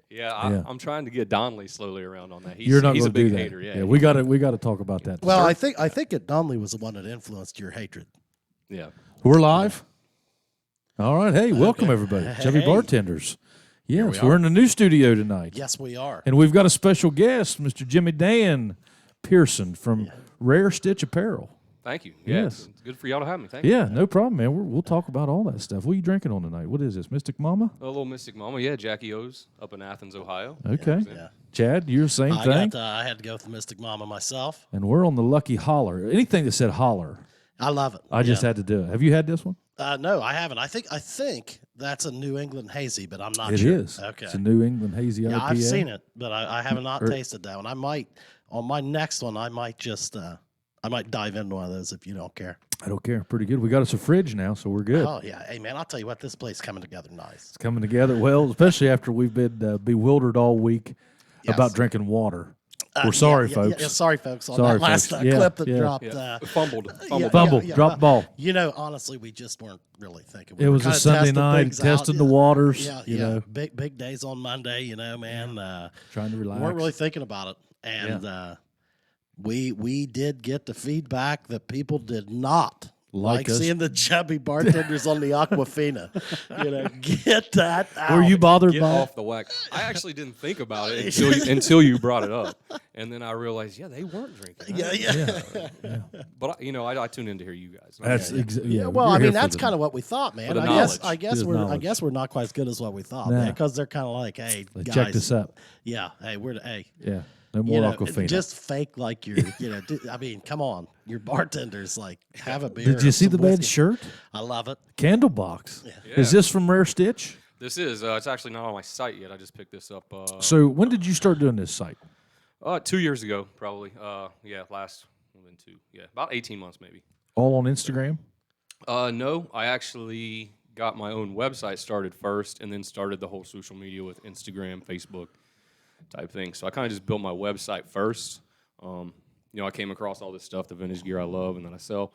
Yeah, I'm trying to get Donnelly slowly around on that. You're not he's going a to do big that. hater. Yeah, we got to talk about that. Well, I think it Donnelly was the one that influenced your hatred. Yeah. We're live. All right. Hey, welcome everybody. Chevy Hey. Bartenders. Yes, we're in the new studio tonight. Yes, we are. And we've got a special guest, Mr. Jimmy Dan Pearson from Rare Stitch Apparel. Thank you. Yeah, Yes. it's good for y'all to have me. Thank you. Yeah, no problem, man. We'll talk about all that stuff. What are you drinking on tonight? What is this, Mystic Mama? A little Mystic Mama. Yeah, Jackie O's up in Athens, Ohio. Okay. Yeah. Chad, you're the same thing? I had to go with the Mystic Mama myself. And we're on the Lucky Holler. Anything that said holler, I love it. I just had to do it. Have you had this one? No, I haven't. I think that's a New England hazy, but I'm not It sure. is. Okay. It's a New England Hazy IPA. Yeah, I've seen it, but I have not tasted that one. I might, on my next one, I might just, I might dive into one of those if you don't care. I don't care. Pretty good. We got us a fridge now, so we're good. Oh, yeah. Hey, man, I'll tell you what, this place is coming together nice. It's coming together well, especially after we've been bewildered all week about drinking water. We're sorry, folks. Yeah, sorry, folks, on Sorry, that last folks. clip that Yeah. dropped. Yeah. Fumbled. Fumble, drop the ball. You know, honestly, we just weren't really thinking. It was a Sunday night, testing the waters. Yeah, you know, big days on Monday. You know, man. trying to relax. We weren't really thinking about it, and we did get the feedback that people did not like us. seeing the chubby bartenders on the Aquafina. You know, get that out. Were you bothered Get by it? off the wax. I actually didn't think about it until you brought it up, and then I realized, they weren't drinking. Yeah. But I tune in to hear you guys. That's Yeah, well, I mean, that's kind of what we thought, man. the I guess knowledge. I guess we're not quite as good as what we thought, Nah. man, because they're kind of like, hey, guys, check this out. Yeah, hey, Yeah, no more Aquafina. just fake like you're, I mean, come on, your bartenders like have a beer. Did you or see some the bad whiskey. shirt? I love it. Candle box. Yeah. Is this from Rare Stitch? This is. It's actually not on my site yet. I just picked this up. So when did you start doing this site? 2 years ago, probably. About 18 months maybe. All on Instagram? No, I actually got my own website started first, and then started the whole social media with Instagram, Facebook type thing. So I kind of just built my website first. I came across all this stuff, the vintage gear I love and that I sell,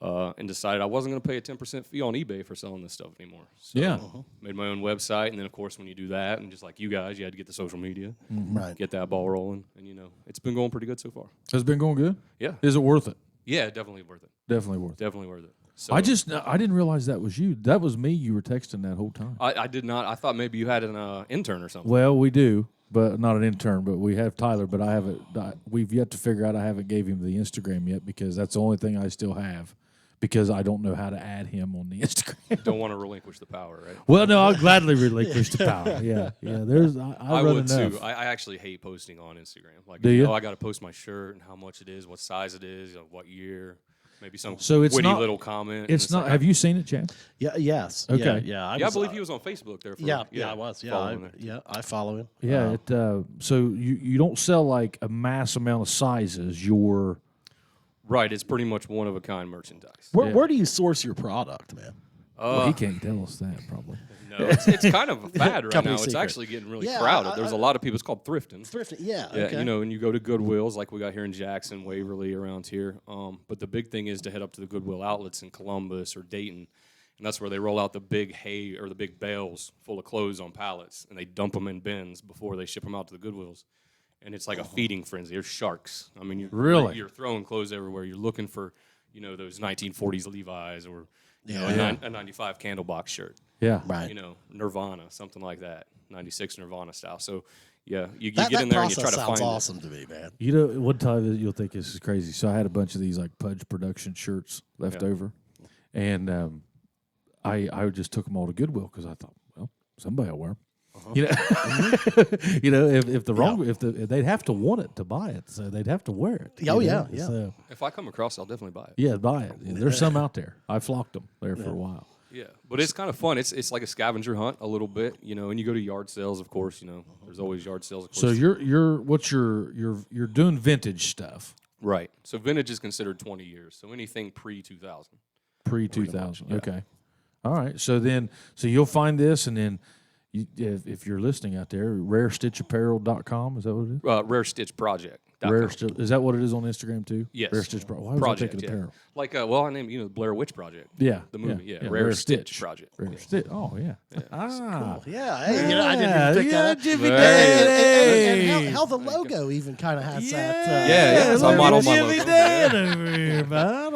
and decided I wasn't going to pay a 10% fee on eBay for selling this stuff anymore. So made my own website, and then, of course, when you do that, and just like you guys, you had to get the social media, Right. get that ball rolling, and, it's been going pretty good so far. Has it been going good? Yeah. Is it worth it? Yeah, definitely worth it. Definitely worth it. Definitely worth it. So, I didn't realize that was you. That was me you were texting that whole time. I did not. I thought maybe you had an intern or something. Well, we do, but not an intern, but we have Tyler, but I haven't, we've yet to figure out, I haven't gave him the Instagram yet because that's the only thing I still have because I don't know how to add him on the Instagram. Don't want to relinquish the power, right? Well, no, I'll gladly relinquish the power. Yeah. There's, I run would enough. too. I actually hate posting on Instagram. Like, Do you? I got to post my shirt and how much it is, what size it is, what year, maybe some So it's witty not- little comment. It's not, have you seen it, Chad? Yeah. Yes. Okay. Yeah. I believe he was on Facebook there. For, Yeah. I was. following Yeah. there. I follow him. Yeah. So you don't sell like a mass amount of sizes. You're Right. It's pretty much one of a kind merchandise. Where do you source your product, man? well, he can't tell us that probably. No, it's kind of a fad right Company now. It's secret. actually getting really Yeah, crowded. There's a lot of people. It's called thrifting. Thrifting. Yeah. Yeah, Okay. and you go to Goodwills like we got here in Jackson, Waverly, around here. But the big thing is to head up to the Goodwill outlets in Columbus or Dayton, and that's where they roll out the big hay or the big bales full of clothes on pallets, and they dump them in bins before they ship them out to the Goodwills. And it's like a feeding frenzy. There's sharks. I mean, you're throwing clothes everywhere. You're looking for those 1940s Levi's or a 95 Candlebox shirt. Yeah. Right. Nirvana, something like that, 96 Nirvana style. So, you That get in there and you try to sounds find awesome to me, man. You know, one time you'll think this is crazy. So I had a bunch of these like Pudge production shirts left over, and I just took them all to Goodwill because I thought, well, somebody will wear them. If they'd have to want it to buy it, so they'd have to wear it. Oh, you yeah, know? yeah. So, If I come across, I'll definitely buy it. yeah, buy it. Yeah, there's some out there. I flocked them there for a while. Yeah, but it's kind of fun. It's like a scavenger hunt a little bit, and you go to yard sales, of course. There's always yard sales. Of course. So you're doing vintage stuff right. So vintage is considered 20 years. So anything pre-2000. pre 2000. Okay, all right. So you'll find this, and then if you're listening out there, rarestitchapparel.com, is that what it is? Rare Stitch Project. Is that what it is on Instagram too? Yes. Rare Stitch Project. Why was Project, I thinking apparel? Like, well, I named the Blair Witch Project. Yeah. The movie, Rare Stitch Project. Rare Stitch. Oh, yeah. Cool. Yeah, hey, I didn't even pick that up. Jimmy And how the logo even kind of has that. Yeah, so I modeled my Jimmy logo. Dan over here, man.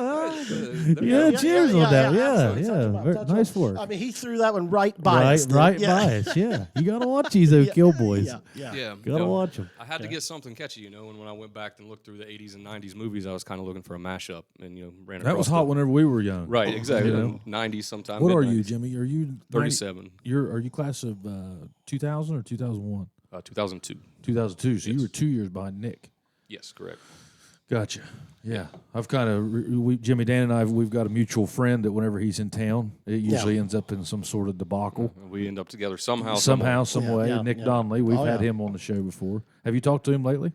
Yeah, cheers on that. Yeah. Nice work. I mean, he threw that one right by us. Right by us, yeah. You got to watch these Killboys. Yeah. Got to watch them. I had to get something catchy, and when I went back and looked through the 80s and 90s movies, I was kind of looking for a mashup, and ran across That was hot whenever we were young. Right, exactly. You know? 90s sometime. What are mid-90s. you, Jimmy? Are you 37? Are you class of 2000 or 2001? 2002. 2002. So you were 2 years behind Nick. Yes, correct. Gotcha. Yeah, I've kind of Jimmy Dan and we've got a mutual friend that whenever he's in town, it usually ends up in some sort of debacle. We end up together somehow, some Yeah, way. yeah, Nick yeah. Donnelly, we've had yeah. him on the show before. Have you talked to him lately?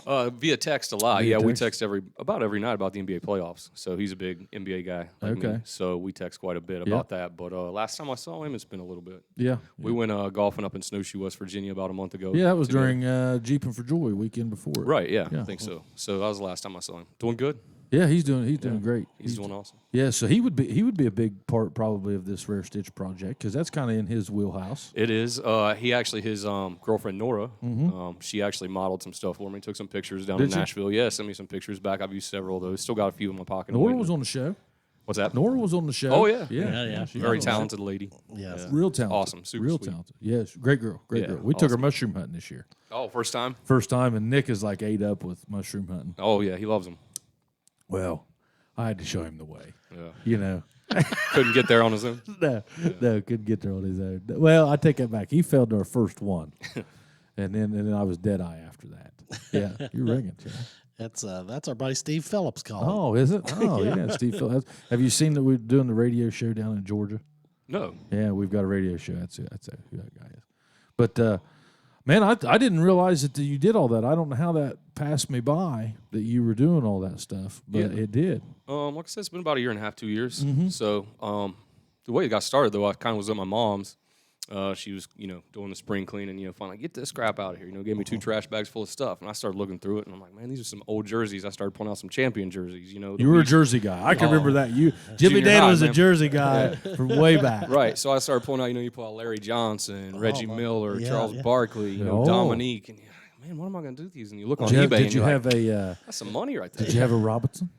Via text a lot. Via We text? text about every night about the NBA playoffs. So he's a big NBA guy. Like me. Okay. So we text quite a bit about that. But last time I saw him, it's been a little bit. Yeah. We went golfing up in Snowshoe, West Virginia, about a month ago. Yeah, that was together. during Jeeping for Joy weekend before. Right. Yeah, Yeah. I think so. So that was the last time I saw him. Doing good. Yeah, he's doing great. He's doing awesome. Yeah, so he would be a big part probably of this Rare Stitch project because that's kind of in his wheelhouse. It is. He actually, his girlfriend Nora, she actually modeled some stuff for me. Took some pictures down in Did she? Nashville. Yeah, sent me some pictures back. I've used several of those. Still got a few in my pocket. Nora was on the show. What's that? Nora was on the show. Oh, yeah. Yeah. She Very was on talented lady. Yes. the show. Real talented. Awesome. Super Real sweet. talented. Yes, great girl. Great Yeah, girl. We took her awesome. mushroom hunting this year. Oh, first time? First time, and Nick is like ate up with mushroom hunting. Oh, yeah. He loves them. Well, I had to show him the way. Yeah. You know. Couldn't get there on his own. No, couldn't get there on his own. Well, I take that back. He failed our first one, and then I was dead eye after that. Yeah, you're ringing, Jay. That's our buddy Steve Phillips calling. Oh, is it? Oh, yeah, Steve Phillips. Have you seen that we're doing the radio show down in Georgia? No. Yeah, we've got a radio show. That's who that guy is. But man, I didn't realize that you did all that. I don't know how that passed me by that you were doing all that stuff, but Yeah. it did. Like I said, it's been about a year and a half, 2 years. Mm-hmm. So the way it got started, though, I kind of was at my mom's. She was, doing the spring cleaning, finally, get this crap out of here. Gave me 2 trash bags full of stuff. And I started looking through it, and I'm like, man, these are some old jerseys. I started pulling out some champion jerseys, You were a Jersey guy. I can remember that. Jimmy Junior Dan high, was a man. Jersey guy from way back. Right. So I started pulling out, you pull out Larry Johnson, Reggie Miller, yeah, Charles yeah. Barkley, Oh. Dominique. And you're like, man, what am I going to do with these? And you look on Did you have, eBay did and you you're have like, a that's some money right there. Did you have a Robinson?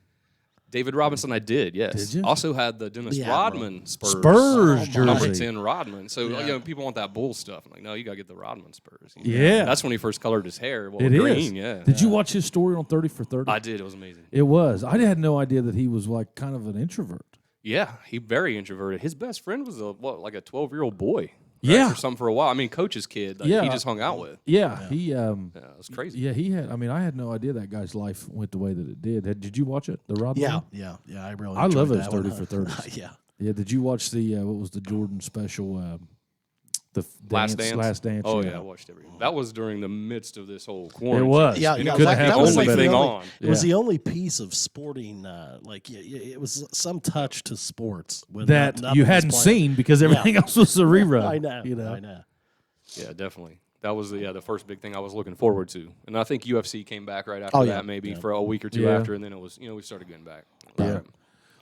David Robinson, I did, yes. Did you? Also had the Dennis Yeah, Rodman Spurs. Spurs Number jersey. 10 Rodman. So, people want that bull stuff. I'm like, no, you got to get the Rodman Spurs. Yeah. That's when he first colored his hair. Well, It is. green, yeah. Did you watch his story on 30 for 30? I did. It was amazing. It was. I had no idea that he was like kind of an introvert. Yeah, he very introverted. His best friend was like a 12-year-old boy. Yeah. Or something for a while. I mean, coach's kid that Yeah. he just hung out with. Yeah, he. Yeah, it was crazy. Yeah, he had. I mean, I had no idea that guy's life went the way that it did. Did you watch it? The Rodman? Yeah, one? yeah. I really. I enjoyed love those that one. 30 for 30s. Yeah. Yeah. Did you watch the what was the Jordan special? The Last Dance? Last Dance. Oh, yeah, I watched everything. That was during the midst of this whole quarantine. It was. Yeah, You yeah, couldn't that- have that was only like the thing only- on. It was Yeah. the only piece of sporting, it was some touch to sports when that nothing you was hadn't playing. seen because everything else was a rerun. I know. You know. I know. Yeah, definitely. That was the first big thing I was looking forward to. And I think UFC came back right after Oh, yeah. that, maybe Yeah. for a week or two Yeah. after, and then it was, we started getting back. Yeah. Right.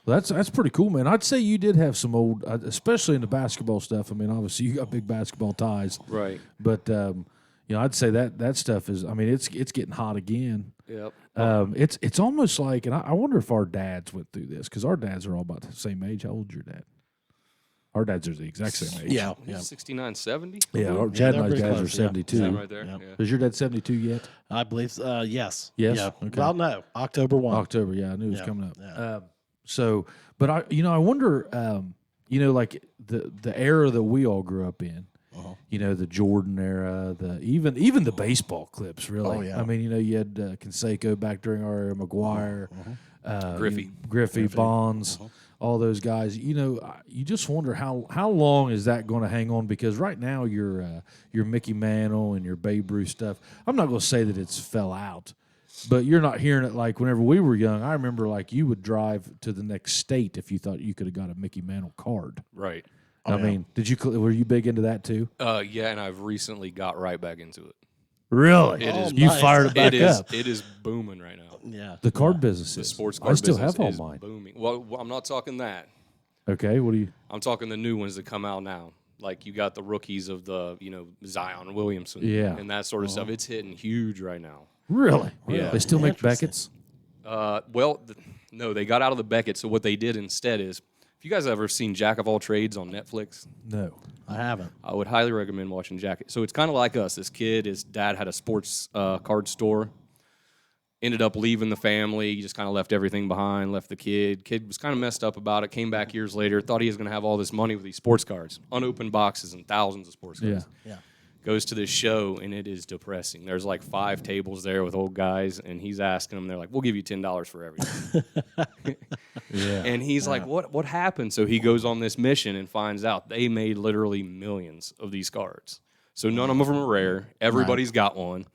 Well, that's pretty cool, man. I'd say you did have some old, especially in the basketball stuff. I mean, obviously you got big basketball ties, Right. but I'd say that stuff is. I mean, it's getting hot again. Yep. It's almost like, and I wonder if our dads went through this because our dads are all about the same age. How old's your dad? Our dads are the exact same age. Yeah, yeah. 69, 70? Yeah, Probably. Chad they're and I's pretty guys are close, yeah. 72. Same right there. Yeah. Yeah. Is your dad 72 yet? I believe, yes. Yes? Yeah. Okay. Well, no, October 1. October, yeah, I knew it was Yeah, coming up. yeah. So, but I wonder, like the era that we all grew up in, the Jordan era, even the baseball clips, really. Oh, yeah. I mean, you had Canseco back during our era, McGuire, Griffey. Bonds, all those guys. You just wonder how long is that going to hang on? Because right now your Mickey Mantle and your Babe Ruth stuff, I'm not going to say that it's fell out. But you're not hearing it like whenever we were young. I remember like you would drive to the next state if you thought you could have got a Mickey Mantle card. Right. I mean, were you big into that too? Yeah, and I've recently got right back into it. Really? It is. You nice. fired it back up. It is booming right now. Yeah. The card business The is. sports I card still business have all is mine. booming. Well, I'm not talking that. Okay, what do you? I'm talking the new ones that come out now. Like you got the rookies of the, Zion Williamson, Yeah. and that sort of stuff. It's hitting huge right now. Really? Yeah. They still make Interesting. Beckett's? No, they got out of the Beckett. So what they did instead is, if you guys ever seen Jack of All Trades on Netflix, No. I haven't. I would highly recommend watching Jack. So it's kind of like us. This kid, his dad had a sports card store. Ended up leaving the family. He just kind of left everything behind, left the kid. Kid was kind of messed up about it. Came back years later. Thought he was going to have all this money with these sports cards. Unopened boxes and thousands of sports cards. Yeah. Yeah. Goes to this show, and it is depressing. There's like 5 tables there with old guys, and he's asking them, they're like, we'll give you $10 for everything. Yeah. And he's like, what happened? So he goes on this mission and finds out they made literally millions of these cards. So none of them are rare. Everybody's got one.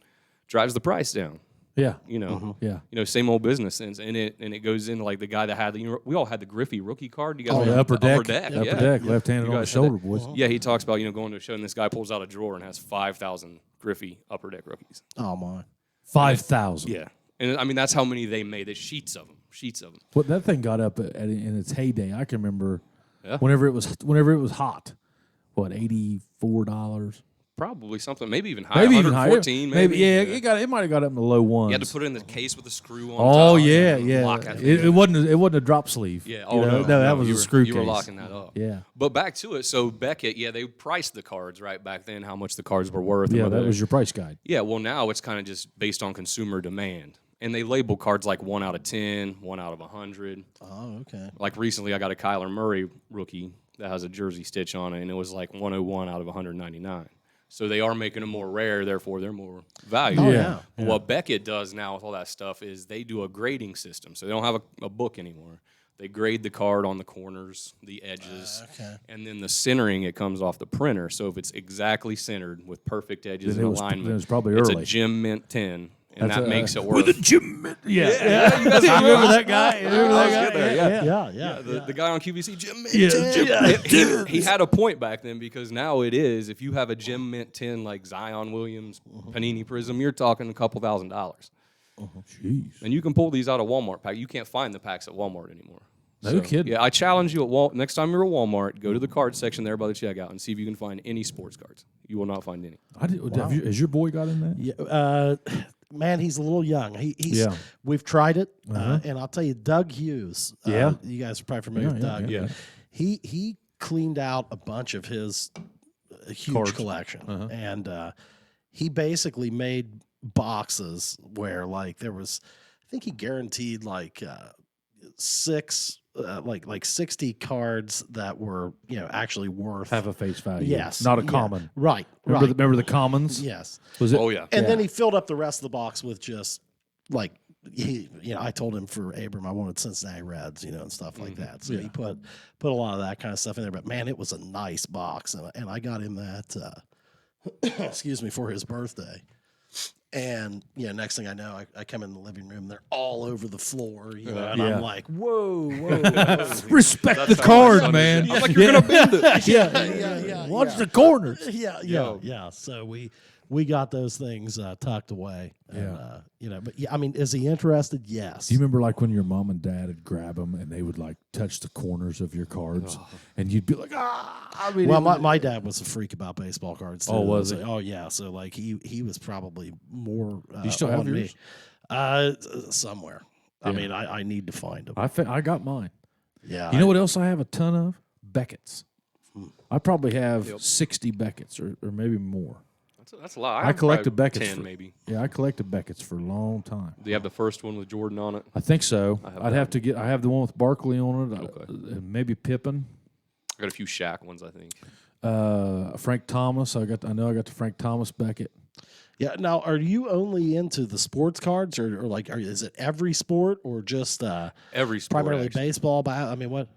Drives the price down. Yeah. Yeah. Same old business, and it goes into like the guy that had we all had the Griffey rookie card. You guys Oh, remember the upper deck. yeah. Upper deck, left-handed You on the guys had shoulder, that? boys. Yeah, he talks about going to a show, and this guy pulls out a drawer and has 5,000 Griffey upper deck rookies. Oh my. 5,000. Yeah, and I mean that's how many they made. There's sheets of them. Well, that thing got up in its heyday. I can remember Yeah. whenever it was hot. What, $84? Probably something, maybe even higher. Maybe even higher. 114, maybe. Yeah, it might have got up in the low ones. You had to put it in the case with a screw on. Oh top yeah, and yeah. lock that thing It in. wasn't a drop sleeve. Yeah. You Oh know? no, that was you a were- screw You were case. locking that up. Yeah. But back to it. So Beckett, yeah, they priced the cards right back then, how much the cards were worth. and Yeah, whether that they- was your price guide. Yeah, well, now it's kind of just based on consumer demand. And they label cards like 1 out of 10, 1 out of 100. Oh, okay. Like recently, I got a Kyler Murray rookie that has a jersey stitch on it, and it was like 101 out of 199. So they are making them more rare, therefore they're more valuable. Oh, Yeah. yeah. What Beckett does now with all that stuff is they do a grading system. So they don't have a book anymore. They grade the card on the corners, the edges, Okay. and then the centering, it comes off the printer. So if it's exactly centered with perfect edges Then and it was- alignment, then it was probably it's early. a Gem Mint 10, and That's that makes it with worth. a gym. Yeah. You guys remember that guy? You remember I was that guy? getting there, yeah. Yeah. The guy on QVC, Gem Mint Yeah, 10. Gem He had a point back then because now it is, if you have a Gem Mint 10 like Zion Williams, Panini Prism, you're talking a couple $1,000s. Jeez. And you can pull these out of Walmart pack. You can't find the packs at Walmart anymore. No kidding. Yeah, I challenge you at next time you're at Walmart, go to the card section there by the checkout and see if you can find any sports cards. You will not find any. Has your boy got in that? Yeah. Man, he's a little young. He's. Yeah. We've tried it, and I'll tell you, Doug Hughes. Yeah. You guys are probably familiar with Doug. yeah. He cleaned out a bunch of his huge Cards. collection, and he basically made boxes where like there was, I think he guaranteed like 60 cards that were actually worth Have a face value. yes, Not a yeah, common. right, Remember, right. remember the commons? Yes. Was it? Oh, yeah. And then Yeah. he filled up the rest of the box with just like I told him for Abram I wanted Cincinnati Reds, and stuff like that. So he put a lot of that kind of stuff in there. But man, it was a nice box, and I got him that excuse me, for his birthday. And next thing I know, I come in the living room, they're all over the floor, and Yeah. I'm like, whoa, whoa. Respect That's the how my card, son man. is. I'm like, you're gonna bend it. Yeah. Watch the corners. Yeah. So we got those things tucked away. And, but I mean, is he interested? Yes. Do you remember like when your mom and dad would grab them and they would like touch the corners of your cards and you'd be like, I mean, Well, my dad was a freak about baseball cards. Too. Oh, was he? Oh, yeah. So like he was probably more. you still have on me. yours? Somewhere. I Yeah. mean, I need to find them. I got mine. Yeah. You know what else I have a ton of? Beckett's. I probably have 60 Beckett's or maybe more. That's a lot. I have collected probably Beckett's 10 for- maybe. Yeah, I collected Beckett's for a long time. Do you have the first one with Jordan on it? I think so. I have I'd that have to get. I have the one with Barkley on it. Okay. And maybe Pippen. I got a few Shaq ones, I think. Frank Thomas. I know I got the Frank Thomas Beckett. Yeah. Now, are you only into the sports cards, or like, is it every sport, or just Every sport, primarily actually. baseball? I mean, what?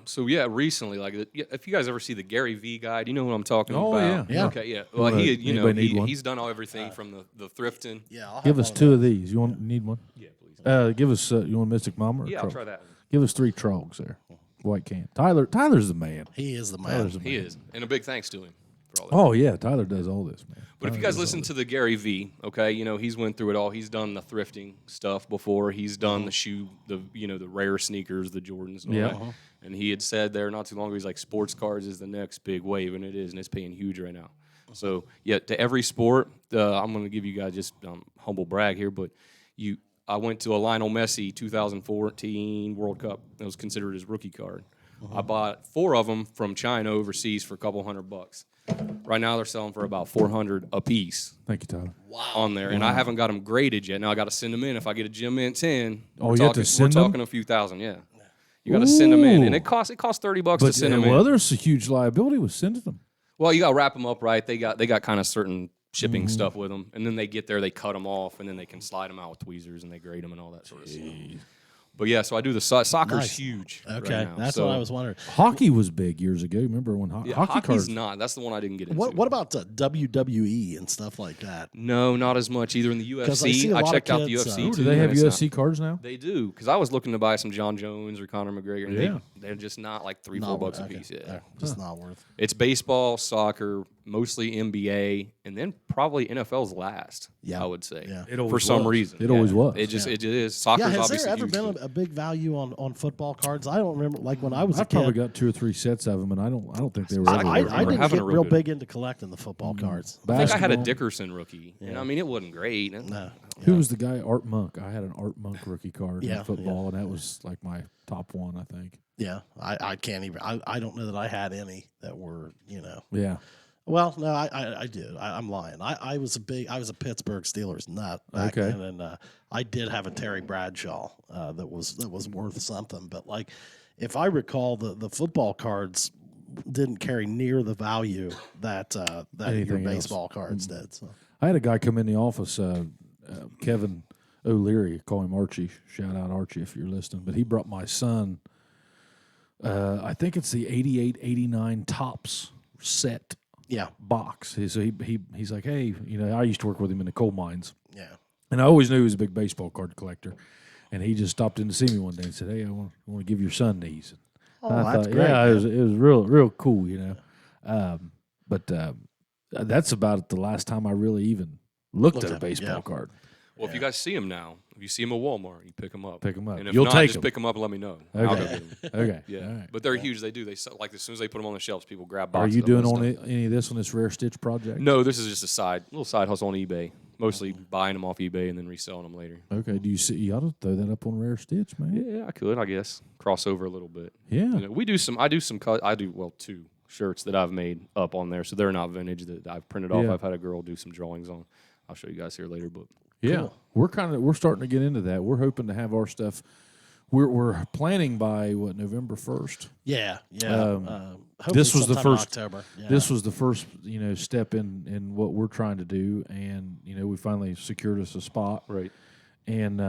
So yeah, recently, like, if you guys ever see the Gary V guide, you know what I'm talking Oh, about. yeah. Okay, yeah. Well, Anybody need one? he's done everything from the thrifting. Yeah. I'll Give have us one of 2 of these. You need one? Yeah, please. Give us. You want Mystic Mama? Or Yeah, I'll Trog? try that. Give us 3 Trogs there. White can. Tyler's the man. He is the man. Tyler's the He man. is, and a big thanks to him for all that. Oh yeah, Tyler does all this, man. But if you guys listen to the Gary V, okay, he's went through it all. He's done the thrifting stuff before. He's done the rare sneakers, the Jordans, and all that. And he had said there not too long ago, he's like, sports cards is the next big wave, and it is, and it's paying huge right now. So, yeah, to every sport, I'm going to give you guys just humble brag here, but I went to a Lionel Messi 2014 World Cup. That was considered his rookie card. I bought 4 of them from China overseas for a couple $100. Right now they're selling for about $400 a piece. Thank you, Tyler. On there, and I haven't got them graded yet. Now I got to send them in. If I get a Gym Mint 10, you have to send we're them? talking a few thousand. Yeah, you got to send them in, and it costs $30 to send them in. Well, there's a huge liability with sending them. Well, you got to wrap them up right. They got kind of certain shipping stuff with them, and then they get there, they cut them off, and then they can slide them out with tweezers, and they grade them and all that sort of stuff. But yeah, so I do the soccer's Nice. huge. Okay, right now. that's So, what I was wondering. Hockey was big years ago. Remember when hockey hockey's cards? not. That's the one I didn't get into. What about WWE and stuff like that? No, not as much either in the 'Cause I see UFC. a I lot of checked out the kids, UFC Ooh, too. do they have and it's UFC not- cards now? They do, because I was looking to buy some John Jones or Conor McGregor, and Yeah. they're just not like $3-4 Not bucks a okay. piece. Yeah, Yeah, just not worth. it's baseball, soccer, mostly NBA, and then probably NFL's last. Yeah. I would say. Yeah. It always for some was. reason. It always was. It just Yeah. it is. Soccer's Yeah, has obviously there ever huge, been but- a big value on football cards? I don't remember. Like when I was a I've kid, probably got 2 or 3 sets of them, and I don't think they were. I ever I worth didn't having get a real real good- big into collecting the football cards. I think I had a Basketball. Dickerson rookie, and I mean it wasn't great. No. Who was the guy? Art Monk. I had an Art Monk rookie card Yeah, in football, and that was like my top one, I think. Yeah, I can't even. I don't know that I had any that were Yeah. Well, no, I did. I'm lying. I was a Pittsburgh Steelers nut back Okay. then, and I did have a Terry Bradshaw that was worth something. But like, if I recall, the football cards didn't carry near the value that your Anything else. baseball cards did. So. I had a guy come in the office, Kevin O'Leary, call him Archie. Shout out Archie if you're listening. But he brought my son, I think it's the 88-89 Topps set Yeah, box. He's like, hey, I used to work with him in the coal mines. yeah. And I always knew he was a big baseball card collector. And he just stopped in to see me one day and said, hey, I want to give your son these. And I That's thought, great. yeah, man. it was real cool, But that's about the last time I really even looked at a at 'em, baseball yeah. card. Well, if you guys see him now, if you see him at Walmart, you pick him up. Pick 'em up. And if You'll not, take just 'em. pick him up and let me know. I'll go Okay. get 'em. Okay. Yeah, All right. but they're huge. They do. They sell, like as soon as they put them on the shelves, people grab Are boxes. you of them doing and stuff. any of this on this Rare Stitch project? No, this is just a little side hustle on eBay. Mostly buying them off eBay and then reselling them later. Okay. Do you see? You ought to throw that up on Rare Stitch, man. Yeah, I could, I guess. Cross over a little bit. Yeah. We do some. I do 2 shirts that I've made up on there, so they're not vintage that I've printed off. Yeah. I've had a girl do some drawings on. I'll show you guys here later, but Yeah, we're starting to get into that. We're hoping to have our stuff. We're planning by November 1st. Yeah. Hopefully This was the sometime in first- October. Yeah. This was the first step in what we're trying to do, and we finally secured us a spot. right. And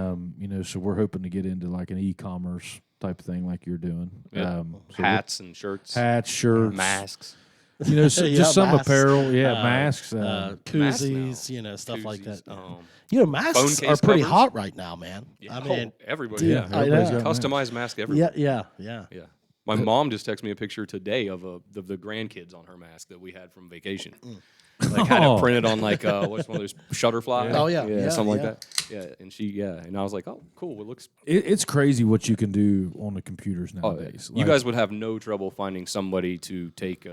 so we're hoping to get into like an e-commerce type thing like you're doing. Yeah. So Hats and shirts, hats, shirts, masks. just Yeah, some masks. apparel. Yeah, masks. koozies, stuff like that. Koozies, Masks phone are case pretty covers. hot right now, man. Yeah, I mean, everybody. dude, Yeah, I everybody's know. got masks. customized mask everywhere. yeah. Yeah. My mom just texted me a picture today of the grandkids on her mask that we had from vacation. Like had Oh. it printed on like what's one of those Shutterfly? Oh, yeah, something yeah. like that. Yeah, and I was like, oh, cool. It looks. It's crazy what you can do on the computers Oh, nowadays. you guys would have no trouble finding somebody to take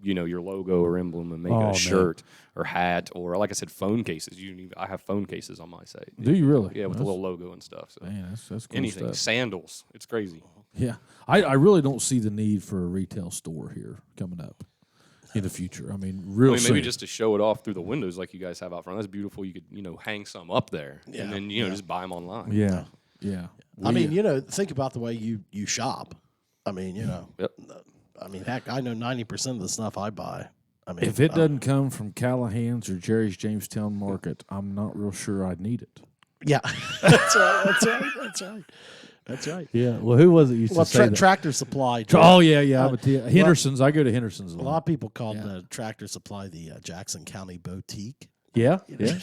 your logo or emblem and make Oh, a man. shirt or hat or like I said, phone cases. I have phone cases on my site. Do you really? Yeah, with a little logo and stuff. So Man, that's cool anything, stuff. sandals. It's crazy. Yeah, I really don't see the need for a retail store here coming up in the future. I mean, maybe Maybe just to show it off through the windows like you guys have out front. That's beautiful. You could, hang some up there and then, just buy them online. Yeah, yeah. I mean, think about the way you shop. I mean, Yep. I mean, heck, I know 90% of the stuff I buy. I mean, If it doesn't come from Callahan's or Jerry's Jamestown Market, I'm not real sure I'd need it. yeah, that's right. That's right. Yeah. Well, who was it used Well, to say that? Tractor Supply. Oh yeah. I'm a Henderson's. I go to Henderson's a A lot lot. of people called Tractor Supply the Jackson County Boutique. Yeah, yeah.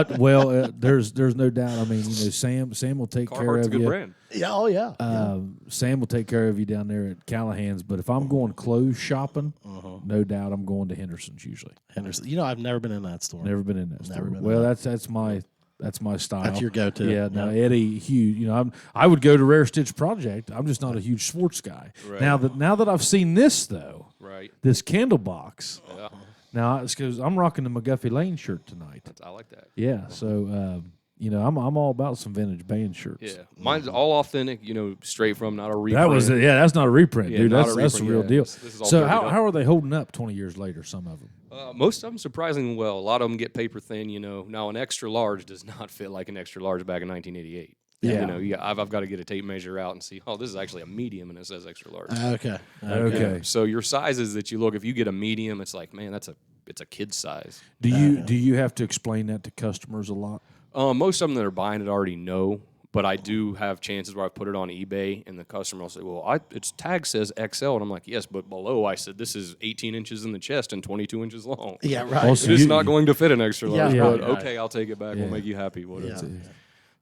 There's no doubt. I mean, Sam will take care Carhartt's a of good you. brand. Yeah, oh yeah. Sam will take care of you down there at Callahan's. But if I'm going clothes shopping, no doubt I'm going to Henderson's usually. Henderson. I've never been in that store. Never been in that store. been in Well, that. that's my style. That's your go-to. Yeah, no, Eddie, huge. I would go to Rare Stitch Project. I'm just not a huge sports guy. Right. Now that I've seen this though, Right. this candle box. Yeah. Now it's because I'm rocking the McGuffey Lane shirt tonight. I like that. Yeah, so I'm all about some vintage band shirts. Yeah. Mine's all authentic, straight from, not a reprint. That was it. Yeah, that's not a reprint, Yeah, dude. not That's a that's the reprint, real yeah. deal. This is all So dirtied up. how are they holding up 20 years later? Some of them. Most of them surprisingly well. A lot of them get paper thin, Now, an extra large does not fit like an extra large back in 1988. Yeah. I've got to get a tape measure out and see, this is actually a medium and it says extra large. Okay. Okay. So your sizes that you look, if you get a medium, it's like, man, it's a kid's size. Do you have to explain that to customers a lot? Most of them that are buying it already know, but I do have chances where I put it on eBay and the customer will say, well, its tag says XL. And I'm like, yes, but below I said this is 18 inches in the chest and 22 inches long. Yeah, right. Also, It's you- not going to fit an extra large, Yeah, but right. okay, I'll take it back. Yeah. We'll make you happy. Whatever. Yeah.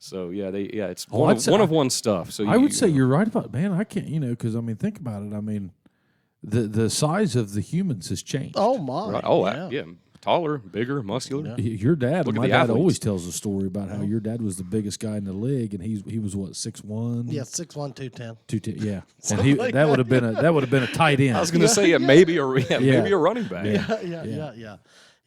So it's Oh, one I'd of, say- one of one stuff. So I would say you're right about, man. I can't, because think about it. I mean, the size of the humans has changed. Oh my. right. Oh yeah. yeah, taller, bigger, muscular. Your dad, Look at my the dad athletes. always tells a story about how your dad was the biggest guy in the league, and he was what 6'1"? Yeah, 6'1", 210. 210. Yeah, and that would have been a tight end. I was going to say maybe maybe a running back.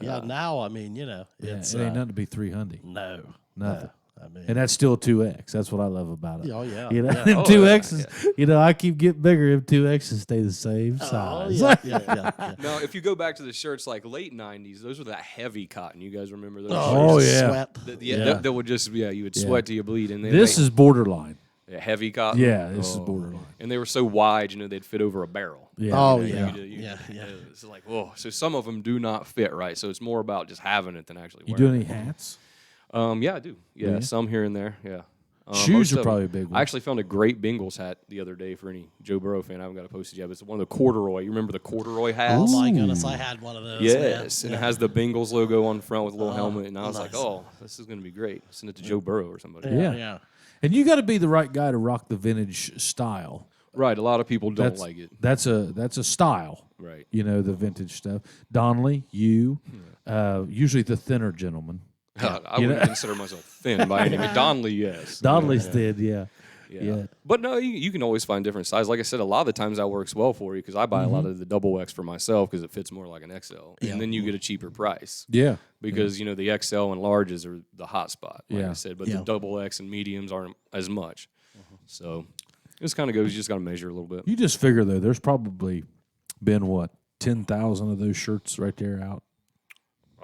Yeah. Now I mean, it's it ain't nothing to be 300. no, Nothing. I mean, And that's still a 2X. That's what I love about it. oh yeah. Them Oh, 2Xs, I keep getting bigger. Them 2Xs stay the same Oh size. yeah. Now, if you go back to the shirts like late '90s, those were that heavy cotton. You guys remember those? Oh, shirts? yeah. Sweat. That would just you would sweat till you bleed. And then This is borderline. heavy cotton. Yeah, this is borderline. And they were so wide, they'd fit over a barrel. Yeah. Oh You yeah. know, you- Yeah. It's like, whoa. So some of them do not fit right. So it's more about just having it than actually You wearing do it. any hats? Yeah, I do. Yeah, Yeah? some here and there. Yeah. Shoes most are of probably a them. big one. I actually found a great Bengals hat the other day for any Joe Burrow fan. I haven't got it posted yet, but it's one of the corduroy. You remember the corduroy hats? Oh my goodness, I had one of those. Yes, and yeah. it has the Bengals logo on the front with a little helmet, and I was nice. like, "Oh, this is going to be great." Send it to Joe Burrow or somebody. Yeah. Yeah. And you got to be the right guy to rock the vintage style. Right. A lot of people don't like it. That's a style. Right. The vintage stuff. Donnelly, you, usually the thinner gentleman. I wouldn't consider myself thin by any means. Donnelly, yes. Donnelly's Yeah. thin, yeah. Yeah. But no, you can always find different sizes. Like I said, a lot of the times that works well for you because I buy a lot of the double X for myself because it fits more like an XL. Yeah. And then you get a cheaper price. Yeah. Because the XL and larges are the hot spot, like Yeah. I said, but Yeah. the double X and mediums aren't as much. So it just kind of goes. You just got to measure a little bit. You just figure, though, there's probably been, 10,000 of those shirts right there out?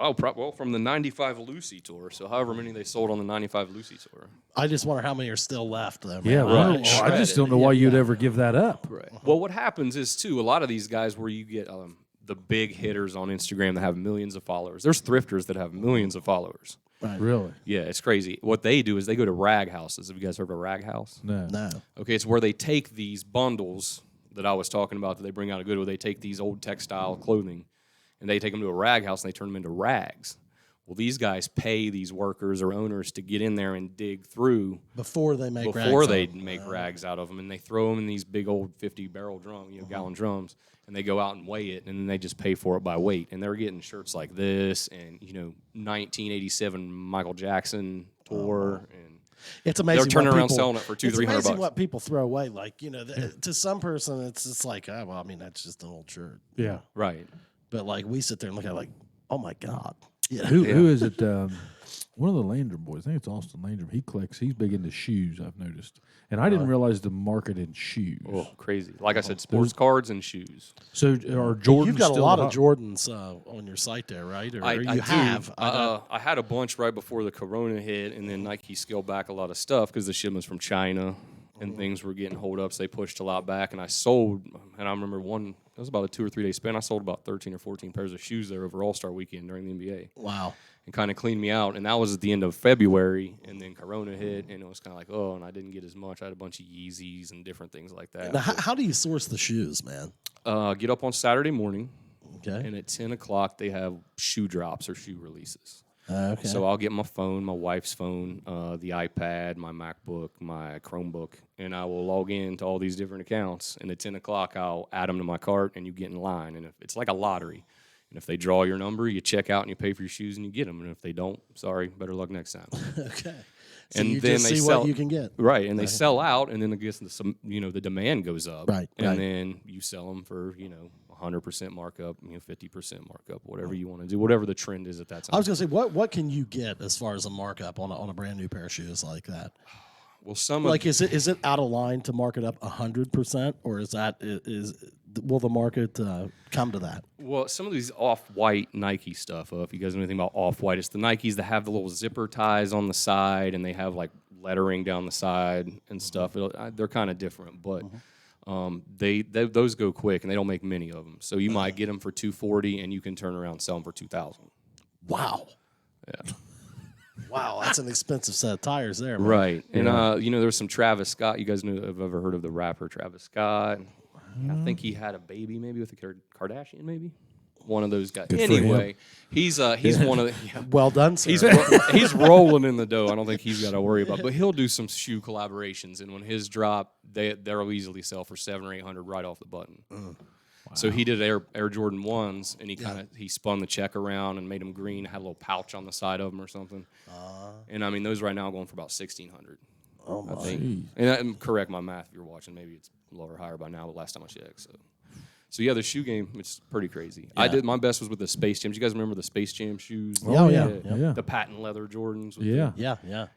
Oh, well, from the '95 Lucy tour. So however many they sold on the '95 Lucy tour. I just wonder how many are still left though. Man. Yeah, Right. right. I just Shredded. don't know why you'd ever give that up. Right. Well, what happens is too. A lot of these guys where you get the big hitters on Instagram that have millions of followers. There's thrifters that have millions of followers. Really? Yeah, it's crazy. What they do is they go to rag houses. Have you guys heard of a rag house? No. No. Okay, it's where they take these bundles that I was talking about that they bring out of Goodwill. They take these old textile clothing and they take them to a rag house and they turn them into rags. Well, these guys pay these workers or owners to get in there and dig through Before they make before rags they out. make rags out of them, and they throw them in these big old 50-barrel drum, gallon drums, and they go out and weigh it, and then they just pay for it by weight. And they're getting shirts like this, and 1987 Michael Jackson tour, and It's amazing. They're turning what around people- selling it for $200-300 It's amazing bucks. what people throw away. Like to some person, it's just like, that's just an old shirt. Yeah. right. But like we sit there and look at it like, oh my god. Yeah. Who is it? One of the Landrum boys. I think it's Austin Landrum. He's big into shoes, I've noticed. And I didn't realize the market in shoes. Oh, crazy! Like I said, sports cards and shoes. So are Jordans You've got a still lot hot? of Jordans on your site there, right? Or I you do. have. I had a bunch right before the Corona hit, and then Nike scaled back a lot of stuff because the shipments from China and things were getting hold ups. They pushed a lot back, and I sold. And I remember it was about a 2 or 3 day spin. I sold about 13 or 14 pairs of shoes there over All Star Weekend during the NBA. Wow. And kind of cleaned me out. And that was at the end of February, and then Corona hit, and it was kind of like, and I didn't get as much. I had a bunch of Yeezys and different things like that. Now, how do you source the shoes, man? Get up on Saturday morning, Okay. and at 10 o'clock they have shoe drops or shoe releases. Okay. So I'll get my phone, my wife's phone, the iPad, my MacBook, my Chromebook, and I will log into all these different accounts. And at 10 o'clock, I'll add them to my cart, and you get in line. And if, it's like a lottery. And if they draw your number, you check out and you pay for your shoes and you get them. And if they don't, sorry, better luck next time. Okay. So And you then just they see sell what you can get. right, and they sell out, and then I guess the demand goes up, Right, and right. then you sell them for 100% markup, 50% markup, whatever you want to do, whatever the trend is at that time. I was gonna say, what can you get as far as a markup on a brand new pair of shoes like that? Well, some Like, of, is it out of line to mark it up 100%, or will the market come to that? well, some of these off-white Nike stuff. If you guys know anything about off-white, it's the Nikes that have the little zipper ties on the side, and they have like lettering down the side and stuff. They're kind of different, but they those go quick, and they don't make many of them. So you might get them for $240, and you can turn around and sell them for $2,000. Wow. Yeah. Wow, that's an expensive set of tires there, man. Right. And, there's some Travis Scott. You guys know, have ever heard of the rapper Travis Scott? I think he had a baby maybe with a Kardashian, maybe? One of those guys. Good for Anyway, he's one of the... Yeah. Well done, sir. He's rolling in the dough. I don't think he's got to worry about it. But he'll do some shoe collaborations. And when his drop, they'll easily sell for $700 or $800 right off the button. Wow. So he did Air Jordan 1s, and he spun the check around and made them green, had a little pouch on the side of them or something. And I mean, those right now are going for about $1,600. Oh my. I think. And correct my math if you're watching. Maybe it's lower or higher by now, but last time I checked. So yeah, the shoe game, it's pretty crazy. Yeah. I did my best was with the Space Jams. You guys remember the Space Jam shoes? Oh, yeah. The patent leather Jordans. With Yeah.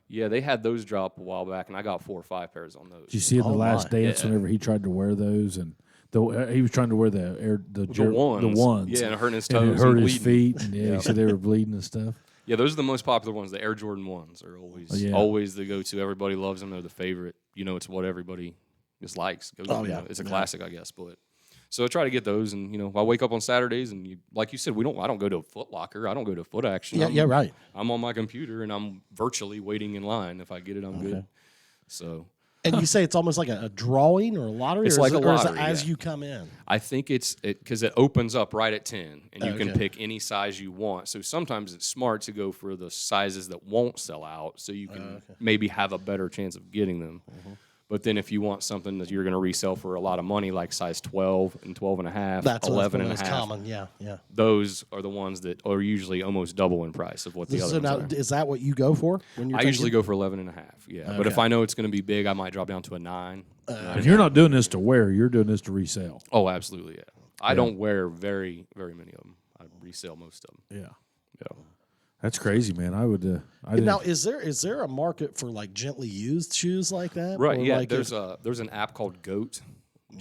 yeah, they had those drop a while back, and I got 4 or 5 pairs on those. Did you see in the Last my. Dance whenever he tried to wear those and he was trying to wear the ones. Yeah, and it hurt his and toes. it hurt and his bleeding. feet. And he said they were bleeding and stuff. Yeah, those are the most popular ones. The Air Jordan 1s are always the go-to. Everybody loves them. They're the favorite. It's what everybody just likes. It's a classic, I guess. But so I try to get those, and I wake up on Saturdays, and like you said, I don't go to a Foot Locker. I don't go to Foot Action. Right. I'm on my computer, and I'm virtually waiting in line. If I get it, I'm good. So. And you say it's almost like a drawing or a lottery? It's or like is a it, or is lottery, it as you come in? I think it's because it opens up right at 10, and you can Okay. pick any size you want. So sometimes it's smart to go for the sizes that won't sell out, so you can maybe have a better chance of getting them. But then if you want something that you're going to resell for a lot of money, like size 12 and 12 and a half, That's 11 and a most half, common. Yeah. those are the ones that are usually almost double in price of what the So other now, ones are. is that what you go for when you're I usually taking- go for 11 and a half, yeah. But if I know it's going to be big, I might drop down to a 9. And you're not doing this to wear. You're doing this to resell. Oh, absolutely, yeah. I don't wear very, very many of them. I resell most of them. Yeah. Yeah. That's crazy, man. I would. Now, is there a market for like gently used shoes like that? Right, Or yeah. like There's an app called GOAT,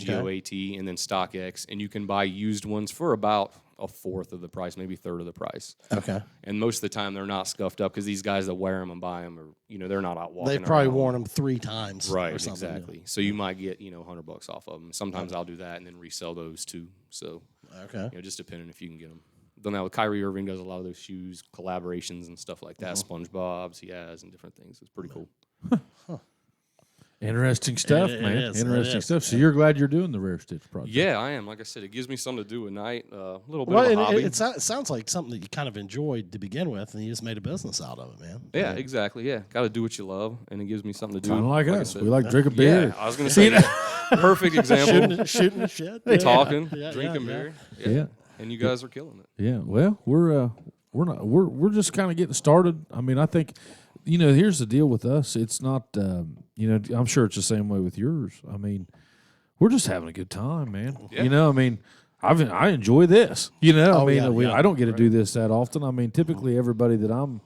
GOAT, and then StockX, and you can buy used ones for about a fourth of the price, maybe third of the price. Okay. And most of the time they're not scuffed up because these guys that wear them and buy them are, they're not out walking. They've probably around. worn them 3 times. Right, or something. exactly. So you might get $100 off of them. Sometimes I'll do that and then resell those too. So Okay. just depending if you can get them. Then now Kyrie Irving does a lot of those shoes collaborations and stuff like that. SpongeBob's he has and different things. It's pretty cool. Interesting stuff, It man. is, it Interesting is. stuff. So you're glad you're doing the Rare Stitch project? Yeah, I am. Like I said, it gives me something to do at night. A little bit Well, of a hobby. it sounds like something that you kind of enjoyed to begin with, and you just made a business out of it, man. Yeah, exactly. Yeah, got to do what you love, and it gives me something to do. Kind of like I us. said. We like drinking beer. Yeah, I was gonna say perfect example. Shooting the shit. Talking, Yeah, drinking yeah, beer. Yeah. And you guys are killing it. Yeah. Well, we're just kind of getting started. I mean, I think, here's the deal with us. It's not, I'm sure it's the same way with yours. I mean, we're just having a good time, man. Yeah. I mean, I enjoy this. I mean, yeah. I don't get to do this that often. I mean, typically everybody that I'm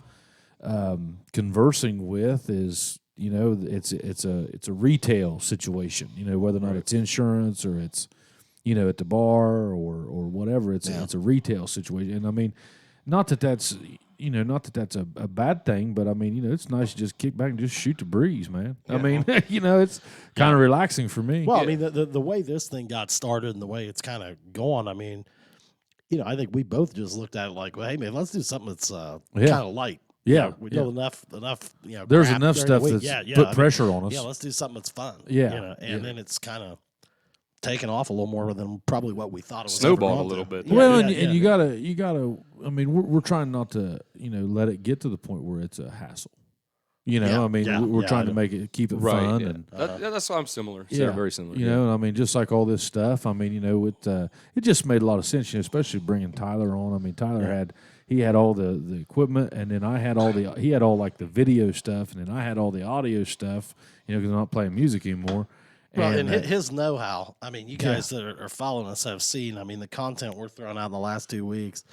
conversing with is, it's a retail situation. Whether or not it's insurance or it's, at the bar or whatever. It's a retail situation, and I mean, not that that's a bad thing, but I mean, it's nice to just kick back and just shoot the breeze, man. I mean, it's kind of relaxing for me. Well, I mean, the way this thing got started and the way it's kind of going, I mean, I think we both just looked at it like, well, hey, man, let's do something that's kind of light. Yeah, We know enough. There's crap enough during the stuff week. that's I put mean, pressure on us. Yeah, let's do something that's fun. Yeah, and then it's kind of taken off a little more than probably what we thought it was. Snowballed a little bit. Well, and you gotta. I mean, we're trying not to, let it get to the point where it's a hassle. I mean, we're trying to make it, keep it fun, yeah. and that's why I'm similar. yeah, Very similar. I mean, just like all this stuff. I mean, it just made a lot of sense, especially bringing Tyler on. I mean, Tyler had all the equipment, and then he had all like the video stuff, and then I had all the audio stuff. Because I'm not playing music anymore. Well, and his know-how. I mean, you guys that are following us have seen. I mean, the content we're throwing out in the last 2 weeks.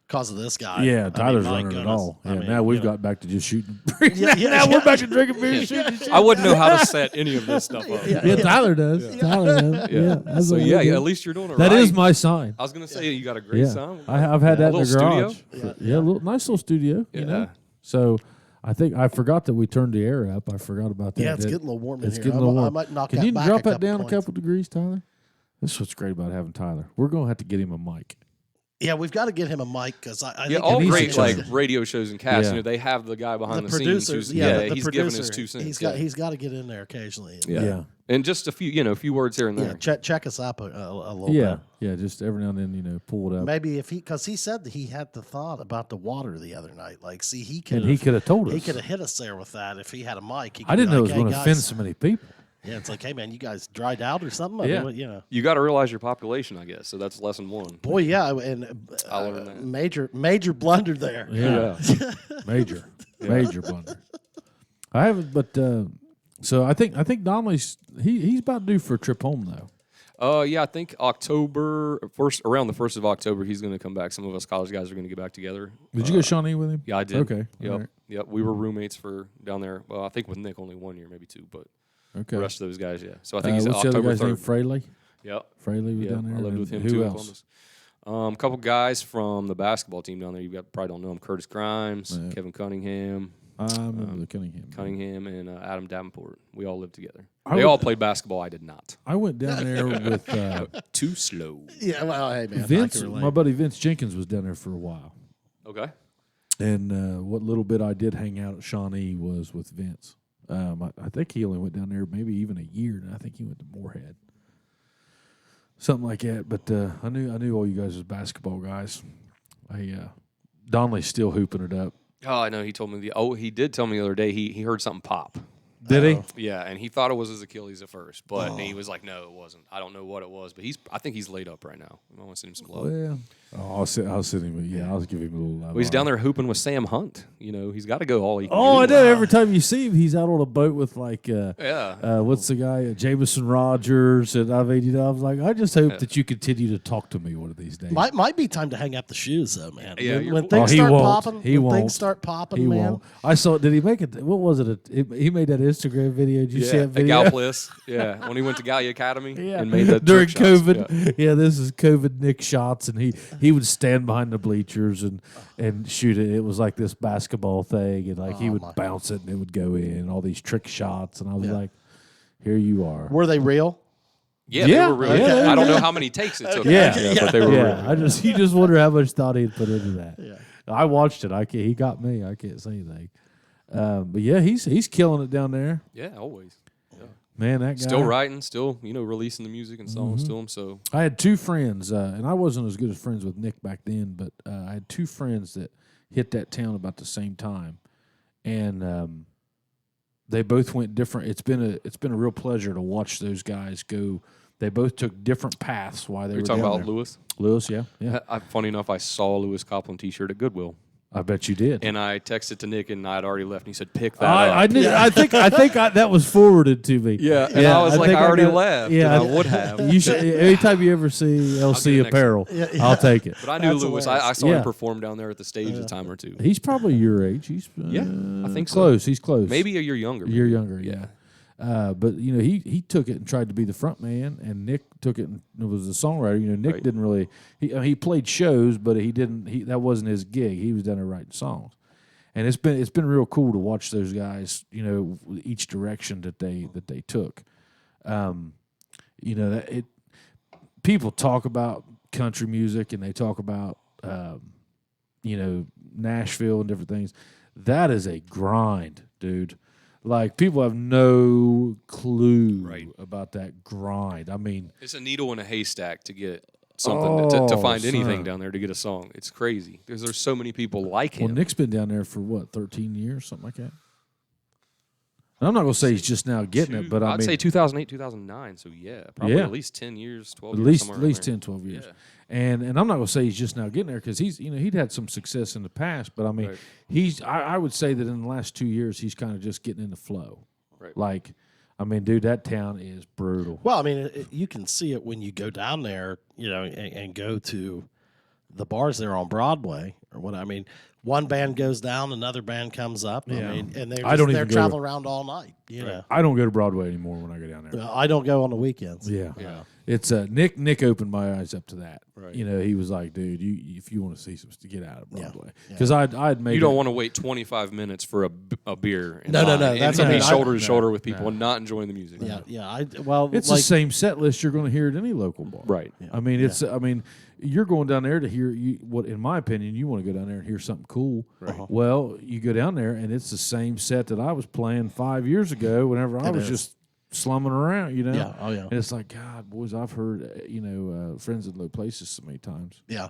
Because of this guy. Yeah, Tyler's running it all. Yeah, now we've got back to just shooting. Now we're back to drinking beer and shooting. I wouldn't know how to set any of this stuff up. Yeah, Tyler does. Yeah. Tyler does. Yeah. So, at least you're doing it right. That is my sign. I was going to say, you got a great sign. I've had that in the garage. Studio? Yeah, nice little studio. Yeah. So I think I forgot that we turned the air up. I forgot about that. Yeah, it's getting a little warm in here. It's getting a little warm. I might knock Can that you back drop that down points. a couple degrees, Tyler? This is what's great about having Tyler. We're going to have to get him a mic. Yeah, we've got to get him a mic because I think all he's great excited. like radio shows and casts. Yeah. They have the guy behind the producers, scenes. Who's, the he's producer, giving his 2 cents. He's got to get in there occasionally. Yeah. And just a few words here and there. Check us up a little bit. Yeah, just every now and then, pull it up. Maybe because he said that he had the thought about the water the other night. Like, see, he could have told us. He could have hit us there with that if he had a mic. I didn't know it was going to offend so many people. Yeah, it's like, hey man, you guys dried out or something. I mean, you got to realize your population, I guess. So that's lesson 1. Boy, yeah, and I learned that. Major blunder there. Yeah, major blunder. I haven't, but so I think Donnelly's he's about due for a trip home though. I think October 1st, around the 1st of October, he's going to come back. Some of us college guys are going to get back together. Did you go Shawnee with him? Yeah, I did. Okay. Yep. We were roommates for down there. Well, I think with Nick only 1 year, maybe 2, but the rest of those guys, So I think he's what's October the other guy's 3rd. name? Fraley? Yep. Fraley was down there. I lived with him who too. else? A couple guys from the basketball team down there. You probably don't know him. Curtis Grimes, Kevin Cunningham. I remember the Cunningham and Adam Davenport. We all lived together. They all played basketball. I did not. I went down there with too slow. Yeah, well, hey man, Vince. My buddy Vince Jenkins was down there for a while. Okay. And what little bit I did hang out at Shawnee was with Vince. I think he only went down there maybe even a year, and I think he went to Moorhead, something like that. But I knew all you guys as basketball guys. Donnelly's still hooping it up. Oh, I know. He told me he did tell me the other day he heard something pop. Did he? Yeah, and he thought it was his Achilles at first, but he was like, "No, it wasn't. I don't know what it was, but I think he's laid up right now. I want to send him some love." Well, I'll send him. Yeah, I'll give him a little love. Well, he's down there hooping with Sam Hunt. He's got to go all he can. I know. Every time you see him, he's out on a boat with what's the guy, Jameson Rogers, and I mean, I was like, I just hope that you continue to talk to me one of these days. Might be time to hang up the shoes though, man. Yeah, when things start popping, things start popping, he man. Won't. I saw. Did he make it? What was it? He made that Instagram video. Did you see that video? At Galplis. Yeah, when he went to Gallia Academy and made that during trick shots. COVID. Yeah, this is COVID Nick shots, and he would stand behind the bleachers and shoot it. It was like this basketball thing, and like he would bounce it and it would go in. All these trick shots, and I was like, "Here you are." Were they real? Yeah, they were real. Okay. I don't know how many takes it took. But they were real. You just wonder how much thought he'd put into that. Yeah. I watched it. He got me. I can't say anything. But yeah, he's killing it down there. Yeah, always. Yeah. Man, that guy still writing, still releasing the music and songs to him. So I had 2 friends, and I wasn't as good as friends with Nick back then, but I had 2 friends that hit that town about the same time, and they both went different. It's been a real pleasure to watch those guys go. They both took different paths. Why they were talking down about there. Lewis? Lewis, yeah. Funny enough, I saw a Lewis Copeland T-shirt at Goodwill. I bet you did. And I texted to Nick, and I had already left, and he said, "Pick that up." I knew. I think that was forwarded to me. Yeah, and I was like, I already left. Yeah, and I would have. You should. Anytime you ever see LC apparel, I'll take it. But I knew That's Lewis. hilarious. I saw him perform down there at the stage a time or two. He's probably your age. He's I think so. close. He's close. Maybe a year younger. You're younger. Yeah. But he took it and tried to be the front man, and Nick took it and was the songwriter. Nick didn't really. He played shows, but he didn't. That wasn't his gig. He was down there writing songs, and it's been real cool to watch those guys. Each direction that they took. People talk about country music and they talk about Nashville and different things. That is a grind, dude. Like people have no clue Right. about that grind. I mean, It's a needle in a haystack to get something to Oh, find anything son. down there to get a song. It's crazy because there's so many people like well, him. Nick's been down there for what, 13 years, something like that. And I'm not gonna say he's just now getting it, but I I'd mean, say 2008, 2009. So yeah, probably Yeah. at least 10 years, 12 at years. least somewhere at around least there. 10, 12 years. Yeah. And I'm not gonna say he's just now getting there because he's he'd had some success in the past, but I mean Right. I would say that in the last 2 years he's kind of just getting in the flow. Right. Like, I mean, dude, that town is brutal. Well, I mean, you can see it when you go down there, and go to the bars there on Broadway or what. I mean, one band goes down, another band comes up. Yeah. I mean, and I don't they're even go to- traveling around all night. I don't go to Broadway anymore when I go down there. I don't go on the weekends. Yeah. Yeah. It's Nick opened my eyes up to that. Right. He was like, dude, if you want to see some, to get out of Yeah. Broadway, because I'd made You don't want to wait 25 minutes for a beer. And No. and That's be what I mean. shoulder to No, shoulder with people no. and not enjoying the music. Yeah. Well, It's like, the same set list you're going to hear at any local bar. Right. I mean, you're going down there to hear what, in my opinion, you want to go down there and hear something cool. Right. Well, you go down there and it's the same set that I was playing 5 years ago. Whenever I was is. just slumming around, Yeah. Oh, yeah. And it's like, God, boys, I've heard Friends in Low Places so many times. Yeah.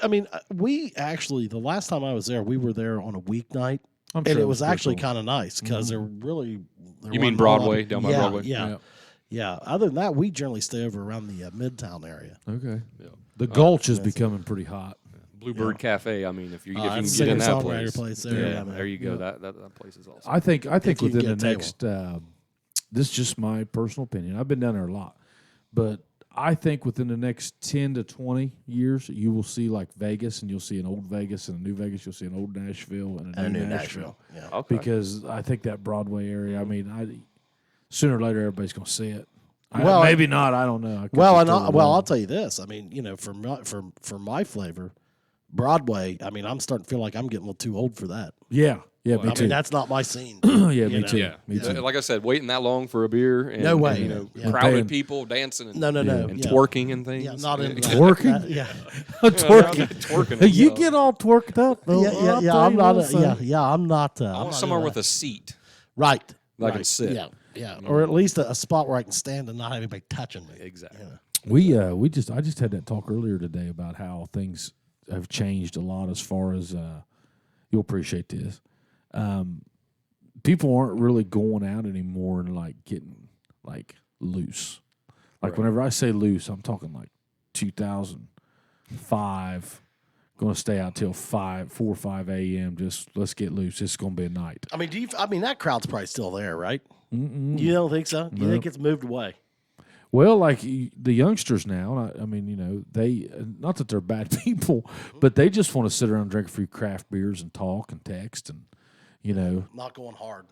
I mean, we actually, the last time I was there, we were there on a weeknight. I'm And sure it was actually pretty kind of nice because there really. You mean Broadway, down by yeah, Broadway? Yeah. Yeah. Yeah. Other than that, we generally stay over around the Midtown area. cool. Okay. Yeah. The Gulch is becoming pretty hot. Bluebird Cafe. I mean, if you can that's get in that singer-songwriter place, place there, yeah, man. there you go. Yeah. That place is awesome. I think you can within get the a next, this is just my personal opinion. I've been down there a lot, but I think within the next 10 to 20 years, you will see like Vegas, and you'll see an old Vegas and a new Vegas. You'll see an old Nashville and a new Nashville. Yeah. Okay. Because I think that Broadway area. I mean, sooner or later, everybody's going to see it. Well, maybe not. I don't know. I could Well, be and totally I'll wrong. tell you this. I mean, for my flavor, Broadway. I mean, I'm starting to feel like I'm getting a little too old for that. Yeah, me I too. mean, that's not my scene. yeah, you me know. too. Yeah, Me too. Like I said, waiting that long for a beer. And, No way. And, Yeah. crowded Paying- people dancing. And, No. And yeah. twerking and things. Yeah, not into that. Twerking? That- yeah. Twerking. Twerking. Hey, you so. get all twerked up. though. Yeah. I'll Yeah. tell I'm you not. what, son. I'm not. I I'm want not somewhere into with that. a seat. Right. that I can right. sit. Yeah. Yeah. Or at least a spot where I can stand and not have anybody touching me. Exactly. I just had that talk earlier today about how things have changed a lot as far as you'll appreciate this. People aren't really going out anymore and like getting like loose. Like Right. whenever I say loose, I'm talking like 2005. Going to stay out till 4 or 5 a.m. Just let's get loose. It's going to be a night. I mean, that crowd's probably still there, right? You don't think so? You think it's moved away? Well, like the youngsters now, I mean, they not that they're bad people, but they just want to sit around and drink a few craft beers and talk and text and, Not going hard.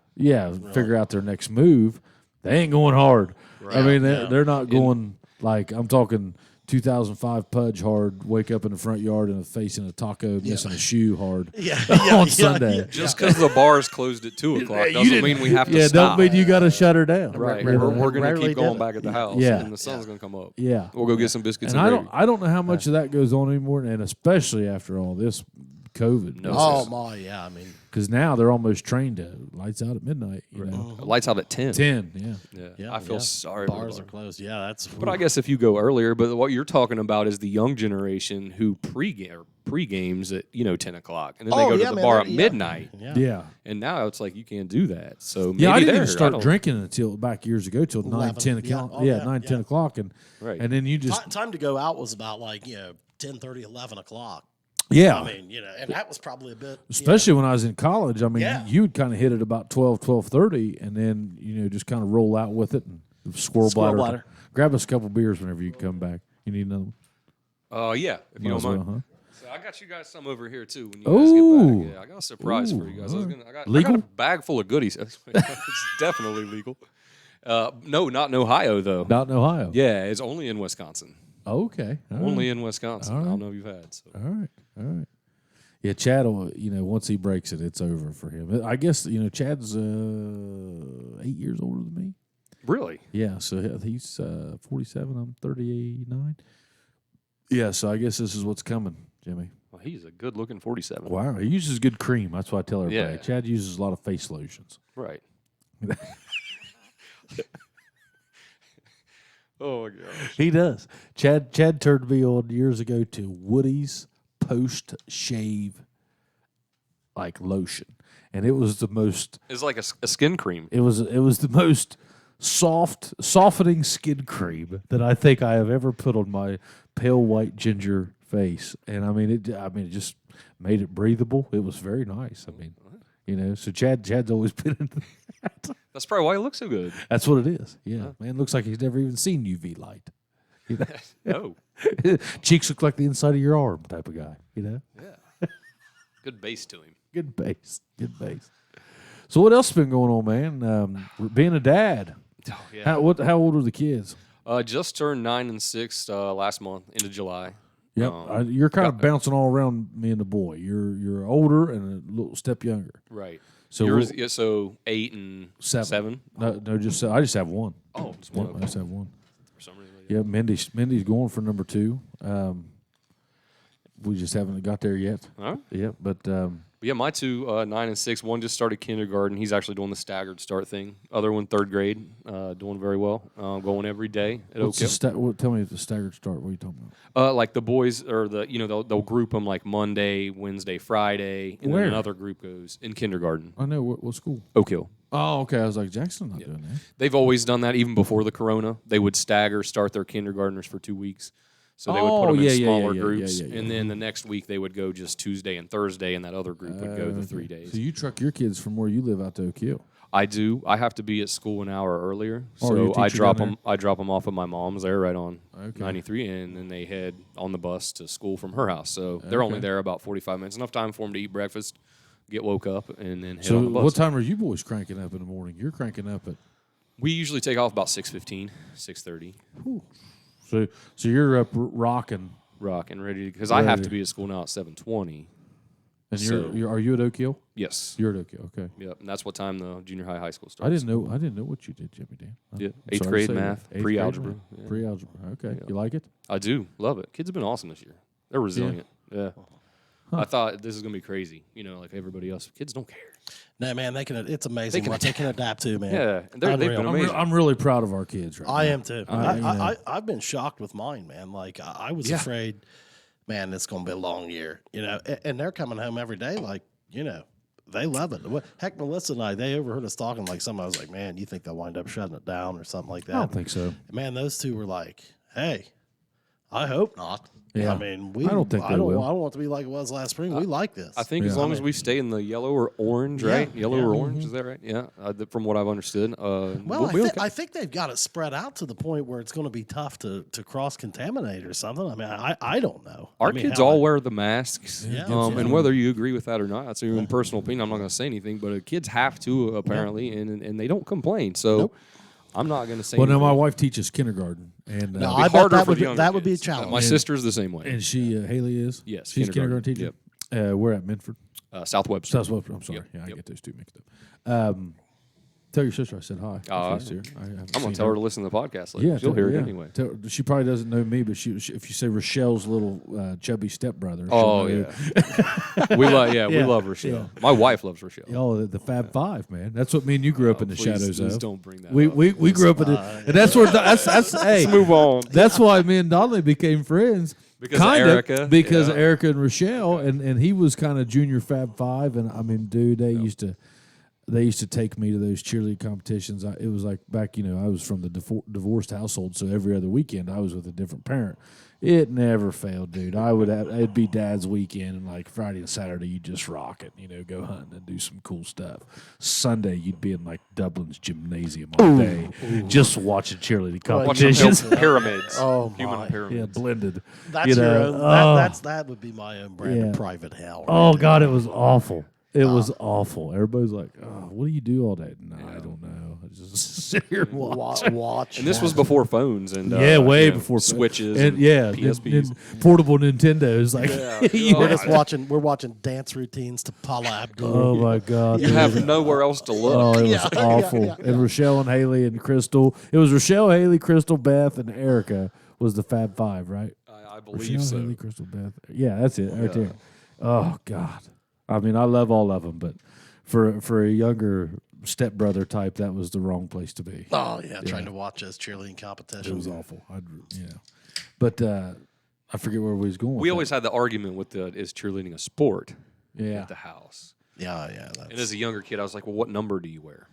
figure out their next move. They ain't going hard. I mean, Yeah. they're not going like I'm talking 2005 Pudge hard. Wake up in the front yard and facing a taco, missing a shoe hard. Yeah. On Sunday. Just because the bars closed at 2 o'clock doesn't mean we have to stop. don't mean you got to shut her down. Right. Rarely- We're going to rarely keep going did it. back at the house. Yeah. And the sun's going to come up. Yeah. We'll go get some biscuits And and, I don't know how much of that goes on anymore, and especially after all this COVID. No. Oh my, yeah. I mean, Because now they're almost trained to lights out at midnight. Lights out at 10. 10, yeah. Yeah. I feel sorry. for the bars are bar. closed. Yeah, that's. But I guess if you go earlier, but what you're talking about is the young generation who pre-games at 10 o'clock, and then they go to the bar at midnight. Yeah. Yeah. And now it's like you can't do that. So maybe Yeah, I didn't there, even start don't- drinking until back years ago, till 9, 11. 10 Yeah. o'clock. Oh, Yeah, yeah, 9, yeah. 10 o'clock. And then you just, Time to go out was about 10:30, 11 o'clock. yeah. I mean, and that was probably a bit. Especially when I was in college. I mean, Yeah. you would kind of hit it about 12:30, and then, just kind of roll out with it and squirrel Squirrel bladder. bladder. Grab us a couple beers whenever you come back. You need another one? Yeah, if you Might don't as well, mind. huh? So I got you guys some over here too. When you guys get Ooh. back, yeah, I got a surprise for you guys. I got Legal? a bag full of goodies. It's definitely legal. No, not in Ohio though. Not in Ohio. Yeah, it's only in Wisconsin. Okay. All Only right. in Wisconsin. All I don't right. know if you've had. So. All right. Yeah, Chad will, once he breaks it, it's over for him. I guess, Chad's 8 years older than me. Really? Yeah, so he's 47, I'm 39. Yeah, so I guess this is what's coming, Jimmy. Well, he's a good-looking 47. Wow, he uses good cream. That's why I tell everybody. Yeah. Chad uses a lot of face lotions. Right. Oh my gosh. He does. Chad turned me on years ago to Woody's post shave like lotion, and it was the most. It's like a skin cream. It was the most softening skin cream that I think I have ever put on my pale white ginger face, and it just made it breathable. It was very nice. I mean, so Chad's always been into that. That's probably why it looks so good. That's what it is. Yeah, man, looks like he's never even seen UV light. No. Cheeks look like the inside of your arm, type of guy. Yeah. Good base to him. Good base. Good base. So what else has been going on, man? Being a dad. Oh yeah. How old are the kids? Just turned 9 and 6 last month, into July. Yep, you're kind of bouncing all around me and the boy. You're older and a little step younger. Right. So yours, so 8 and 7. No, I just have one. Oh, just one. Yep, I just have one. For some reason. Yeah, Mindy's going for number 2. We just haven't got there yet. All right. Yeah, but Yeah, my two, 9 and 6. One just started kindergarten. He's actually doing the staggered start thing. Other one, 3rd grade, doing very well. Going every day at Oak Hill. tell me the staggered start. What are you talking about? Like the boys, or they'll group them like Monday, Wednesday, Friday, and Where? then another group goes in kindergarten. I know what school. Oak Hill. Oh, okay. I was like, Jackson's not doing that. They've always done that, even before the corona. They would start their kindergartners for 2 weeks. So they would put them in smaller groups, and then the next week they would go just Tuesday and Thursday, and that other group would go the 3 days. So you truck your kids from where you live out to Oak Hill? I do. I have to be at school an hour earlier, Oh, you're a so I teacher drop down them. I drop them off at my mom's there, right on Okay. 93, and then they head on the bus to school from her house. So they're only there about 45 minutes, enough time for them to eat breakfast, get woke up, and then head on the bus. What time are you boys cranking up in the morning? You're cranking up at. We usually take off about 6:15, 6:30. So you're up rocking. Rocking, ready, because I have to be at school now at 7:20. And So- are you at Oak Hill? Yes. You're at Oak Hill. Okay. Yep, and that's what time the junior high school starts. I didn't know what you did, Jimmy Dan. Yeah, I'm 8th sorry to grade say that. math, 8th grade pre-algebra. math. Yeah. Pre-algebra. Okay. Yeah. You like it? I do love it. Kids have been awesome this year. They're resilient. Yeah. I thought this is gonna be crazy. Like everybody else, kids don't care. No, man, it's amazing what they can adapt to, man. Yeah, and they've been Unreal. amazing. I'm really proud of our kids right I now. am too. I've been shocked with mine, man. Like I was afraid, man, it's going to be a long year, and they're coming home every day, like, they love it. Heck, Melissa and they overheard us talking, like somebody was like, man, you think they'll wind up shutting it down or something like that? I don't think so. Man, those two were like, hey, I hope not. Yeah. I mean, I don't think they will. I don't want it to be like it was last spring. We like this. I think as long as we stay in the yellow or orange, right? Yellow or orange, is that right? Yeah, from what I've understood. Well, I think they've got it spread out to the point where it's going to be tough to cross contaminate or something. I mean, I don't know. Our kids all wear the masks, Yeah. and whether you agree with that or not, that's your own personal opinion. I'm not going to say anything, but kids have to apparently, and they don't complain. So I'm not going to say. Well, now anything. my wife teaches kindergarten, and No, It'd I be bet harder that for would the be, younger that would be a kids. challenge. My sister's the same way. and she Haley is. Yes, she's a kindergarten kindergarten. teacher. We're at Minford. Southwest. Southwest. I'm sorry. Yep, Yeah, I yep. get those two mixed up. Tell your sister I said hi. Oh, If she's here. I haven't I'm going seen to tell her to listen to the podcast. Like, Yeah, she'll hear it anyway. She probably doesn't know me, but she if you say Rochelle's little chubby stepbrother. Oh she'll know. yeah, we love Rochelle. Yeah. My wife loves Rochelle. Oh, the Fab Five, man. That's what me and you grew up in the Please shadows of. don't bring that. We up. grew up in it, and that's where that's hey. Move on. That's why me and Donnelly became friends. Because of Kinda, Erica, because yeah. Erica and Rochelle, and he was kind of junior Fab Five, and I mean, dude, they used to take me to those cheerleading competitions. It was like back, I was from the divorced household, so every other weekend I was with a different parent. It never failed, dude. It'd be Dad's weekend, and like Friday and Saturday you just rock it, go hunting and do some cool stuff. Sunday you'd be in like Dublin's gymnasium all day, just watching cheerleading Watching competitions. pyramids. Oh, Human my. pyramids. Yeah, blended. That's You your know, own. That would be my own brand Yeah. of private hell. Oh God, it was awful. It was awful. Everybody's like, "Oh, what do you do all day?" No, I don't know. I just sit here and watch. Watch. And this was before phones and Way before switches and PSPs. portable Nintendos. Like, We're watching dance routines to Paula Abdul. oh my God, You have nowhere else to look. oh, it was Yeah, awful. yeah. And Rochelle and Haley and Crystal. It was Rochelle, Haley, Crystal, Beth, and Erica was the Fab Five, right? I believe Rochelle, so. Haley, Crystal, Beth. Yeah, that's it. Right there. Oh God. I mean, I love all of them, but for a younger stepbrother type, that was the wrong place to be. Oh yeah, trying to watch those cheerleading It competitions. was awful. But I forget where we was going. We always had the argument with is cheerleading a sport yeah. at the house. Yeah. And as a younger kid, I was like, well, what number do you wear?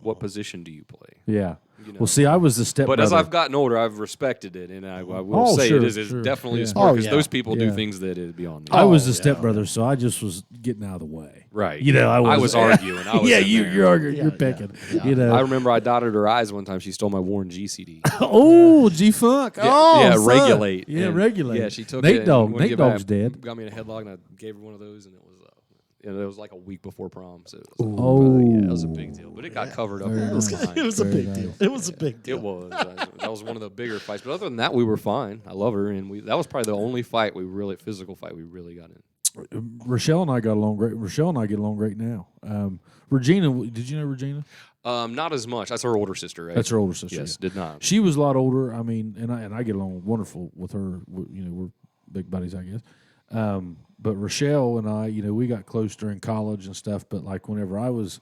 What position do you play? Yeah. You know? Well, see, I was the stepbrother. But as I've gotten older, I've respected it, and I will Oh, say sure, it is sure. definitely a Yeah. sport Oh, because yeah. those people do Yeah. things that is beyond me. I was Oh, the yeah, stepbrother, so I just was getting out of the way. Right. You know, I was arguing. I was yeah, in there. you're arguing. Yeah, You're yeah, picking. yeah. You know. I remember I dotted her eyes one time. She stole my Warren G CD. Oh, G Funk. Oh, yeah, son. Regulate. Yeah, And, Regulate. Yeah, she took Nate it. and Dogg. wouldn't Nate give it Dogg's back. dead. Got me in a headlock, and I gave her one of those, and it was like a week before prom. So it was, Oh. yeah, it was a big deal. But it got covered up. Very It nice. was fine. It was a Very big nice. deal. It was a big deal. It was. That was one of the bigger fights. But other than that, we were fine. I love her, and that was probably the only physical fight we really got in. Rochelle and I got along great. Rochelle and I get along great now. Regina, did you know Regina? Not as much. That's her older sister, right? That's her older sister. Yes, yeah. did not. She was a lot older. I mean, and I get along wonderful with her. We're big buddies, I guess. But Rochelle and I, we got close during college and stuff. But like whenever I was,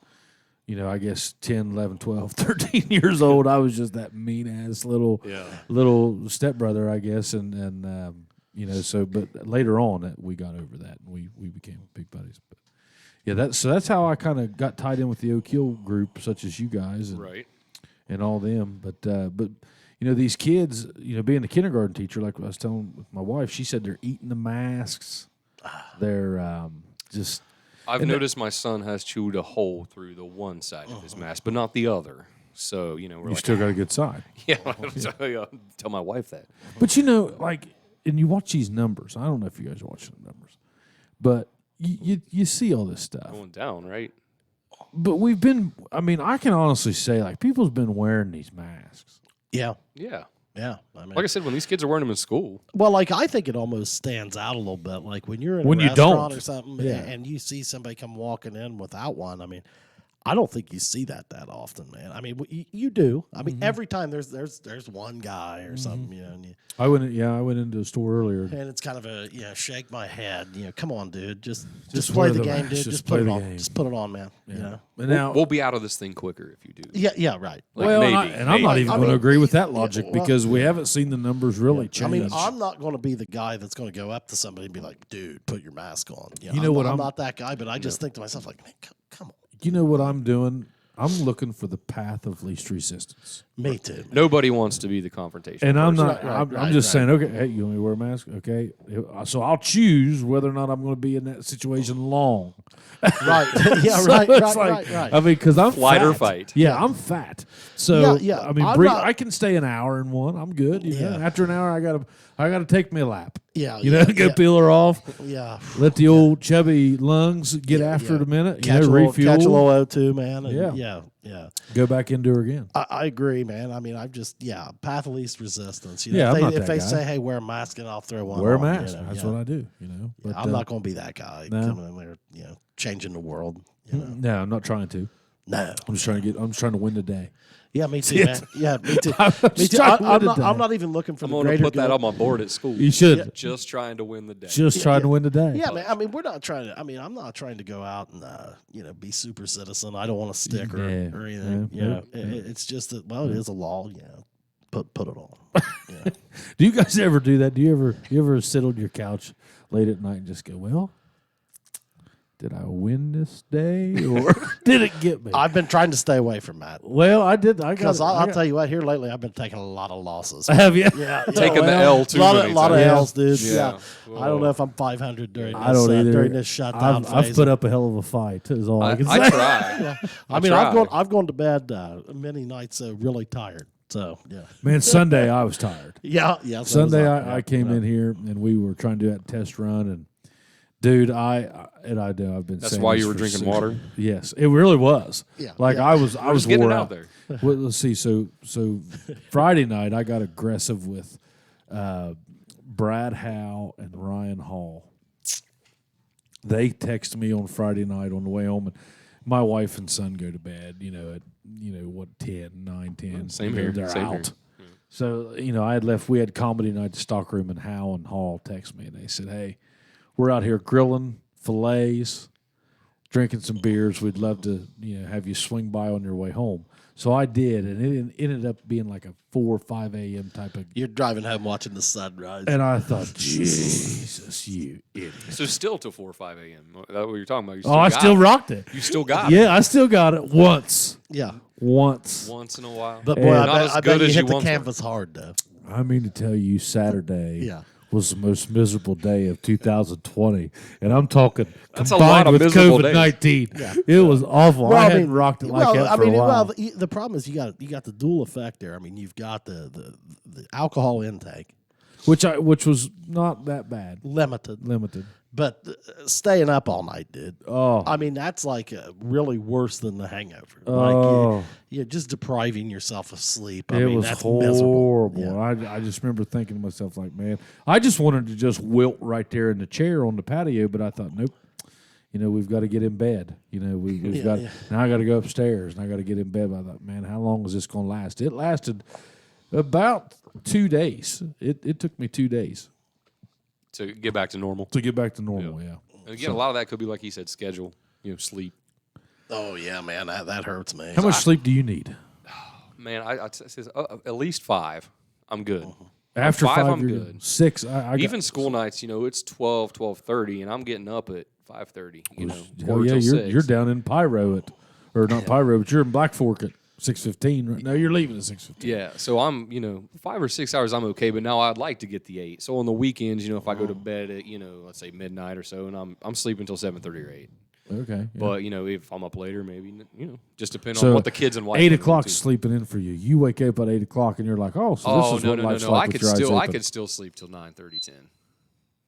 I guess 10, 11, 12, 13 years old, I was just that mean ass little stepbrother, I guess. And so but later on we got over that and we became big buddies. But yeah, that's how I kind of got tied in with the Oak Hill group, such as you guys, and all them. But these kids, being the kindergarten teacher, like I was telling my wife, she said they're eating the masks. They're just. I've noticed my son has chewed a hole through the one side of his mask, but not the other. So we're You still got a good side. yeah. Tell my wife that. But and you watch these numbers. I don't know if you guys are watching the numbers, but you see all this stuff. Going down, right? But I can honestly say, like, people's been wearing these masks. Yeah. Yeah. Yeah. I mean, Like I said, when these kids are wearing them in school, well, like I think it almost stands out a little bit. Like when you're in When a you restaurant don't. or something, Yeah. and you see somebody come walking in without one. I mean, I don't think you see that often, man. I mean, you do. I mean, every time there's one guy or something, and I went into a store earlier. and it's kind of a shake my head. Come on, dude, just Just play wear the the game, mask, dude. just Just play put it the on. game. Just put it on, man. But now, we'll be out of this thing quicker if you do. Yeah, right. Like well, maybe, and I'm not even I going to mean, agree with that logic well, because we haven't seen the numbers really change. I mean, I'm not going to be the guy that's going to go up to somebody and be like, "Dude, put your mask on." You know what? I'm I'm not that guy, but I just think to myself, like, "Man, come on." You know what I'm doing? I'm looking for the path of least resistance. Me too. Nobody wants to be the confrontation. And I'm person. not. Right, I'm right, just right. saying. Okay, hey, you want me to wear a mask? Okay, so I'll choose whether or not I'm going to be in that situation long. Right. Yeah. So Right. it's Right. I mean, because I'm Flight fat. or fight. Yeah, I'm fat. So Yeah. I mean, I'm not- I can stay an hour in one. I'm good. You know? Yeah. After an hour, I gotta take me a lap. Yeah. You know, go yeah, peel her off. Yeah. Let the old chubby lungs get after it a minute. Catch a Refuel. little O2, man. And Yeah. Yeah. Go back into her again. I agree, man. I mean, I've just path of least resistance. Yeah, I'm not if that they guy. say, "Hey, wear a mask," and I'll throw one. Wear a on, mask. you know, That's yeah. what I do. You know. Yeah, But, I'm not going to be that guy no. coming in there, changing the world. You know? No, I'm not trying to. No. I'm just trying to win the day. Yeah, me too, man. Yeah, me too. I'm Me just too. trying to win the I'm day. not even looking for I'm the going to greater put that good. on my board at school. You should. Just trying to win the day. Just trying to win the day. Yeah, man. I mean, we're not trying to. I mean, I'm not trying to go out and be super citizen. I don't want a sticker Yeah. or anything. Yeah. It's just that. Well, it is a law. Put it on. Yeah. Do you guys ever do that? Do you ever sit on your couch late at night and just go, well, did I win this day or did it get me? I've been trying to stay away from that Well, I did. because I'll tell you what. Here lately, I've been taking a lot of losses. Have you? Yeah, Taking the L too lot many of times. L's, dude. Yeah. Yeah. I don't know if I'm 500 during this, I don't either. during this shutdown I've phase. put up a hell of a fight. Is all I can say. I try. I mean, try. I've gone to bed many nights really tired. So yeah, Man, Sunday I was tired. yeah. So Sunday was I came in here and we were trying to do that test run and dude, I've been. That's saying why this you were for drinking 6 water? Yes, it really was. Yeah, like yeah. I was Just getting wore it out out there. Well, let's see. So Friday night I got aggressive with Brad Howe and Ryan Hall. They texted me on Friday night on the way home, and my wife and son go to bed. What 9, 10. Same here. They're Same out. here. So I had left. We had comedy night at the stockroom, and Howe and Hall text me, and they said, "Hey, we're out here grilling fillets, drinking some beers. We'd love to, have you swing by on your way home. So I did, and it ended up being like a 4 or 5 a.m. type of. You're driving home watching the sunrise. And I thought, Jesus, you idiot. So still till 4 or 5 a.m. That's what you're talking about. I still rocked it. You still got it. Yeah, I still got it once. Yeah. Once. Once in a while. But boy, Not I as bet good you as hit the once were. canvas hard, though. I mean to tell you, Saturday Yeah. was the most miserable day of 2020. And I'm talking That's a lot combined of with miserable days. COVID-19. It was awful. I hadn't rocked it like that for a while. The problem is you got the dual effect there. I mean, you've got the alcohol intake Which was not that bad. limited, but staying up all night, dude. Oh. I mean, that's like really worse than the hangover. Oh. Like you're just depriving yourself of sleep. I It mean, was that's horrible. miserable. Yeah. I just remember thinking to myself, like, man, I just wanted to just wilt right there in the chair on the patio, but I thought, nope. We've got to get in bed. We've got now. I got to go upstairs and I got to get in bed. But I thought, man, how long is this going to last? It lasted about 2 days. It took me 2 days To get back to normal. to get back to normal. Yeah. And again, a lot of that could be, like he said, schedule, sleep. Oh yeah, man, that hurts me. How much sleep do you need? Man, I'd say at least 5. I'm good. After 5, 5, I'm you're good. 6. I Even school nights, it's 12:30, and I'm getting up at 5:30. Oh yeah, you're down in Pyro or not Pyro, but you're in Black Fork at 6:15. Right? No, you're leaving at 6:15. Yeah, so I'm 5 or 6 hours I'm okay, but now I'd like to get the 8. So on the weekends, if I go to bed at let's say midnight or so, and I'm sleeping until 7:30 or 8. Okay. Yeah. But if I'm up later, maybe just depend So on what the kids and wife. 8 want to do, o'clock's too. sleeping in for you. You wake up at 8 o'clock and you're like, oh, so this is what life's like I with could your eyes still I open. could still sleep till 9:30, 10.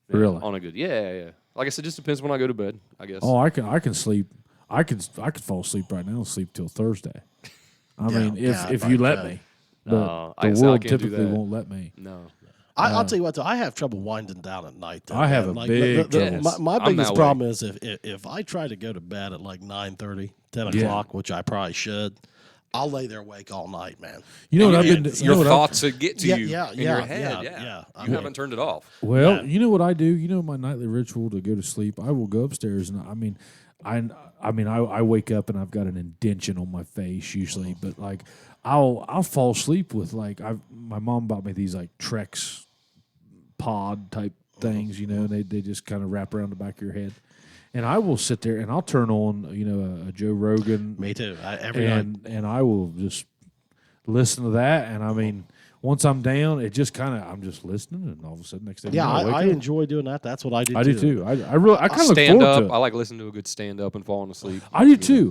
Really? On a good yeah. Like I said, just depends when I go to bed, I guess. Oh, I can sleep. I could fall asleep right now and sleep till Thursday. I mean, if you let me. But I the say I world can't do typically that. won't let me. No. I'll tell you what, though, I have trouble winding down at night. Though, I have man. a big trouble. my I'm biggest that problem is if I try to go to bed at like 9:30, 10 Yeah. o'clock, which I probably should, I'll lay there awake all night, man. You know what I've And been. Your you know what thoughts would get to Yeah, you yeah, in yeah, your head. yeah, Yeah. I You haven't turned it off. Well, Yeah. you know what I do. You know my nightly ritual to go to sleep. I will go upstairs and I wake up and I've got an indention on my face usually, but like I'll fall asleep with like my mom bought me these like Trex pod type things, and they just kind of wrap around the back of your head, and I will sit there and I'll turn on a Joe Rogan. Me too. Every night. And I will just listen to that, and I mean. Once I'm down, it just I'm just listening, and all of a sudden, next thing Yeah, you know, I wake up. enjoy doing that. That's what I do. I do too. I kind of look Stand forward up. to it. I like listening to a good stand up and falling asleep. I do too.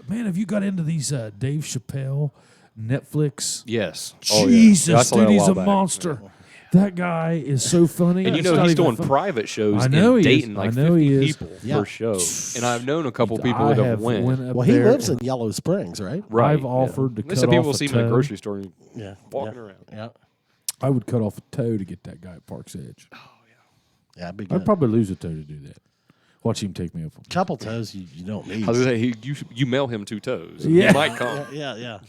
Man, have you got into these Dave Chappelle Netflix? Yes. Jesus, I saw that dude, he's while a back. monster. That guy is so funny. And It's not he's even doing funny. private shows I know in he is. Dayton, like I know 50 he is. people Yeah. per show. And I've known a couple people I that have have went. up Well, he there. lives in Yellow Springs, right? Right. I've offered to They cut said people off a see him in the toe. grocery store and Yeah. walking around. Yeah. I would cut off a toe to get that guy at Park's Edge. Yeah, big. I'd probably lose a toe to do that. Watch him take me up. Couple toes you don't need. I was gonna say, you mail him 2 toes. Yeah. He might come. Yeah.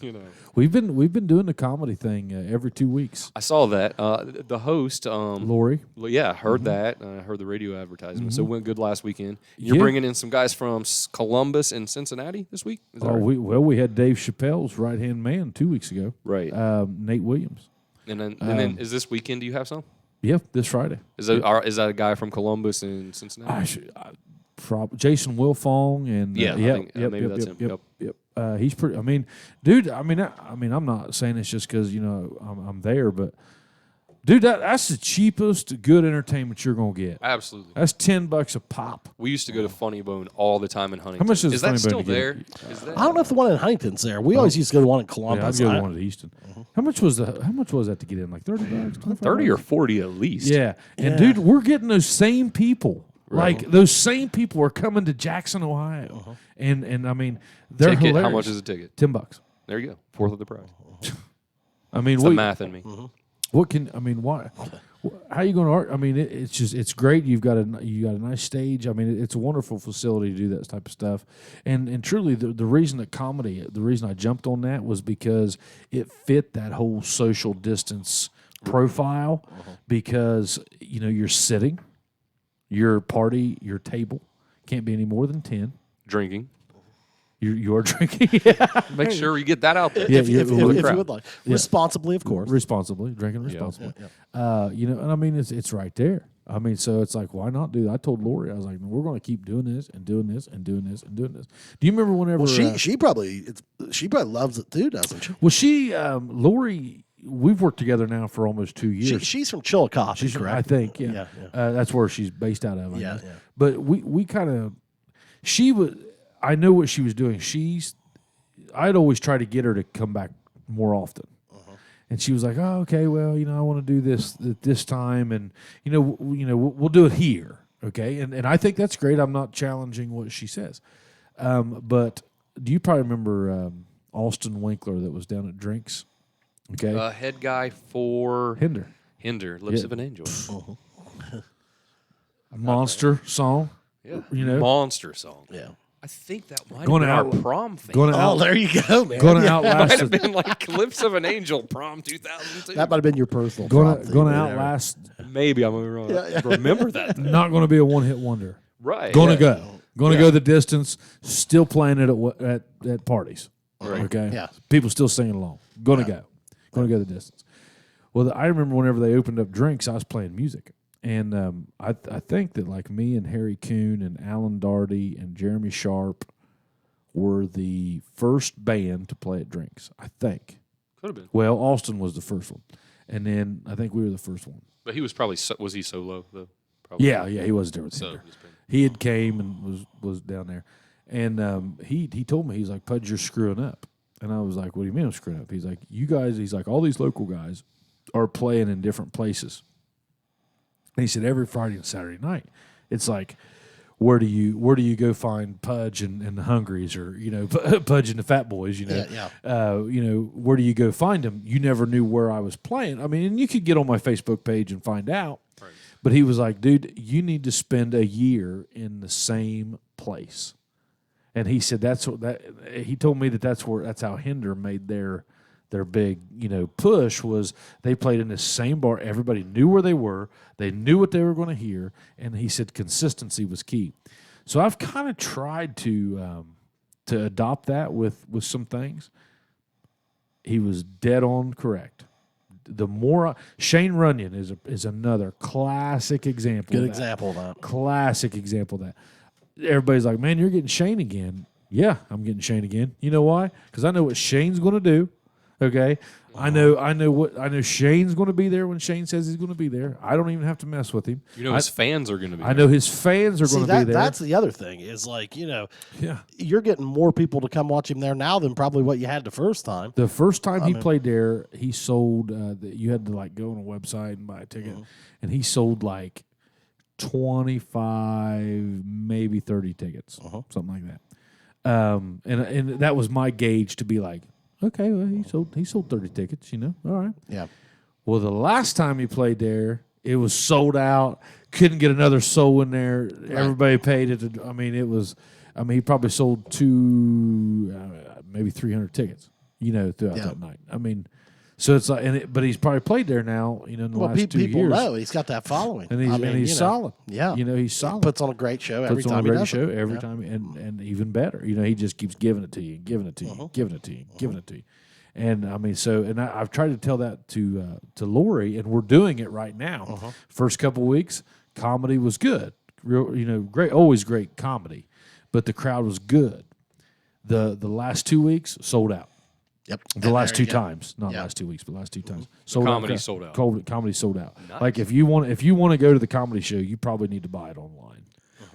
We've been doing the comedy thing every 2 weeks. I saw that. The host, Lori. yeah, heard that. I heard the radio advertisement. So it went good last weekend. You're Yeah. bringing in some guys from Columbus and Cincinnati this week? Is that right? We had Dave Chappelle's right hand man 2 weeks ago. Right. Nate Williams. And then is this weekend, do you have some? Yep, this Friday. Is that a guy from Columbus and Cincinnati? Jason Wilfong and Yeah, I think, maybe that's him. Yep. He's pretty. I mean, dude. I mean, I'm not saying it's just because I'm there, but dude, that's the cheapest good entertainment you're gonna get. Absolutely. That's $10 a pop. We used to go to Funny Bone all the time in Huntington. How much is that Funny still Bone to there? get? Is that? I don't know if the one in Huntington's there. We always used to go to the one in Yeah, I'd Columbus. go to one at Easton. How much was that to get in? Like $30, 30 or 40 at least. Yeah, and Yeah. dude, we're getting those same people. Right. Like those same people are coming to Jackson, Ohio, and I mean they're Ticket, hilarious. how much is a ticket? $10. There you go. Fourth of the price. I mean, It's the math in me. What can I mean? Why? How you going to art? I mean, it's great. You got a nice stage. I mean, it's a wonderful facility to do that type of stuff. And truly, the reason the reason I jumped on that was because it fit that whole social distance profile. Because you're sitting, your party, your table Can't be any more than 10. Drinking. You are drinking. Yeah. Make sure you get that out there. Yeah, if yeah, you crowd. would like. Responsibly, of course. Responsibly, drinking responsibly. And I mean, it's right there. I mean, so it's like, why not do that? I told Lori, I was like, we're going to keep doing this and doing this and doing this and doing this. Do you remember whenever? Well, she probably loves it too, doesn't she? Well, Lori, we've worked together now for almost 2 years. She's from Chillicothe, She's correct? I think, yeah. That's where she's based out of. I Yeah, guess. yeah. But we kind of, she was. I know what she was doing. I'd always try to get her to come back more often. And she was like, "Oh, okay. Well, I want to do this at this time, and we'll do it here, okay." And I think that's great. I'm not challenging what she says, but do you probably remember Austin Winkler that was down at Drinks? Okay, Head guy for Hinder, Lips of an Angel. a monster song. Yeah, Monster song. Yeah. I think that might Going have been out- our prom thing. Going Oh, there you go, man. Going to Yeah. Might outlast. have been like Lips of an Angel prom 2002. That might have been your personal. Going prop to thing going to there. outlast. Maybe I'm wrong. Remember that. Thing. Not going to be a one-hit wonder. Right. Going to yeah. go. Going to go the distance. Still playing it at parties. Right. Okay. Yeah. People still singing along. Going to go. Going to go the distance. Well, I remember whenever they opened up Drinks, I was playing music, and I think that like me and Harry Coon and Alan Darty and Jeremy Sharp were the first band to play at Drinks. I think. Could have been. Well, Austin was the first one, and then I think we were the first one. But he was probably was he solo though? Probably. Yeah, he was there with So Hinder. he's been- He had came and was down there, and he told me, he's like, "Pudge, you're screwing up," and I was like, "What do you mean I'm screwing up?" He's like, "You guys," he's like, "all these local guys are playing in different places," and he said every Friday and Saturday night, it's like, where do you go find Pudge and the Hungries, or Pudge and the Fat Boys, Yeah. where do you go find them? You never knew where I was playing. I mean, and you could get on my Facebook page and find out. Right. But he was like, "Dude, you need to spend a year in the same place." And he said he told me that's how Hinder made their big, push, was they played in the same bar. Everybody knew where they were. They knew what they were going to hear. And he said consistency was key. So I've kind of tried to adopt that with some things. He was dead on correct. The more Shane Runyon is another classic example. Good of that. example of that. Classic example of that. Everybody's like, "Man, you're getting Shane again." Yeah, I'm getting Shane again. You know why? Because I know what Shane's going to do. Okay, I know Shane's going to be there when Shane says he's going to be there. I don't even have to mess with him. his fans are going to be. I know his fans are going to be there. That's the other thing is like, Yeah. you're getting more people to come watch him there now than probably what you had the first time. The first time he played there, he sold. You had to like go on a website and buy a ticket, and he sold like 25, maybe 30 tickets, something like that. And that was my gauge to be like, okay, well, he sold 30 tickets, all right. Yeah. Well, the last time he played there, it was sold out. Couldn't get another soul in there. Right. Everybody paid it. He probably sold maybe 300 tickets, throughout that night. So it's like, but he's probably played there now, in the last 2 years. People know he's got that following, and he's solid. Yeah, he's solid. Puts on a great show every Puts on time. a great show every time, and even better. He just keeps giving it to you, giving it to you, giving it to you, giving it to you. And I've tried to tell that to Lori, and we're doing it right now. First couple weeks, comedy was good, real, great, always great comedy, but the crowd was good. The last 2 weeks sold out. Yep. The last two times, not last 2 weeks, but last two times. Sold comedy out. sold out. Comedy sold out. Nice. Like if you want to go to the comedy show, you probably need to buy it online.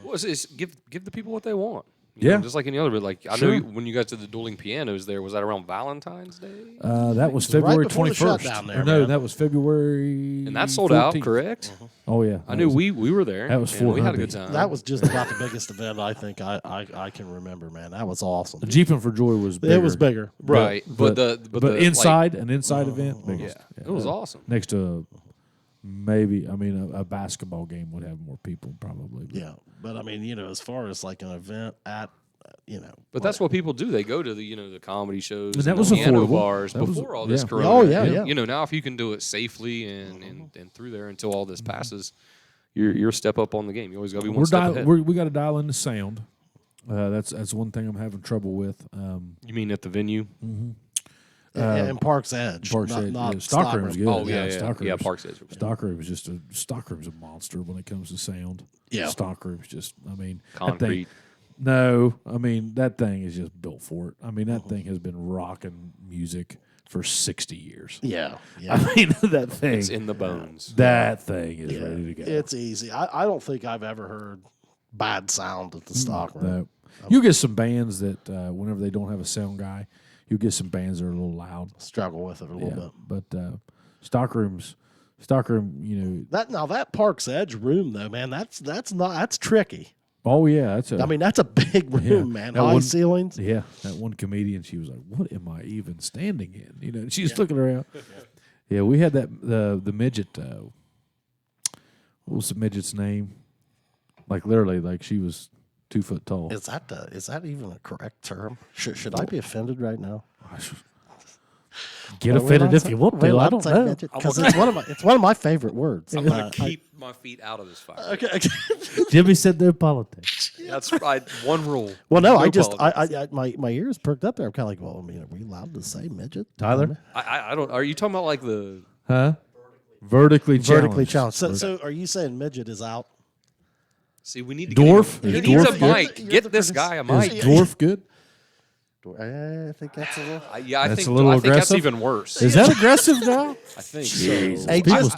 Well, it's give the people what they want. Yeah. Just like any other. But like I know when you guys did the dueling pianos, was that around Valentine's Day? That was right February before the 21st. shutdown there, No, man. that was February. And that sold out, 14th. correct? Oh yeah, I knew we were there. That was and we had a 400. good time. That was just about the biggest event I think I can remember, man. That was awesome. The Jeeping for Joy was bigger. It was bigger. right, but the inside an inside event, biggest. Yeah, it was awesome. Next to maybe a basketball game would have more people probably. But Yeah, but as far as like an event at, But that's what people do. They go to the comedy shows And that and was the piano affordable. bars That was- before all this yeah. corona. Oh, yeah, yeah. Now if you can do it safely and through there until all this passes, you're a step up on the game. You always got to be one step ahead. We got to dial in the sound. That's one thing I'm having trouble with. You mean at the venue? Mm-hmm. And Park's Edge. Park's Edge. Not Stockroom's good. Oh yeah. Stockroom's, Park's Edge. Stockroom's a monster when it comes to sound. Yeah. Stockroom's just, Concrete. That thing is just built for it. I mean, that thing has been rocking music for 60 years. Yeah. I mean, that thing. It's in the bones. That thing is ready to go. It's easy. I don't think I've ever heard bad sound at the Stockroom. No. You get some bands that whenever they don't have a sound guy, you get some bands that are a little loud. Struggle with it a little bit. But Stockroom, that Park's Edge room though, man, that's tricky. Oh yeah, that's a big room, man. High ceilings. Yeah, that one comedian, she was like, "What am I even standing in?" She's looking around. Yeah, we had that the midget. What was the midget's name? Like literally, like she was 2 foot tall. Is that even a correct term? Should I be offended right now? Get offended if you want to. I don't know, because it's one of my favorite words. I'm gonna keep my feet out of this fire. Okay. Jimmy said no politics. That's right. One rule. Well, no, politics. my ears perked up there. I'm kind of like, well, are we allowed to say midget? Tyler? I don't. Are you talking about like the? Huh? Vertically challenged. So are you saying midget is out? See, we need to dwarf. He needs a mic. Get this guy a mic. Is dwarf good? I think that's a little. I think that's even worse. Is that aggressive now? I think Jeez. so. Hey, I'm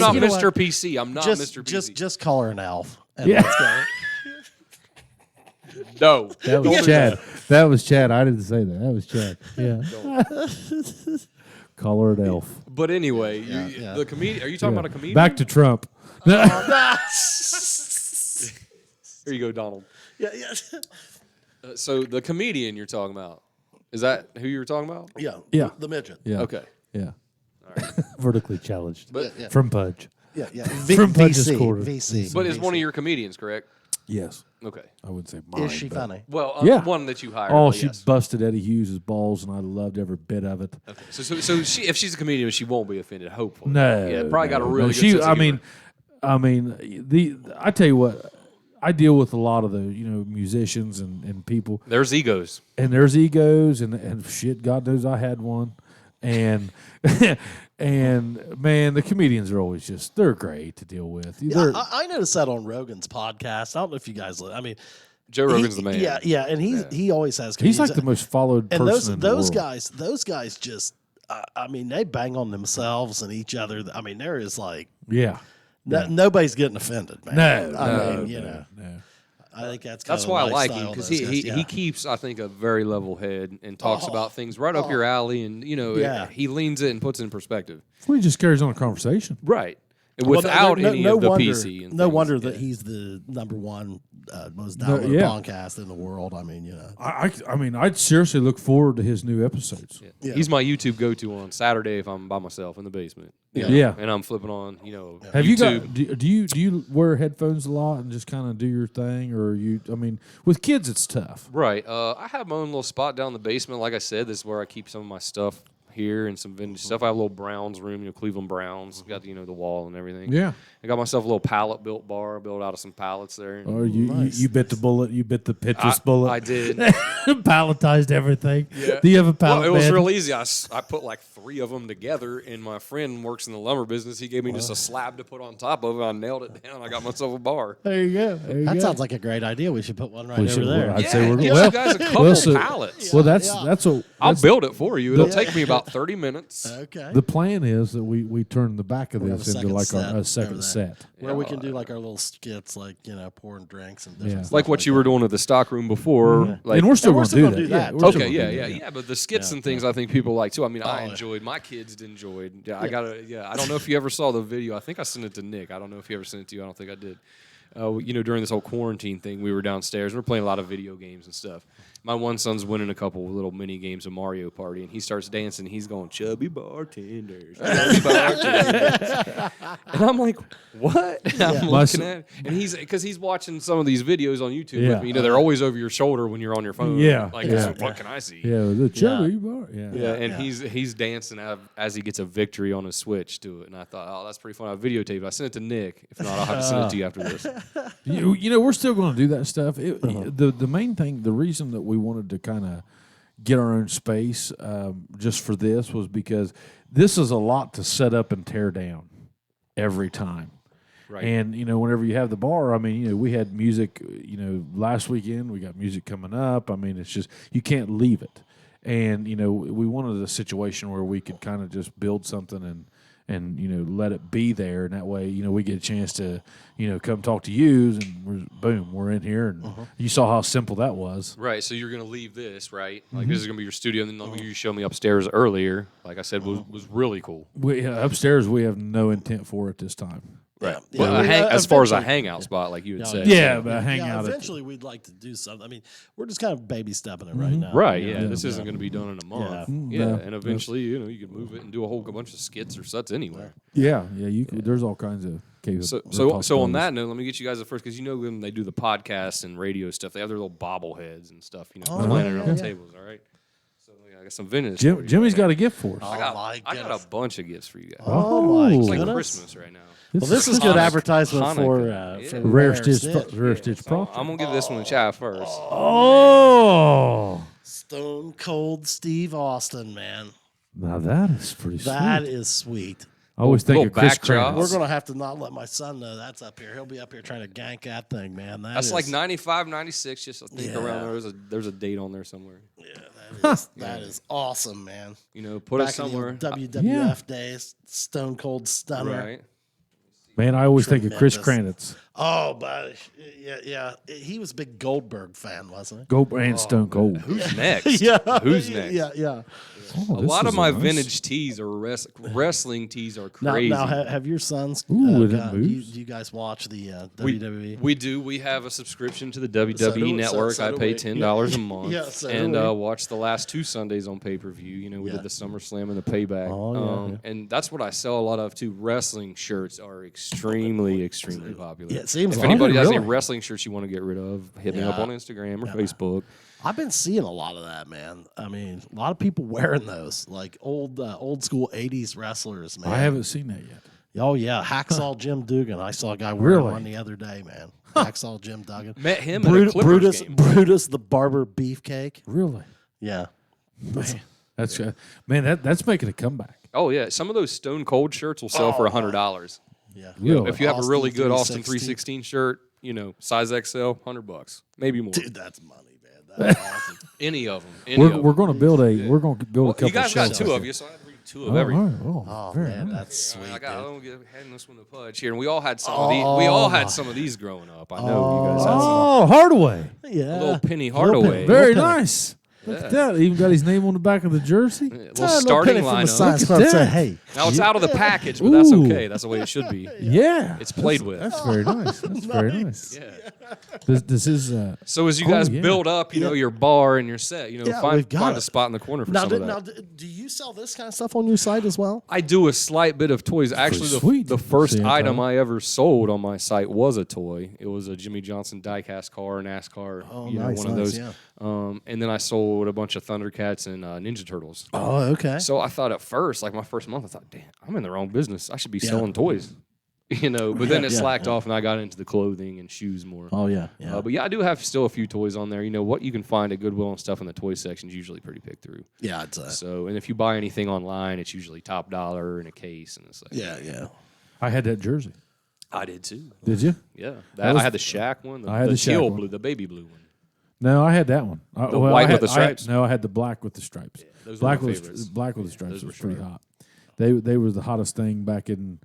not you know Mr. PC. I'm not Mr. PC. Just call her an elf. And Yeah. let's go. No. That was Chad. That was Chad. I didn't say that. That was Chad. Yeah. Call her an elf. But anyway, Yeah. the comedian. Are you talking about a comedian? Back to Trump. Here you go, Donald. Yeah. So the comedian you're talking about, is that who you were talking about? Yeah. The midget. Yeah. Okay. Yeah. All right. Vertically challenged. But From Pudge. Yeah. From Pudge's VC. quarter. VC. but is one of your comedians correct? Yes. Okay. I wouldn't say mine. Is she but- funny? Well, Yeah. one that you hired. Oh, but she yes. busted Eddie Hughes' balls, and I loved every bit of it. Okay. So she, if she's a comedian, she won't be offended. Hopefully. No. Yeah. Probably got a no. really good She. sense of humor. I tell you what. I deal with a lot of the musicians and people, There's egos. and there's egos and shit. God knows I had one, and and man, the comedians are always they're great to deal with. Yeah, I noticed that on Rogan's podcast. I don't know if you guys. I mean, Joe Rogan's the man. Yeah, and he always has. He's like the most followed and person in the those world. those guys just. I mean, they bang on themselves and each other. I mean, there is like. Yeah. Nobody's getting offended, man. No. I think that's why I like him because he keeps, I think, a very level head and talks about things right up your alley, and he leans it and puts it in perspective. Well, he just carries on a conversation. right, without any of the PC. And no things. wonder that he's the number one most downloaded podcast in the world. I mean, I mean, I'd seriously look forward to his new episodes. Yeah. He's my YouTube go-to on Saturday if I'm by myself in the basement. Yeah. And I'm flipping on, Have YouTube. you got? Do you wear headphones a lot and just kind of do your thing, or you? I mean, with kids, it's tough. Right. I have my own little spot down in the basement. Like I said, this is where I keep some of my stuff here and some vintage stuff. I have a little Browns room, Cleveland Browns. Got the wall and everything. Yeah. I got myself a little pallet built bar built out of some pallets there. Or you bit the bullet. You bit the Petrus bullet. I did. Palletized everything. Yeah. Do you have a pallet? Well, it was bed? real easy. I put like 3 of them together, and my friend works in the lumber business. He gave me just a slab to put on top of it. I nailed it down. I got myself a bar. There you go. that sounds like a great idea. We should put one right over there. I'd say we're give well, you guys a couple pallets. Well, that's what I'll build it for you. It'll take me about 30 minutes. Okay. the plan is that we turn the back of have this a into like second a set second over set. Where we can do like our little skits, like pouring drinks and different stuff Like what you were doing at the stock room before. Like, And we're still we're going to still do gonna that. do that. we're still okay, gonna do that. yeah. But the skits and things I think people like too. I mean, I enjoyed. My kids enjoyed. Yeah, I don't know if you ever saw the video. I think I sent it to Nick. I don't know if you ever sent it to you. I don't think I did. During this whole quarantine thing, we were downstairs. We were playing a lot of video games and stuff. My one son's winning a couple little mini games of Mario Party, and he starts dancing. He's going, chubby bartenders, chubby bartenders. And I'm like, what? I'm looking at, and he's watching some of these videos on YouTube with me. You know, they're always over your shoulder when you're on your phone. Like, what can I see? Yeah, the chubby bar. Yeah, and he's dancing as he gets a victory on a Switch to it. And I thought, oh, that's pretty fun. I videotaped it. I sent it to Nick. If not, I'll have to send it to you after this. You know, we're still going to do that stuff. The main thing, the reason that we wanted to kind of get our own space just for this was because this is a lot to set up and tear down every time. Right. And, you know, whenever you have the bar, I mean, you know, we had music, you know, last weekend, we got music coming up. I mean, it's just, you can't leave it. And, you know, we wanted a situation where we could kind of just build something and, you know, let it be there. And that way, you know, we get a chance to, you know, come talk to you and we're in here. And you saw how simple that was. Right. So you're going to leave this, right? Like this is going to be your studio. And then you showed me upstairs earlier, like I said, was really cool. Upstairs, we have no intent for it this time. Right. Yeah. Well, as far as a hangout spot, like you would say. Yeah, but a hangout. Eventually, we'd like to do something. I mean, we're just kind of baby stepping it right now. Right, yeah. This isn't going to be done in a month. Yeah, No. and eventually, you know, you could move it and do a whole bunch of skits or sets anywhere. Yeah. There's all kinds of So on that note, let me get you guys the first, because you know when they do the podcast and radio stuff, they have their little bobbleheads and stuff, you know, planted on the tables. All right. So I got some vintage. Jimmy's got a gift for us. I got a bunch of gifts for you guys. Oh my It's like goodness. Christmas right now. Well, this is good advertisement Hanukkah. for Rare Stitch So Proctor. I'm gonna give this one a chat first. Oh, Stone Cold Steve Austin, man. now that is pretty sweet. That is sweet. I always think of Little Chris backdrop. Kranz. We're going to have to not let my son know that's up here. He'll be up here trying to gank that thing, man. That's like 95, 96, just I think around there. There's a date on there somewhere. Yeah, that is awesome, man. You know, put Back it somewhere. in the WWF days, Stone Cold Stunner. Right. Man, I always think of Chris Tremendous. Kranitz. Oh, but yeah. He was a big Goldberg fan, wasn't he? Go and Stone Cold. Who's next? Yeah. Who's next? Yeah. Oh, A this lot is of my nice- vintage tees are wrestling tees are crazy. Now have your sons? Ooh, it do moves. you guys watch the we, WWE? we do. We have a subscription to the WWE So do- Network. so I do pay we. $10 a month, Yeah, so do and we. watch the last 2 Sundays on pay per view. You know, we Yeah. did the SummerSlam and the Payback. Oh, yeah. And that's what I sell a lot of too. Wrestling shirts are extremely popular. Yeah, it seems If like anybody it, has really. any wrestling shirts you want to get rid of, hit me up on Instagram or Facebook. I've been seeing a lot of that, man. I mean, a lot of people wearing those, like old school '80s wrestlers, man. I haven't seen that yet. Oh yeah, Hacksaw Jim Duggan. I saw a guy wearing Really? one the other day, man. Hacksaw Jim Duggan. Met him at a Clippers game. Brutus the Barber Beefcake. Really? Yeah. That's making a comeback. Oh yeah, some of those Stone Cold shirts will sell for $100. Yeah. Really? If you have a really good Austin 316. 316 shirt, you know, size XL, $100, maybe more. Dude, that's money, man. That's awesome. Any of them. We're going to build a couple. You guys got shelves 2 right of there. you, so I had to read 2 of every. Oh very man, nice. that's sweet. I got. dude. I'm handing this one to Pudge here, and we all had some of these. We all had some of these growing up. I know you guys had some. Oh, Hardaway. Yeah. A little Penny Little Hardaway. Very Penny. nice. Look at that. Even got his name on the back of the jersey. Little starting Penny from the lineup. science Look club at said, that. hey. Now it's out of the package, but that's Ooh. okay. That's the way it should be. Yeah. It's played with. That's very nice. That's very nice. Yeah. This is So as you guys yeah. build up, you know, your bar and your set, you know, Yeah, find we've got a it. spot in the corner for Now, some of that. now, do you sell this kind of stuff on your site as well? I do a slight bit of toys. Actually, sweet. the first See, item okay. I ever sold on my site was a toy. It was a Jimmy Johnson diecast car, NASCAR, nice, one of those. yeah. And then I sold a bunch of Thundercats and Ninja Turtles. Oh, okay. So I thought at first, like my first month, I thought, damn, I'm in the wrong business. I should be selling toys. You know, but then it slacked off and I got into the clothing and shoes more. Oh, yeah. But yeah, I do have still a few toys on there. You know, what you can find at Goodwill and stuff in the toy section is usually pretty picked through. Yeah, it's So, and if you buy anything online, it's usually top dollar in a case and it's like, yeah. I had that jersey. I did too. Did you? Yeah, That was- I had the Shaq one. I had the Shaq teal one. blue, the baby blue one. No, I had that one. white with the stripes? No, I had the black with the stripes. those were my black with favorites. black with the stripes Those was were pretty sharp. hot. They were the hottest thing back in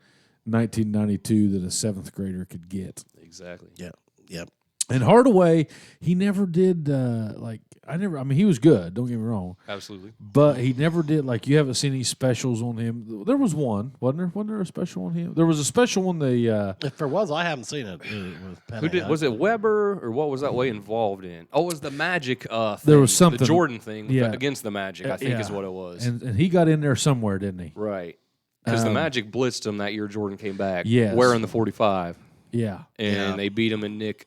1992 that a 7th grader could get. Exactly. Yep. And Hardaway, he never did like I mean, he was good. Don't get me wrong. Absolutely. But he never did, like, you haven't seen any specials on him. There was one, wasn't there? Wasn't there a special on him? There was a special on the. If there was, I haven't seen it. With Penny. Who did? Was it Weber or what was that way involved in? Oh, it was the Magic thing. There was something. The Jordan thing Yeah. against the Magic, I think is what it was. And he got in there somewhere, didn't he? Right. Because the Magic blitzed him that year Jordan came back Yes. wearing the 45. Yeah. And they beat him, and Nick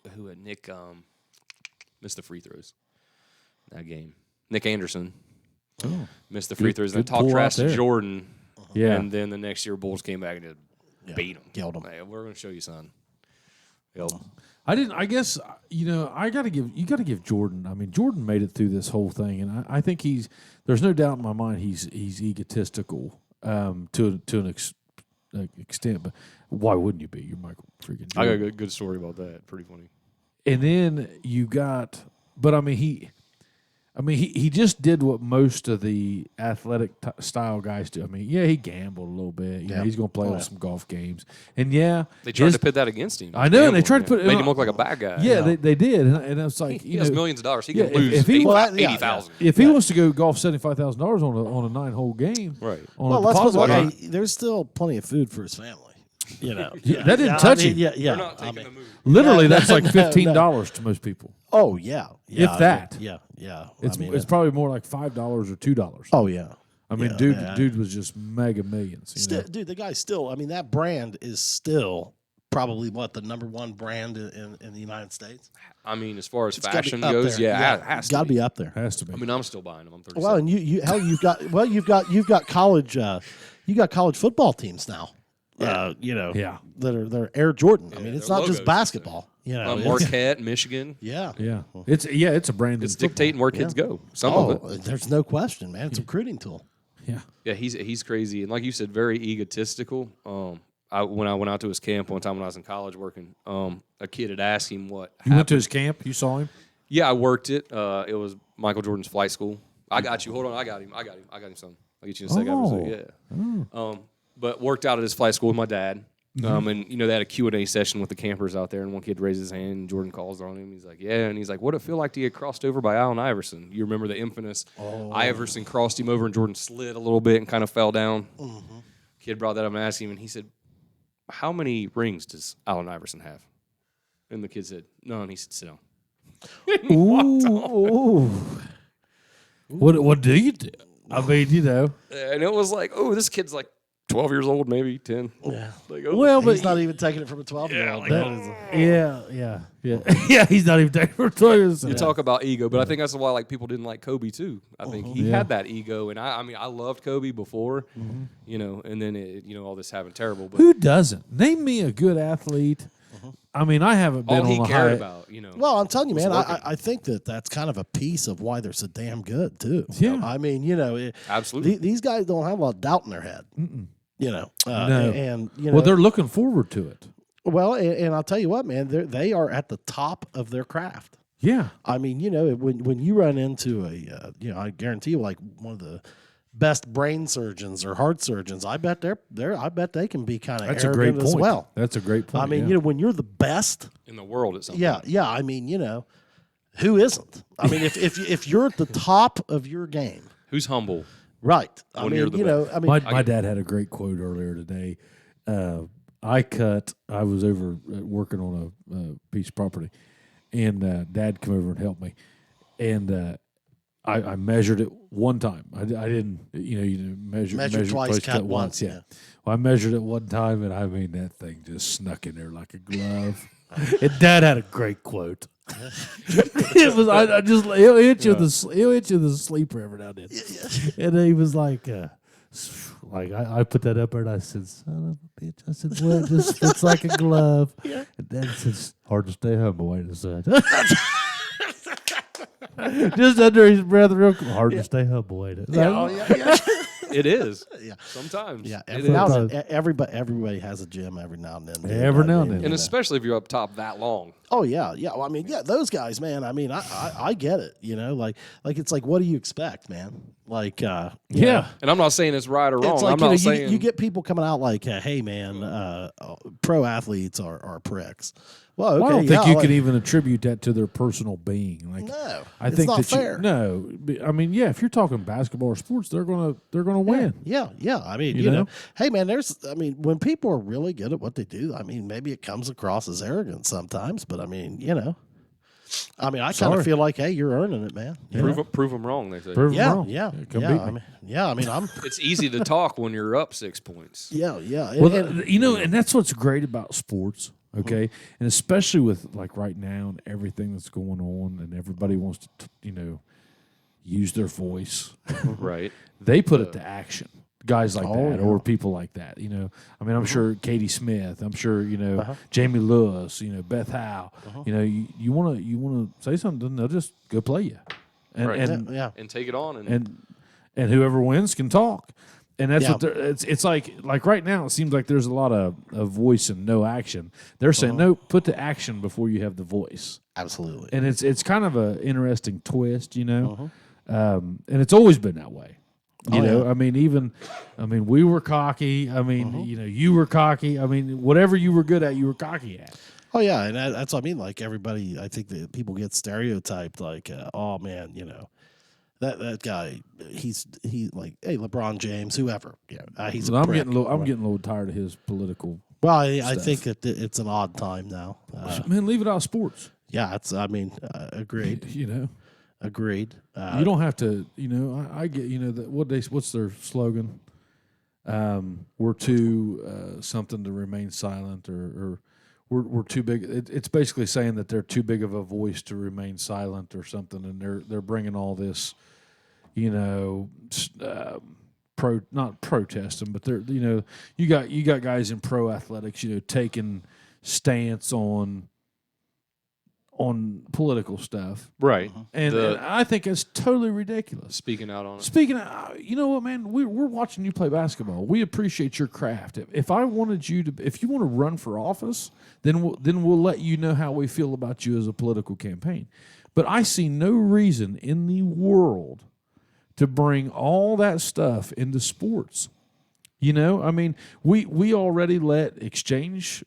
missed the free throws that game. Nick Anderson missed the free throws. And good they talked pull trash out to there. Jordan. Yeah. And then the next year, Bulls came back and just beat him. Killed him. Hey, we're going to show you, son. Yep. I guess I got to give Jordan. I mean, Jordan made it through this whole thing, and I think there's no doubt in my mind he's egotistical to an extent. But why wouldn't you be? You're Michael freaking Jordan. I got a good story about that. Pretty funny. And then you got, but I mean he just did what most of the athletic style guys do. I mean, yeah, he gambled a little bit. You know, he's going to play on some golf games, and they tried to put that against him. I know, and they tried to put made him look like a bad guy. Yeah, they did, and it's like he has millions of dollars. He can yeah, lose if he- $80,000. If he wants to go golf $75,000 on a 9-hole game, Right? On Well, a let's put deposit it account, hey, there's still plenty of food for his family. You know, that didn't touch him. Yeah, They're not taking the move. literally, Yeah, that's like no, $15 to most people. Oh yeah, yeah. If that. Yeah, yeah. It's probably more like $5 or $2. Oh yeah. I mean, dude was just mega millions. You know? Dude, the guy's still. I mean, that brand is still probably the number one brand in the United States. I mean, as far as It's gotta be fashion up goes, there. yeah, it has got to to be up there. Has to be. I mean, I'm still buying them. I'm 37. Well, and you've got college football teams now. Yeah. that are Air Jordan. I mean, it's their not just logos basketball. You know, it's- Marquette, Michigan. yeah. Yeah. It's a brand. It's in football. dictating where kids go. Some of it. There's no question, man. It's a recruiting tool. Yeah. Yeah, he's crazy, and like you said, very egotistical. When I went out to his camp one time when I was in college working, a kid had asked him what You went to his camp. You saw him. Yeah, I worked it. It was Michael Jordan's flight school. I got you. Hold on, I got him, son. I'll get you in a second. Oh. Yeah. But worked out at his flight school with my dad. And they had a Q&A session with the campers out there, and one kid raised his hand, and Jordan calls on him. He's like, yeah, and he's like, what'd it feel like to get crossed over by Allen Iverson? You remember the infamous Iverson crossed him over, and Jordan slid a little bit and kind of fell down. Kid brought that up and asked him, and he said, how many rings does Allen Iverson have? And the kid said, none. And he said, sit down. Ooh. What do you do? I mean, And it was like, oh, this kid's like 12 years old, maybe 10. Yeah. Like, oh. Well, but He's not even taking it from a 12-year-old. yeah. He's not even taking for toys. You talk about ego, but I think that's why like people didn't like Kobe too. I think he had that ego, and I mean I loved Kobe before, and then all this happened terrible. But Who doesn't? Name me a good athlete. I mean, I haven't been all he on a cared high. about, Well, I'm telling you, man, working. I think that's kind of a piece of why they're so damn good too. Yeah. I mean, Absolutely. these guys don't have a lot of doubt in their head. No. And Well, they're looking forward to it. Well, and I'll tell you what, man, they are at the top of their craft. Yeah. I mean, when you run into I guarantee you, like one of the best brain surgeons or heart surgeons, I bet I bet they can be kind of That's a great arrogant point. as well. That's a great point. I mean, yeah. when you're the best, in the world at something. yeah. I mean, who isn't? I mean, if you're at the top of your game, Who's humble? right? When you're the best. I mean, My dad had a great quote earlier today. I was over working on a piece of property, and Dad came over and helped me, and I measured it one time. I didn't, measure twice, place, cut once. Yeah. Well, I measured it one time, and I mean that thing just snuck in there like a glove. And Dad had a great quote. It was he'll hit you the sleeper every now and then. And he was like I put that up there and I said, son of a bitch. I said, well, it just fits like a glove. Yeah. And Dad says, hard to stay humble, ain't it, son? Just under his breath, real quick. Hard to stay humble, ain't it? yeah. It is. Yeah. Sometimes. Yeah, It every is. everybody has a gym every now and then. dude. Every now and then. And especially if you're up top that long. Oh yeah, yeah. Well, I mean, yeah, those guys, man. I mean, I get it. You know, like it's like, what do you expect, man? Like, you know, And I'm not saying it's right or wrong. it's like I'm not saying you get people coming out like, hey, man, pro athletes are pricks. Well, okay, Well, I don't think you like, can even attribute that to their personal being. Like, No, I it's think not that fair. I mean, yeah, if you're talking basketball or sports, they're gonna win. Yeah. I mean, You you know, know? hey, man, when people are really good at what they do, I mean, maybe it comes across as arrogant sometimes, but I mean, you know, I mean, I kind Sorry. of feel like, hey, you're earning it, man. You know? prove them wrong. They say Prove 'em Yeah, wrong. yeah, Come yeah. beat I me. mean, I mean, I'm, it's easy to talk when you're up 6 points. yeah. Well, And- you know, and that's what's great about sports, okay? And especially with like right now and everything that's going on, and everybody wants to, you know, use their voice. Right. They put it to action. Guys like Oh, that, yeah. or people like that, you know. I mean, I'm sure Katie Smith. I'm sure you know Jamie Lewis. You know Beth Howe. You know, you want to say something, they'll just go play you, and Right. and yeah. And take it on. and whoever wins can talk. And that's Yeah. what it's like right now it seems like there's a lot of voice and no action. They're saying no, put the action before you have the voice. Absolutely. And it's kind of an interesting twist, you know. And it's always been that way. You know, yeah. I mean we were cocky. I mean, you know, you were cocky. I mean, whatever you were good at, you were cocky at. Oh yeah, and that's what I mean. Like everybody, I think that people get stereotyped. Like, oh man, you know, that guy, he like, hey, LeBron James, whoever. Yeah, he's. I'm getting a little tired of his political. Well, I stuff. think that it's an odd time now. Man, leave it out of sports. Yeah, it's. I mean, agreed. You know. Agreed. You don't have to, you know. I get, you know, what's their slogan? We're too something to remain silent, or we're too big. It's basically saying that they're too big of a voice to remain silent, or something, and they're bringing all this, you know, not protesting, but they're, you know, you got guys in pro athletics, you know, taking stance on political stuff, Right. and I think it's totally ridiculous. Speaking out on it. Speaking of, you know what, man, we're watching you play basketball. We appreciate your craft. If I wanted you to, if you want to run for office, then we'll let you know how we feel about you as a political campaign. But I see no reason in the world to bring all that stuff into sports. You know, I mean, we already let exchange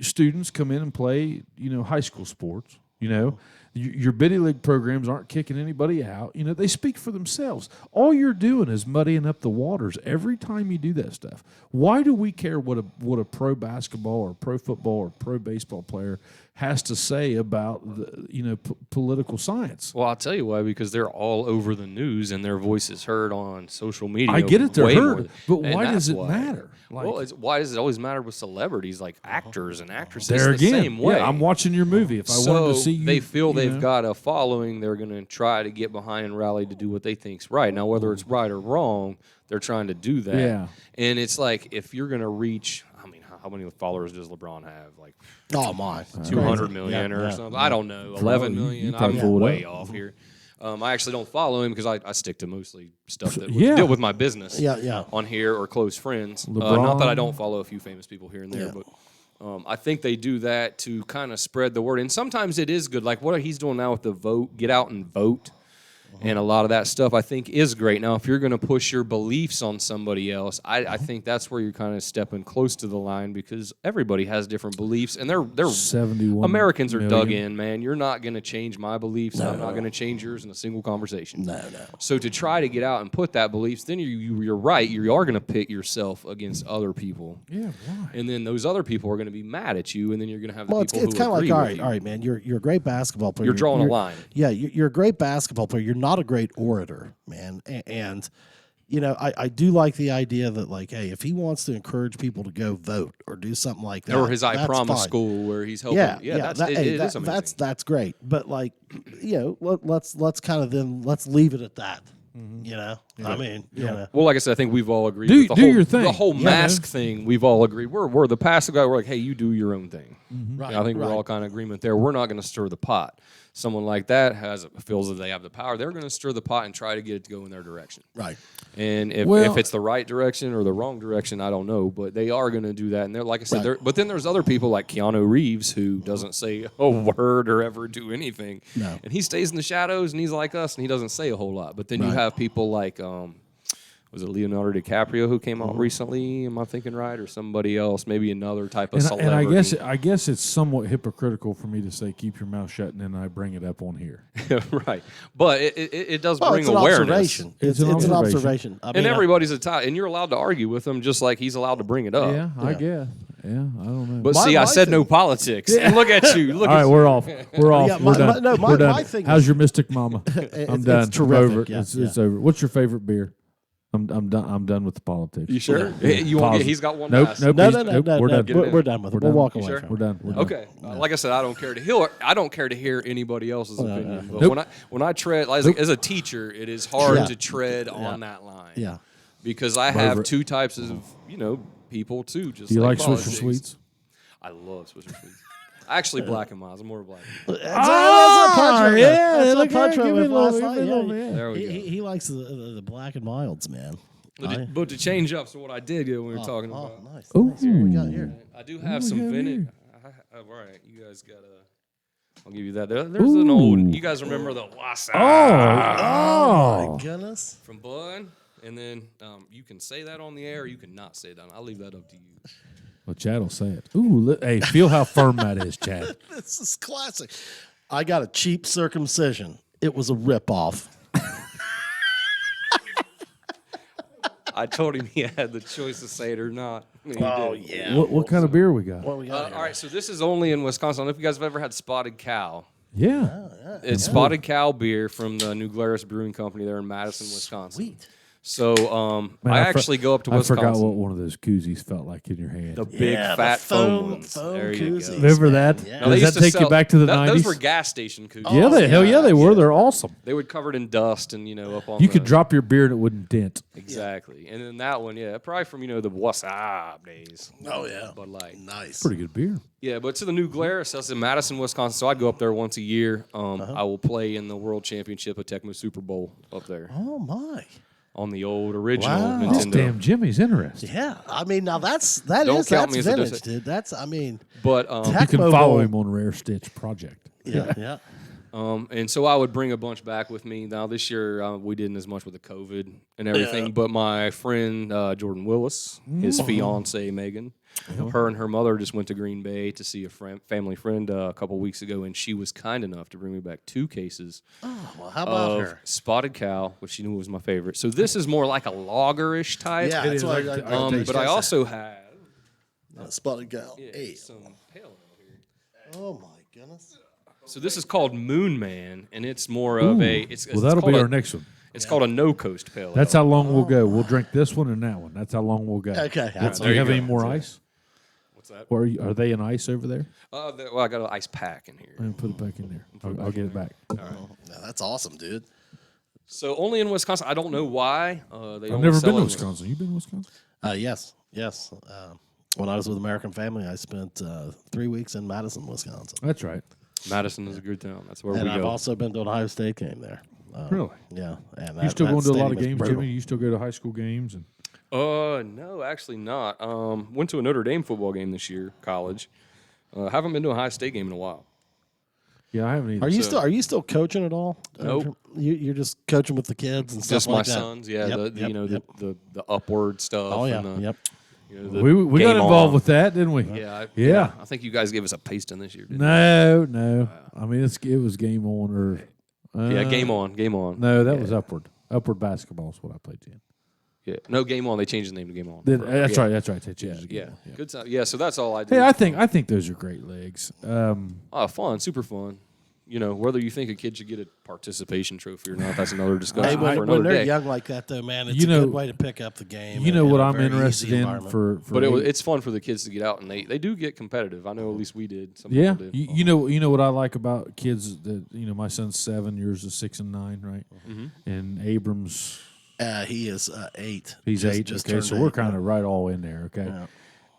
students come in and play, you know, high school sports. You know, your biddy league programs aren't kicking anybody out. You know, they speak for themselves. All you're doing is muddying up the waters every time you do that stuff. Why do we care what a pro basketball or pro football or pro baseball player has to say about the, you know, political science? Well, I'll tell you why, because they're all over the news and their voice is heard on social media. I get it, they're way more heard, than- but and why does that's it why. matter? Well, why does it always matter with celebrities like actors and actresses? There the again, same way. yeah, I'm watching your movie. If I wanted to see you, they feel you they've know. got a following, they're going to try to get behind and rally to do what they think's right. Now, whether it's right or wrong, they're trying to do that. Yeah. And it's like, if you're going to reach, I mean, how many followers does LeBron have? Like Oh my, 200 million or something? I don't know. 11 you million? probably I'm pulled it way up. off here. I actually don't follow him because I stick to mostly stuff that Yeah. deal with my business Yeah. on here or close friends. LeBron. Not that I don't follow a few famous people here and there, Yeah. but I think they do that to kind of spread the word. And sometimes it is good. Like what he's doing now with the vote, get out and vote. And a lot of that stuff I think is great. Now, if you're going to push your beliefs on somebody else, I think that's where you're kind of stepping close to the line, because everybody has different beliefs, and they're 71 Americans are dug million. in, man. You're not going to change my beliefs. I'm not going to change yours in a single conversation. No. So to try to get out and put that beliefs, then you're right. You are going to pit yourself against other people. Yeah, why? And then those other people are going to be mad at you, and then you're going to have the Well, people it's who kind of agree like, with you. all right, man. You're a great basketball player. You're drawing a line. Yeah, you're a great basketball player. You're not a great orator, man. And you know, I do like the idea that, like, hey, if he wants to encourage people to go vote or do something like that, Or his I that's Promise fine. school where he's helping. Yeah, It is amazing. that's great. But like, you know, let's kind of then let's leave it at that. Mm-hmm. You know, I mean, you know, Well, like I said, I think we've all agreed. Do- with the do whole, your thing. The whole Yeah, mask man. thing, we've all agreed. We're the passive guy. We're like, hey, you do your own thing. right. I think right. we're all kind of agreement there. We're not going to stir the pot. someone like that feels that they have the power, they're going to stir the pot and try to get it to go in their direction. Right. And if it's the right direction or the wrong direction, I don't know. But they are going to do that. And they're, like I said, but then there's other people like Keanu Reeves who doesn't say a word or ever do anything. No. And he stays in the shadows and he's like us and he doesn't say a whole lot. But then you have people like, was it Leonardo DiCaprio who came out recently? Am I thinking right? Or somebody else? Maybe another type of celebrity. And I guess it's somewhat hypocritical for me to say keep your mouth shut and then I bring it up on here. Right. But it does Well, bring it's an awareness. Observation. It's an observation. I mean, And everybody's and you're allowed to argue with him just like he's allowed to bring it up. Yeah, I guess. Yeah, I don't know. But I said no politics. And look at you. Look all right, at we're off. We're off. Yeah, We're done. my We're done. my thing How's is- your Mystic Mama? I'm done. it's terrific, I'm over. yeah, It's over. What's your favorite beer? I'm done. I'm done with the politics. You sure? Yeah. You won't Pause. get, he's got one Nope. last. Nope. No, he's- no, no, nope, no, We're no. done. Get it in. We're done with it. We're We'll done. walk You away sure? from We're it. done. We're done. Okay. Like I said, I don't care to hear. I don't care to hear anybody else's opinion. But Nope. when I tread as a teacher, it is hard Yeah. to tread on that line. Yeah. Because I have two types of people too. Just Do you like politics. Swisher Sweets? I love Swisher Sweets. Actually, Black and Miles. I'm more Black. That's a Pudge. yeah, That's look a Pudge at- give me a last little- night. give me a little Yeah. bit. There we go. He likes the black and milds, man. But to change up, so what I did when we were talking about, Nice. Ooh. Nice. What we got here? I do have some have vintage. All right, you guys got to. I'll give you that. There's an old. You guys remember the Wasa Oh my goodness. from Bud? And then you can say that on the air, or you can not say that. I'll leave that up to you. Well, Chad will say it. Ooh, hey, feel how firm that is, Chad. This is classic. I got a cheap circumcision. It was a ripoff. I told him he had the choice to say it or not. And he did. yeah. What kind of beer we got? What we got here? All right, so this is only in Wisconsin. I don't know if you guys have ever had Spotted Cow. Yeah. It's Spotted Cow beer from the New Glarus Brewing Company there in Madison, Wisconsin. Sweet. So Man, I actually go up to Wisconsin. I forgot what one of those koozies felt like in your hand. The big Yeah, the fat foam foam ones. There you koozies. go. Remember that? Yeah. Now, they Does used that to take you sell- back to the 90s? Those were gas station koozies. Yeah, hell yeah, they were. They're awesome. They were covered in dust and up on. You could drop your beer and it wouldn't dent. Exactly, and then that one, probably from the WhatsApp days. Oh yeah. But like, Nice. Pretty good beer. yeah, but to the New Glarus, that's in Madison, Wisconsin. So I'd go up there once a year. I will play in the World Championship at Tecmo Super Bowl up there Oh my. on the old original Wow. This Nintendo. damn Jimmy's interesting. Yeah. I mean, now that Don't is count that's me as a vintage, dis- dude. That's But You can Tecmo follow Bowl. him on Rare Stitch Project. Yeah. and so I would bring a bunch back with me. Now this year we didn't as much with the COVID and everything, but my friend Jordan Willis, his fiance Megan, her and her mother just went to Green Bay to see a family friend a couple weeks ago, and she was kind enough to bring me back 2 cases Oh, well, how about of her? Spotted Cow, which she knew was my favorite. So this is more like a lagerish type. Yeah, It that's is. what I but I also have spotted gal. Hey. some pale ale here. Oh my goodness. So this is called Moon Man, and it's more of a. It's Well, that'll called be a- our next one. It's called a no coast pale ale. That's how long we'll go. We'll drink this one and that one. That's how long we'll go. Okay, Do that's you there you have go. any more ice? What's that? Or are they in ice over there? Well, I got an ice pack in here. Put it back in there. I'll get it back. No, that's awesome, dude. So only in Wisconsin. I don't know why. They I've only never sell been to it in- Wisconsin. You been to Wisconsin? Yes. When I was with American Family, I spent 3 weeks in Madison, Wisconsin, That's right. Madison is a good town. That's where and we I've go. also been to an Ohio State game there. Really? Yeah, and You still that going to a lot stadium of was games, brutal. Jimmy? You still go to high school games? And No, actually not. Went to a Notre Dame football game this year, college. Haven't been to a Ohio State game in a while. yeah, I haven't either. Are you still coaching at all? Nope. You're just coaching with the kids and stuff Just my like that. sons, yeah. Yep, yep. The upward stuff. Oh yeah, and the, yep. the we got game involved on. with that, didn't we? Yeah, Yeah. I think you guys gave us a pasting this year, didn't No. I mean, it was game on or. you? Yeah, game on. No, that was upward. Upward basketball is what I played in. Yeah, no, game on. They changed the name to game on. That's Yeah. right. That's right. They Yeah, changed the yeah. game. Good time. Yeah, so that's all I do. Hey, I think those are great legs. Fun, super fun. Whether you think a kid should get a participation trophy or not, that's another discussion Hey, for when another they're day. young like that, though, man, it's You a know- good way to pick up the game. You know in what a I'm very interested easy in environment. for But eight- it's fun for the kids to get out, and they do get competitive. I know at least we did. Some Yeah, people did. you know what I like about kids that my son's 7, yours is 6 and 9, right? Mm-hmm. And Abrams, He is 8. he's 8. Okay, turned so we're 8, kind of right all in there. Okay, Yeah.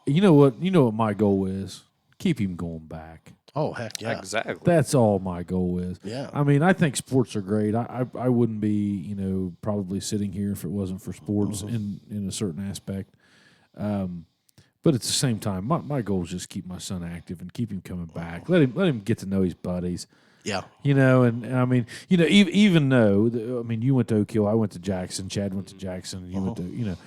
you know what my goal is? Keep him going back. Oh, heck yeah. Exactly. That's all my goal is. Yeah. I mean, I think sports are great. I wouldn't be, probably sitting here if it wasn't for sports in a certain aspect. But at the same time, my goal is just keep my son active and keep him coming back. Let him get to know his buddies. Yeah. And I mean, even though, you went to Oak Hill, I went to Jackson, Chad went to Jackson, and you went to,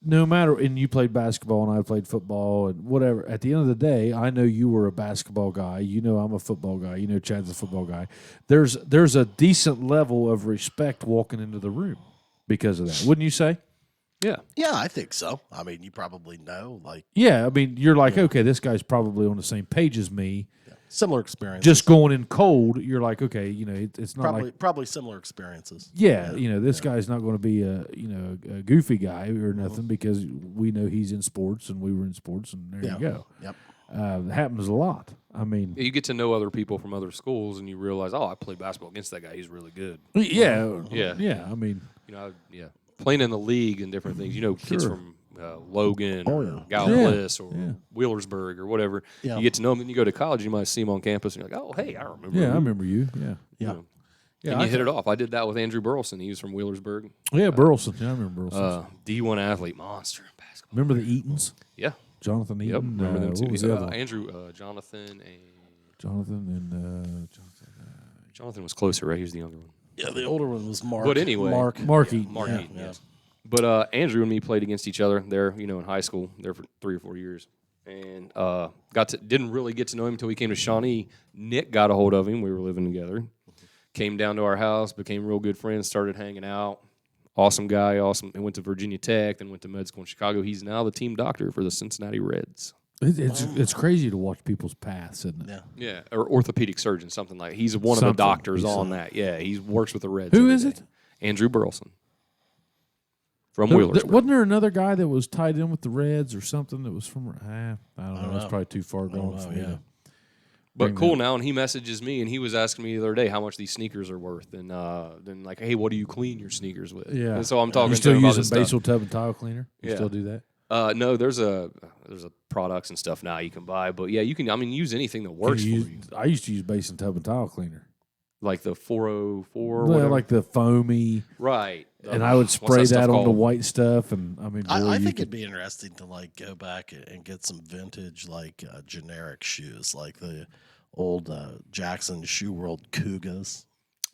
no matter, and you played basketball and I played football and whatever. At the end of the day, I know you were a basketball guy. I'm a football guy. Chad's a football guy. There's a decent level of respect walking into the room because of that. Wouldn't you say? Yeah. Yeah, I think so. I mean, you probably know, Yeah, you're like, okay, this guy's probably on the same page as me. similar experiences. Just going in cold, you're like, okay, it's not probably similar experiences. Yeah, this guy's not going to be a goofy guy or nothing because we know he's in sports and we were in sports and there you go. Yep. It happens a lot. You get to know other people from other schools and you realize, I played basketball against that guy. He's really good. Yeah. Playing in the league and different things. Kids from Logan or Yeah. Bliss or Wheelersburg or whatever. Yeah. You get to know them. Then you go to college, you might see them on campus, and you're like, oh, hey, I remember you. I remember you. Yeah. Yeah. And you hit it off. I did that with Andrew Burleson. He was from Wheelersburg. Yeah, Burleson. Yeah, I remember Burleson. D1 athlete, monster in basketball. Remember the Eatons? Yeah. Jonathan Eaton. Yep. Remember them too. What was the other one? Andrew, Jonathan, and Jonathan was closer, right? He was the younger one. Yeah, the older one was Mark. But anyway, Mark Eaton. Mark Yeah. Eaton, yes. But Andrew and me played against each other there, in high school, there for 3 or 4 years. And didn't really get to know him until he came to Shawnee. Nick got a hold of him. We were living together. Came down to our house, became real good friends, started hanging out. Awesome guy, awesome. He went to Virginia Tech, then went to med school in Chicago. He's now the team doctor for the Cincinnati Reds. It's crazy to watch people's paths, isn't it? Yeah. Or orthopedic surgeon, something like that. He's one of the doctors on that. Yeah, he works with the Reds. Who every is day. it? Andrew Burleson. From Wheelersburg. Wasn't there another guy that was tied in with the Reds or something that was from? I don't know. That's probably too far gone for me. Yeah. But cool now, and he messages me, and he was asking me the other day how much these sneakers are worth, and then like, hey, what do you clean your sneakers with? Yeah. And so I'm talking You to still him about using this stuff. Basal tub and tile cleaner? You still do that? No, there's a products and stuff now you can buy, but yeah, you can. use anything that works for you. I used to use Basal tub and tile cleaner. Like the 404, Well, like the foamy, right? And I would spray What's that on the called? white stuff, and I think it'd be interesting to go back and get some vintage generic shoes, like the old Jackson Shoe World Cougas.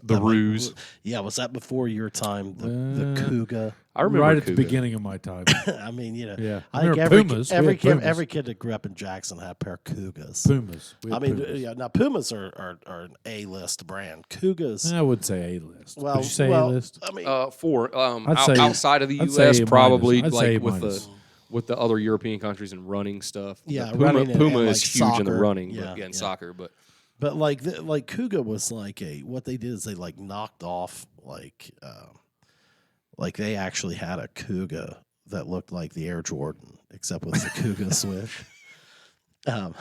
The Ruse. Yeah, was that before your time? The Cougar. I remember right at the Cougar. beginning of my time. I mean, Yeah. I think Remember Pumas. We had Pumas. every kid that grew up in Jackson had a pair of Cougas. Pumas. We had Pumas. Yeah. Now Pumas are an A-list brand. Cougas. I would say A-list. Well, Would you say well, A-list? I mean, I'd say- outside of the I'd say U.S., A probably minus. I'd say like A minus. with the other European countries and running stuff. Yeah, The Puma, running and Puma like is huge in the soccer. running, Yeah, and yeah. soccer. But But like Cougar was what they did is they knocked off they actually had a Cougar that looked like the Air Jordan except with the Cougar switch. I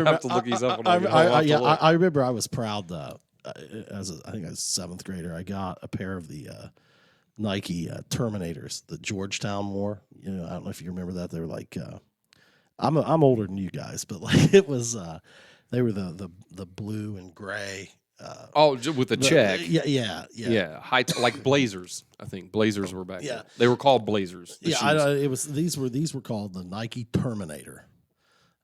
have to look these up when I get home. I'll have to look. I remember I was proud I think I was a 7th grader. I got a pair of the Nike Terminators that Georgetown wore. I don't know if you remember that. They were I'm older than you guys, but it was they were the blue and gray. With the check. Yeah. Like Blazers. I think Blazers were back. Yeah. then. They were called Blazers. the shoes. It was these were called the Nike Terminator,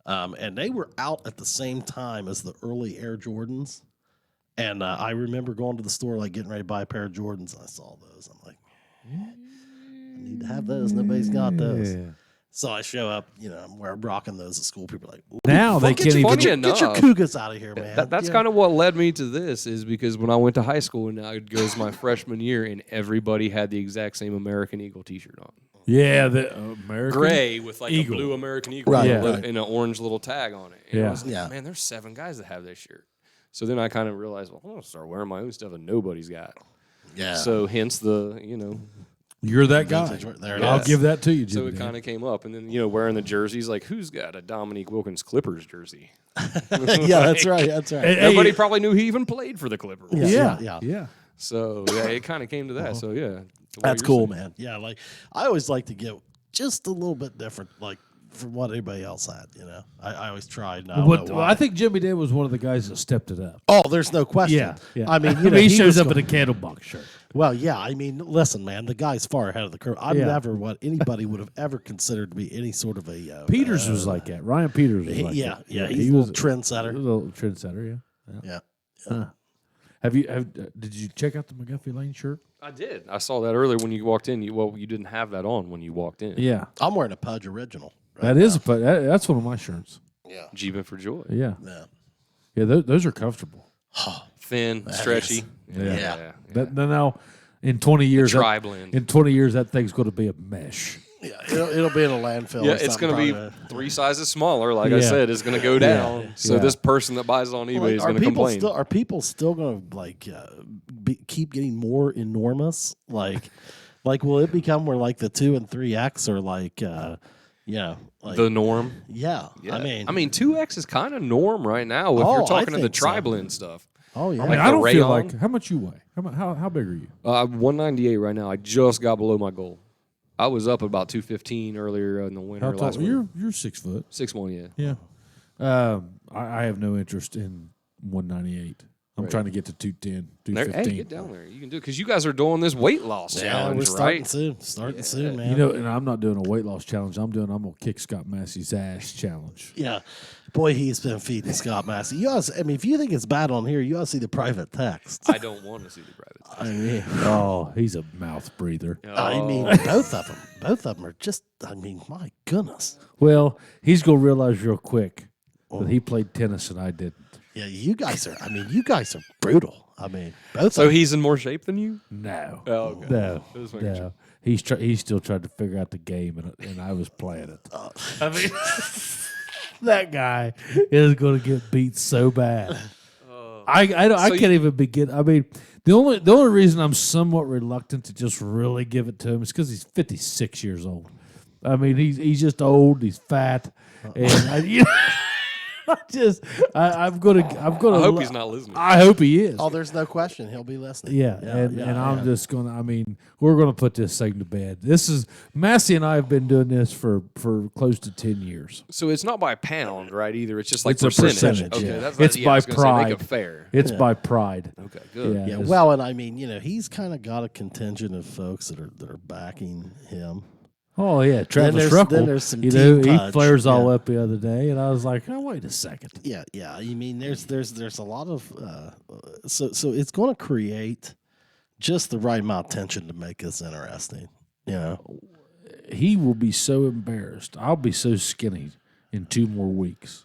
and they were out at the same time as the early Air Jordans. And I remember going to the store getting ready to buy a pair of Jordans, and I saw those. I'm like, I need to have those. Nobody's got those. Yeah. So I show up, I'm rocking those at school. People are like, Now they can't even. funny get your enough. Cougars out of here, man. That's kind of what led me to this is because when I went to high school and it goes my freshman year and everybody had the exact same American Eagle T-shirt on. Yeah, the American Gray with Eagle. a blue American Eagle Right, and right. an orange little tag on it. And Yeah. I was like, Yeah. man, there's 7 guys that have this shirt. So then I kind of realized, well, I'm going to start wearing my own stuff that nobody's got. Yeah. So hence the, You're that guy. Vintage, there it I'll is. give that to you, so Jimmy. it kind of came up. And then, wearing the jerseys, like, who's got a Dominique Wilkins Clippers jersey? Yeah, that's right. That's right. Hey, Nobody probably knew he even played for the Clippers. yeah. So, yeah, it kind of came to that. So, yeah. That's cool, man. Yeah, I always like to get just a little bit different, from what anybody else had. I always tried. And I don't know why. I think Jimmy Dale was one of the guys that stepped it up. Oh, there's no question. Yeah. I mean, he shows was up in a Candlebox shirt. Well, yeah. I mean, listen, man, the guy's far ahead of the curve. I'm never what anybody would have ever consired to be any sort of a. Peters was like that. Ryan Peters was like that. Yeah. He He's was a trendsetter. a little trendsetter. Yeah. Did you check out the McGuffey Lane shirt? I did. I saw that earlier when you walked in. You didn't have that on when you walked in. Yeah, I'm wearing a Pudge original. That's one of my shirts. Yeah. Jeeping for joy. Yeah, Yeah. Those are comfortable. Thin, stretchy. Yeah. Now, in 20 years, Tri-blend. in 20 years, that thing's going to be a mesh. Yeah, it'll be in a landfill. Yeah, or it's something, going to probably. be 3 sizes smaller. Like I Yeah. said, it's going to go down. So Yeah. this person that buys it on eBay is going to complain. Are people still going to keep getting more enormous? Like will it become where like the 2 and 3X are like like The norm. yeah. Yeah. I mean 2X is kind of norm right now if Oh, you're I talking to the think so. tri-blend stuff. oh yeah. I mean, Like I don't the feel rayon? like. How much you weigh? How big are you? 198 right now. I just got below my goal. I was up about 215 earlier in the winter. How tall? Last winter. You're 6 foot. 6'1", yeah. Yeah. I have no interest in 198. I'm Right. trying to get to 210, There, 215. hey, get down there. You can do it because you guys are doing this weight loss Yeah, challenge, we're starting right? soon. Soon, man. You know, and I'm not doing a weight loss challenge. I'm gonna kick Scott Massey's ass challenge. Yeah. Boy, he's been feeding Scott Massey. If you think it's bad on here, you ought to see the private text. I don't want to see the private. I mean, Oh, he's a mouth breather. both of them. Both of them are just, my goodness. Well, he's gonna realize real quick that he played tennis and I didn't. Yeah, you guys are brutal. Both So of them. he's in more shape than you? No. Oh, okay. No. Just making No. He's still trying to figure out the game, and I was playing it. I mean, that guy is going to get beat so bad. I can't even begin. I mean, the only reason I'm somewhat reluctant to just really give it to him is because he's 56 years old. I mean, he's just old. He's fat, and I'm gonna. I hope he's not listening. I hope he is. Oh, there's no question. He'll be listening. Yeah, and I'm just gonna. I mean, we're gonna put this thing to bed. This is Massey and I have been doing this for close to 10 years. So it's not by pound, right? Either it's just like It's a percentage, Okay, yeah. that's It's I by was gonna say, pride. make it fair. It's by pride. Okay, good. Yeah. Yeah, it's- well, and he's kind of got a contingent of folks that are backing him. Oh yeah, Travis there's- Ruckle. then there's some you know, team he Pudge, flares all yeah. up the other day, and I was like, oh wait a second. Yeah. There's a lot of so it's going to create just the right amount of tension to make this interesting. He will be so embarrassed. I'll be so skinny in 2 more weeks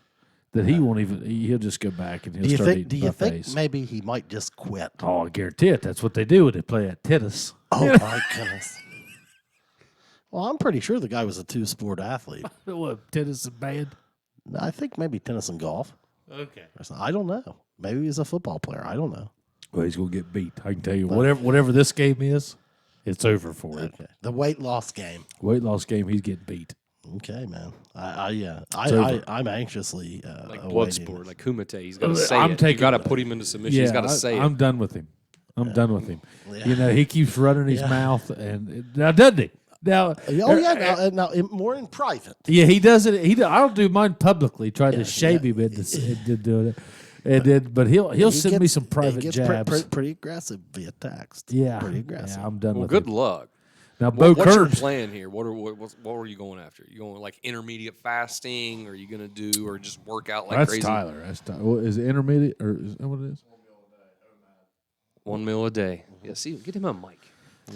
that he won't even. He'll just go back and he'll start eating Do you think buffets. maybe he might just quit? Oh, I guarantee it. That's what they do when they play at tennis. Oh my goodness. Well, I'm pretty sure the guy was a 2-sport athlete. What, tennis and band? I think maybe tennis and golf. Okay. I don't know. Maybe he's a football player. I don't know. Well, he's gonna get beat. I can tell you. Whatever this game is, it's over for it. Okay. The weight loss game. Weight loss game, he's getting beat. Okay, man. over. I'm anxiously Like awaiting blood sport, like Kumite. He's got to say I'm it. taking- You got to put him into submission. He's got to say I'm it. done with him. I'm done with him. Yeah. You know, he keeps running his Yeah. mouth, and now doesn't he? Now, Oh yeah, now more in private. yeah, he does it. I'll do mine publicly, try to shame him into doing it, and then, but he'll send me some private he gets jabs. pretty aggressive via text. Yeah, pretty aggressive. Yeah, I'm done Well, with good him. luck. Now, Bo What's your Kearns, plan here? What were you going after? You going like intermediate fasting? Or are you going to do or just work out like that's crazy? Tyler. That's Tyler. Well, is it intermediate or is that what it is? 1 meal a day. Yeah, see, get him a mic.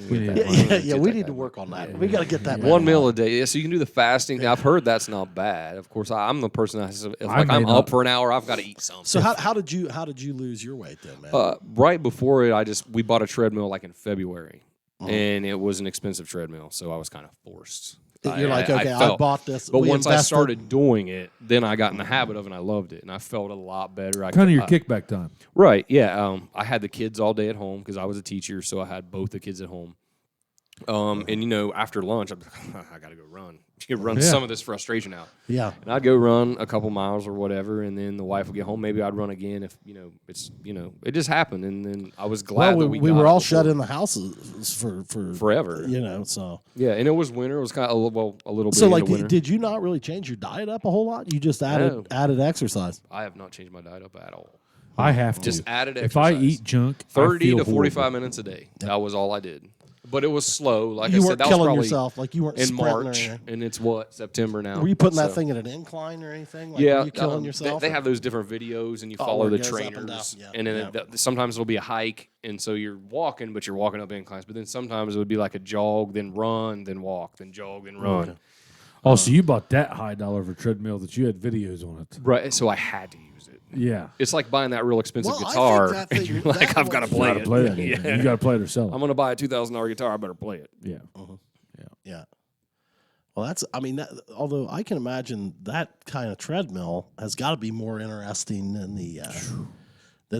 We need Yeah, we need to work on that. We got to get that. One meal a day. Yeah, so you can do the fasting. Now, I've heard that's not bad. Of course, I'm the person that says, if I may I'm not- up for an hour, I've got to eat something. So how did you lose your weight then, man? Right before it, we bought a treadmill like in February, and it was an expensive treadmill, so I was kind of forced. You're like, okay, I bought this. But we once I invested- started doing it, then I got in the habit of it, and I loved it, and I felt a lot better. Kind of your kickback time. Right, yeah. I had the kids all day at home because I was a teacher, so I had both the kids at home. And after lunch, I'm like, I gotta go run. You run Yeah. some of this frustration out. Yeah. And I'd go run a couple miles or whatever, and then the wife would get home. Maybe I'd run again if it's it just happened. And then I was glad Well, that we got were it all before. shut in the houses for Forever. So. Yeah, and it was winter. It was kind of a little bit. So, into like, winter. did you not really change your diet up a whole lot? You just No. added exercise. I have not changed my diet up at all. I have to. Just added If I exercise. eat junk, I 30 feel to 45 horrible. minutes a day. That was all I did. But it was slow. Like You I weren't said, that was killing probably yourself. Like, you weren't in sprinting or March, anything. and it's September now. Were you putting that So- thing at an incline or anything? Like, Yeah, were you killing they- yourself? They have those different videos, and you Oh, follow where the it goes up and trainers, down. Yeah, and then sometimes it'll be a hike, and so you're walking, but you're walking up inclines. But then sometimes it would be like a jog, then run, then walk, then jog, then run. Okay. Oh, so you bought that high dollar for treadmill that you had videos on it? Right. So I had to use it. Yeah. It's like buying that real expensive Well, I think guitar, that and thing- you're like, that I've got to was- play Gotta it. play that. Yeah. You got to play it or sell it. I'm gonna buy a $2,000 guitar. I better play it. Yeah. Yeah. Well, although I can imagine that kind of treadmill has got to be more interesting than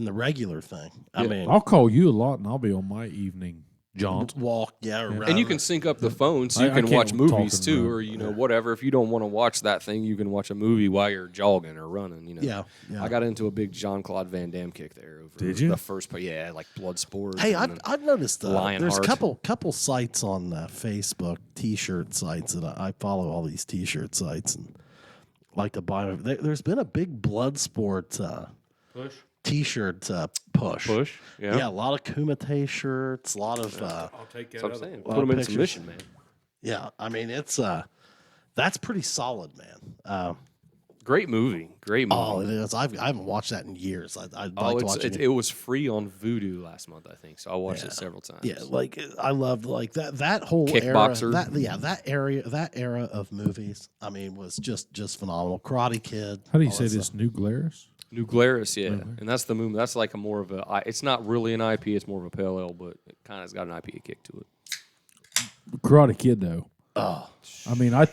the regular thing. I mean, I'll call you a lot, and I'll be on my evening jaunt. walk, or run. And you can sync up the phone so you I can can't watch movies talk and too, run. or whatever. If you don't want to watch that thing, you can watch a movie while you're jogging or running. Yeah. I got into a big Jean-Claude Van Damme kick there. Over Did you? The first part, yeah, like Bloodsport. Hey, and I've noticed there's Lionheart. a couple sites on Facebook, T-shirt sites, and I follow all these T-shirt sites and like to buy them. There's been a big Bloodsport T-shirt push. push. Yeah, a lot of Kumite shirts, a lot of I'll take That's what I'm saying. Well, Put them in pictures. submission, man. yeah. I mean, it's that's pretty solid, man. Great movie. Great movie. Oh, it is. I haven't watched that in years. I'd like to watch it. it was free on Vudu last month, I think. So I watched it several times. Yeah, like I loved like that whole Kickboxer. era. That era of movies. I mean, was just phenomenal. Karate Kid. How do you all say that this? stuff. New Glarus? New Glarus, yeah. And that's the movie. That's like a more of a. It's not really an IP. It's more of a pale ale, but it kind of has got an IPA kick to it. Karate Kid, though. Oh, I mean, I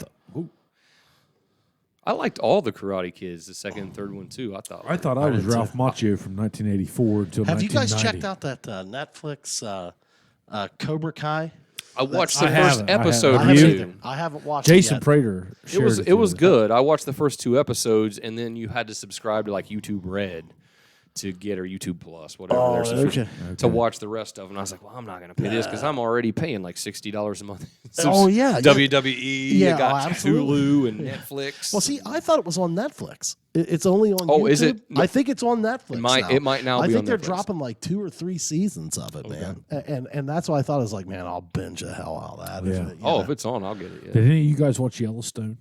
I liked all the Karate Kids, the second and third one too. I thought. I was did Ralph too. Macchio from 1984 until have you guys 1990. checked out that Netflix Cobra Kai? I watched the I first haven't. episode I or haven't two. either. I haven't watched Jason it yet. Prater. It was good. I watched the first two episodes, and then you had to subscribe to like YouTube Red to get or YouTube Plus, whatever. Oh, their subscription, okay. to watch the rest of them. And I was like, well, I'm not going to pay this because I'm already paying like $60 a month. Oh, yeah. WWE. Yeah, you got absolutely. Hulu and Netflix. Well, see, I thought it was on Netflix. It's only on. Oh, YouTube. is it? I think it's on Netflix. It might now I be think on they're Netflix. dropping like 2 or 3 seasons of it, man. And that's why I thought I was like, man, I'll binge the hell out of that. Yeah. If it's on, I'll get it. Yeah. Did any of you guys watch Yellowstone?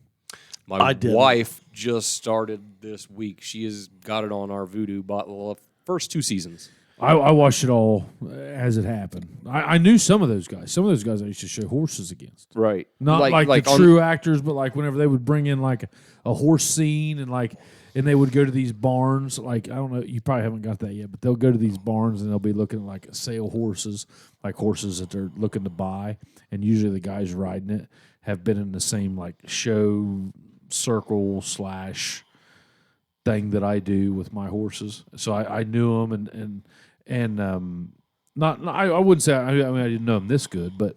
My I didn't. wife just started this week. She has got it on our Vudu. Bought the first 2 seasons. I watched it all as it happened. I knew some of those guys. Some of those guys I used to show horses against. Right. Not like the on- true actors, but like whenever they would bring in like a horse scene and they would go to these barns. Like, I don't know, you probably haven't got that yet, but they'll go to these barns and they'll be looking at like sale horses, like horses that they're looking to buy. And usually the guys riding it have been in the same like show circle / thing that I do with my horses. So I knew them and I wouldn't say I didn't know them this good, but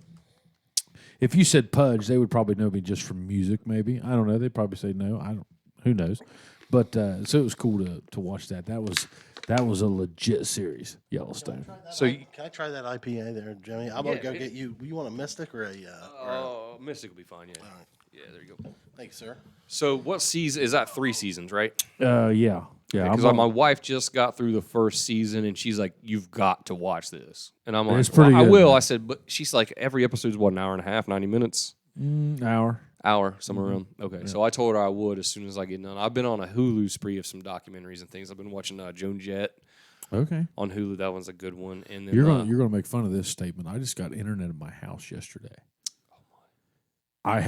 if you said Pudge, they would probably know me just from music. Maybe I don't know. They'd probably say no. I don't. Who knows? But so it was cool to watch that. That was a legit series, Yellowstone. So can I try that IPA there, Jimmy? I'm gonna go get you. You want a Mystic or a? Mystic will be fine. Yeah. Yeah. There you go. Thanks, sir. So what season is that? 3 seasons, right? Yeah. Because I'm my on- wife just got through the first season, and she's like, "You've got to watch this." And I'm like, It's pretty I good, will. man. I said, but she's like, every episode's what, an hour and a half, 90 minutes, hour. somewhere around. Okay, so I told her I would as soon as I get done. I've been on a Hulu spree of some documentaries and things. I've been watching Joan Jett Okay. on Hulu. That one's a good one. And then You're gonna make fun of this statement. I just got internet in my house yesterday. I've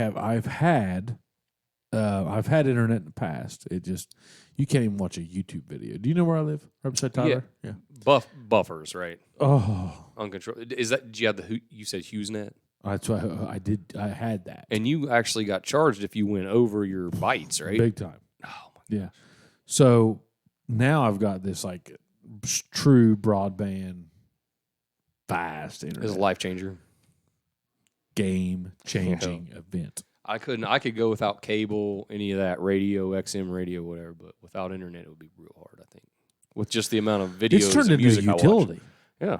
had internet in the past. It just you can't even watch a YouTube video. Do you know where I live? Right beside Tyler. Yeah. buffers, right? Oh, Uncontrolled. Is that? Do you have you said HughesNet? that's why I did. I had that And you actually got charged if you went over your bytes, right? big time. Oh my. Yeah. So now I've got this like true broadband fast internet. It's a life changer. game-changing event. I could go without cable, any of that radio, XM radio, whatever. But without internet, it would be real hard. I think with just the amount of videos, It's turned and into a music I watch. utility. Yeah.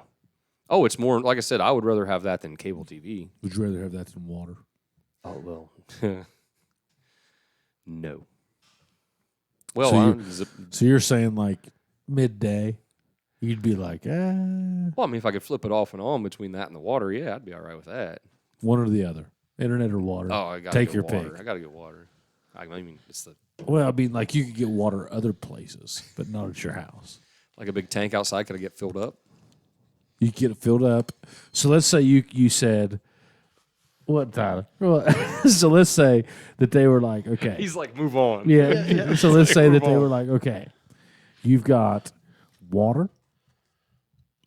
Oh, it's more like I said. I would rather have that than cable TV. Would you rather have that than water? Oh well. No. Well, So you're saying like midday, you'd be like, well, I mean, if I could flip it off and on between that and the water, yeah, I'd be all right with that. one or the other, internet or water. Oh, I gotta Take get your water. pick. I gotta get water. I mean, it's Well, I mean, like you could get water other places, but not at your house. like a big tank outside. Could I get filled up? You get it filled up. So let's say you said, what, Tyler? So let's say that they were like, okay. He's like, move on. Yeah. So let's say that they were like, okay, you've got water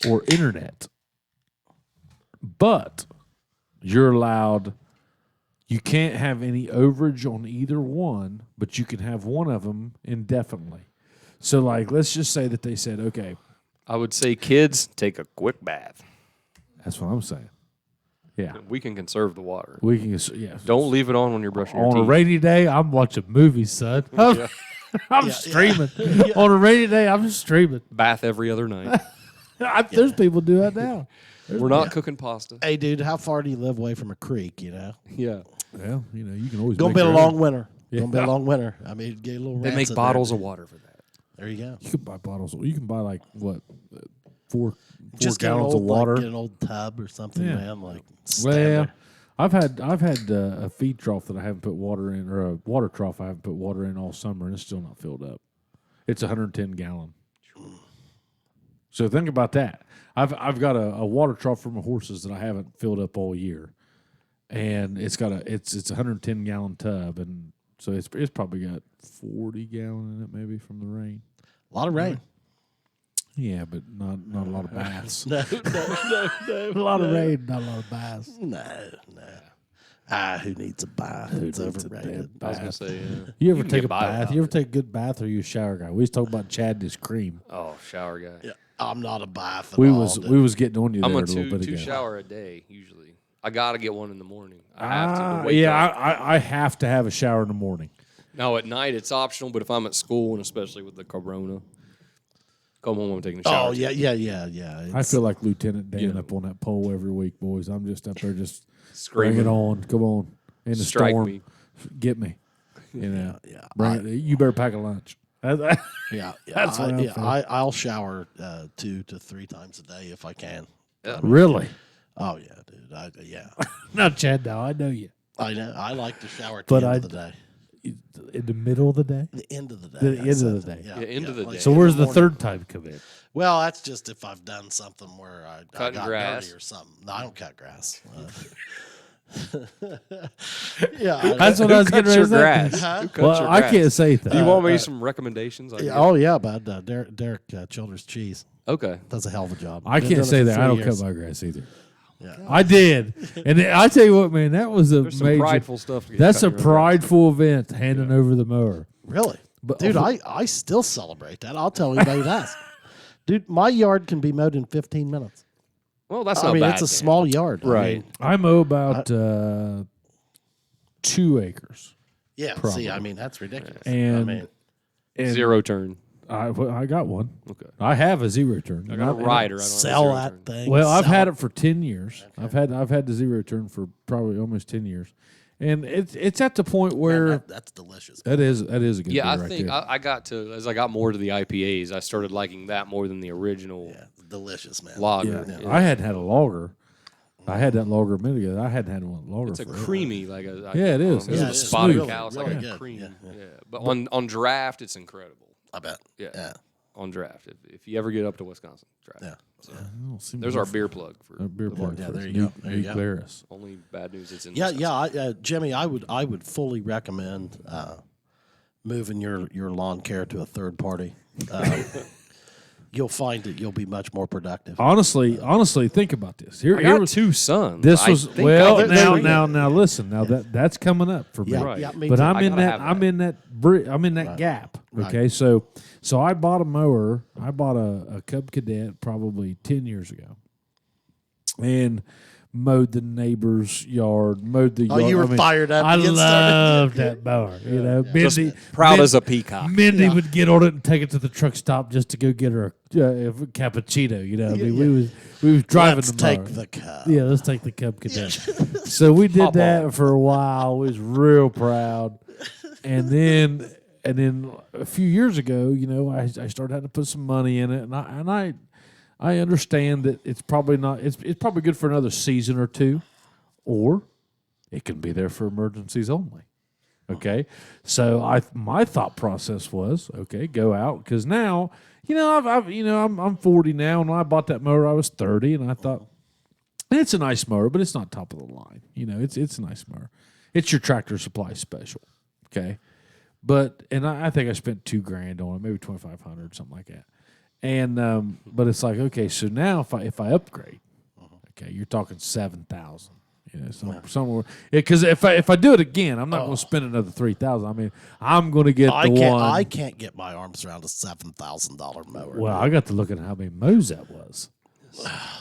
or internet, but you're allowed, you can't have any overage on either one, but you can have one of them indefinitely. So, like, let's just say that they said, okay, I would say, kids, take a quick bath. that's what I'm saying. Yeah. We can conserve the water. We can, yeah. Don't leave it on when you're brushing your On teeth. a rainy day, I'm watching movies, son. I'm streaming. Yeah. On a rainy day, I'm streaming. Bath every other night. There's people do that now. We're not cooking pasta. Hey, dude, how far do you live away from a creek? You know, Yeah. Well, you know, you can always gonna make be a your long own. winter. Yeah. Gonna be a long winter. I mean, get a little. They make rancid bottles there, of water for that. There you go. You can buy bottles. You can buy like what, four Just get an gallons old, of water. Like, get an old tub or something, Yeah. man. Like, stand Well, there. I've had a feed trough that I haven't put water in, or a water trough I haven't put water in all summer, and it's still not filled up. It's 110 gallon. So think about that. I've got a water trough for my horses that I haven't filled up all year, and it's got it's a 110 gallon tub, and so it's probably got 40 gallon in it maybe from the rain. A lot of rain. Yeah, but not a lot of baths. No. A lot of rain, not a lot of baths. No. Who needs a bath? It's needs a overrated. I was gonna say, yeah. You ever can take get a by bath? without You ever it. take a good bath, or are you a shower guy? We was talking about Chad and his cream. Oh, shower guy. Yeah, I'm not a bath at We all. was dude. we was getting on you I'm there a a little bit two ago. shower a day usually. I gotta get one in the morning. I have to wake yeah, up. I have to have a shower in the morning. Now at night it's optional, but if I'm at school and especially with the corona, come home I'm taking a shower. Oh yeah. I It's- feel like Lieutenant Dan Yeah. up on that pole every week, boys. I'm just up there just bring Screaming. it on. Come on. In the Strike storm. me. Get me. You know. Yeah. Bring it. You better pack a lunch. Yeah. That's what I'm feeling. I'll shower 2 to 3 times a day if I can. Really? Oh yeah, dude. Yeah. Not Chad now. I know you. I know. I like to shower at But the end of the day. In the middle of the day? The end of the day. The I end said. of the day. Yeah, end of the day. So in where's the morning. third time come in? Well, that's just if I've done something where I Cutting got grass. dirty or something. No, I don't cut grass. Yeah. That's what I was getting ready your to say. grass? Huh? Who cuts Well, your I grass? can't say that. You want me some recommendations? I Yeah, guess? oh yeah, bud. Derek Childers Cheese Okay. does a hell of a job. I Been can't doing say it for that. I 3 don't years. cut my grass either. Yeah. I did, and I tell you what, man, that was a There's some major. prideful stuff. To get That's a cutting your grass. prideful event, handing over the mower. Really, But dude, I still celebrate that. I'll tell anybody that. Dude, my yard can be mowed in 15 minutes. Well, that's I not mean, bad. it's a Dan. small yard. I Right. mean, I mow about 2 acres, yeah. Probably. See, I mean, that's ridiculous. and, I mean, and Zero turn. I got one. Okay. I have a zero turn. I got a rider. I don't have a sell zero that turn. thing. Well, I've sell had it for 10 years. I've had the zero turn for probably almost 10 years, and it's at the point Man, where that's delicious. that is a good Yeah, deal I right think there. I got to as I got more to the IPAs, I started liking that more than the original Yeah, it's delicious, man. lager. Yeah. Yeah. I hadn't had a lager. I had that lager a minute ago. I hadn't had one lager. It's a forever. creamy, like a Yeah, it is. It's Yeah, a it is. spotted Really, cow. It's really like a good. cream. Yeah, Yeah, yeah. but on draft, it's incredible. I bet. Yeah, Yeah. on draft. If you ever get up to Wisconsin, draft. Yeah. So, Oh, see, there's our beer plug for our beer plug. Yeah, for there us. you go. There you go. Claris. only bad news. It's in Yeah, Wisconsin. yeah, Jimmy, I would fully recommend moving your lawn care to a third party. You'll find that you'll be much more productive. Honestly, think about this. Here I got was 2 sons. this I was think well I- there we go. now listen now that's coming up for me. Yeah, Right. yeah, me But too. I'm I in gotta that have I'm that. in that I'm in that gap. Right. Okay, so I bought a mower. I bought a Cub Cadet probably 10 years ago, and mowed the neighbor's yard, mowed the yard. Oh, you were fired up. I to get loved that mower. You know, Just Mindy, proud as a peacock. Mindy would get on it and take it to the truck stop just to go get her a cappuccino. You know, I mean, we was driving Let's the take mower. the cup. Yeah, let's take the cup cadet. So we did that for a while. We was real proud, and then a few years ago, you know, I started having to put some money in it, and I understand that it's probably not. It's probably good for another season or two, or it can be there for emergencies only. Okay, so my thought process was, okay, go out, because now, you know, I'm 40 now, and when I bought that mower I was 30, and I thought it's a nice mower, but it's not top of the line. You know, it's a nice mower. It's your Tractor Supply special. Okay, but I think I spent $2,000 on it, maybe $2,500, something like that. And but it's like, okay, so now if I upgrade, okay, you're talking $7,000. You know, somewhere, because if I do it again, I'm not going to spend another $3,000. I mean, I'm going to get one. I can't get my arms around a $7,000 mower. Well, I got to look at how many mows that was,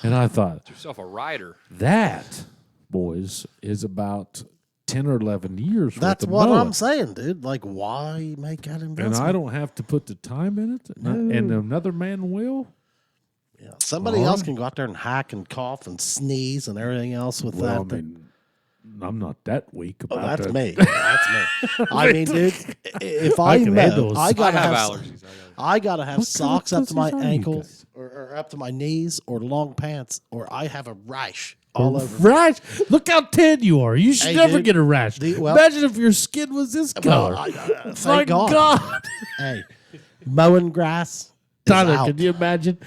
and I thought, Get yourself a rider. that, boys, is about 10 or 11 years. That's worth of what mowing. I'm saying, dude. Like, why make that investment? And I don't have to put the time in it, and another man will. Yeah, somebody else can go out there and hack and cough and sneeze and everything else with Well, that. I mean, I'm not that weak about that's that. me. That's me. I mean, dude, if I can mow, handle I I gotta have have allergies. I gotta have What kind of socks up to my pussies are you ankles or up to my knees or long pants, or I have a rash all over. Rash? Look how tan you are. You should Hey, never dude. get a rash. Well- Imagine if your skin was this color. Well, My thank God. God. Hey, mowing grass. Tyler, out. can you imagine?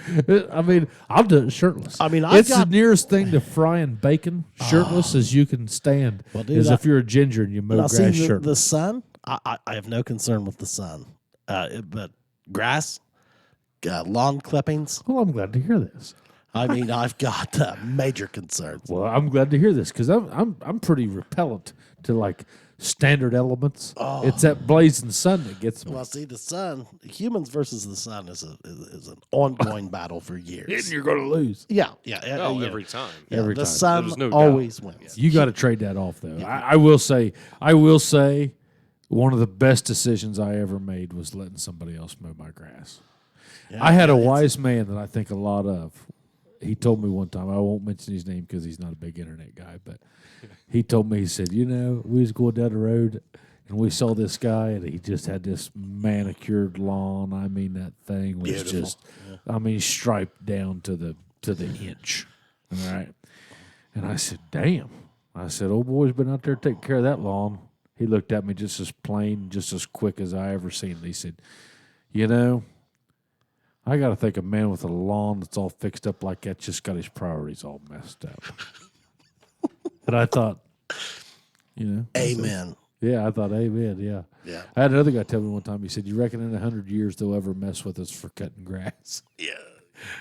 I mean, I'll do it shirtless. I mean, I've it's got- the nearest thing to frying bacon shirtless as you can stand. Well, dude, is if you're a ginger and you mow Now, grass see, the shirtless. sun, I have no concern with the sun. But grass, lawn clippings, Well, I'm glad to hear this. I mean, I've got major concerns. Well, I'm glad to hear this because I'm pretty repellent to like standard elements. It's that blazing sun that gets me. Well, see, the sun, humans versus the sun is an ongoing battle for And years. you're going to lose. Yeah. Oh, every time. Yeah, every the time. sun There's no always wins. You got to trade that off, though. I will say, one of the best decisions I ever made was letting somebody else mow my grass. Yeah, I had a it's- wise man that I think a lot of. He told me one time, I won't mention his name because he's not a big internet guy, but he told me, he said, you know, we was going down the road and we saw this guy and he just had this manicured lawn. I mean, that thing was Beautiful. just, I mean, striped down to the inch. All right. And I said, damn. I said, old boy's been out there taking care of that lawn. He looked at me just as plain, just as quick as I ever seen it. He said, you know, I got to think a man with a lawn that's all fixed up like that just got his priorities all messed up. And I thought, you know. Amen. I thought, amen, yeah. Yeah. I had another guy tell me one time, he said, you reckon in 100 years they'll ever mess with us for cutting grass? Yeah.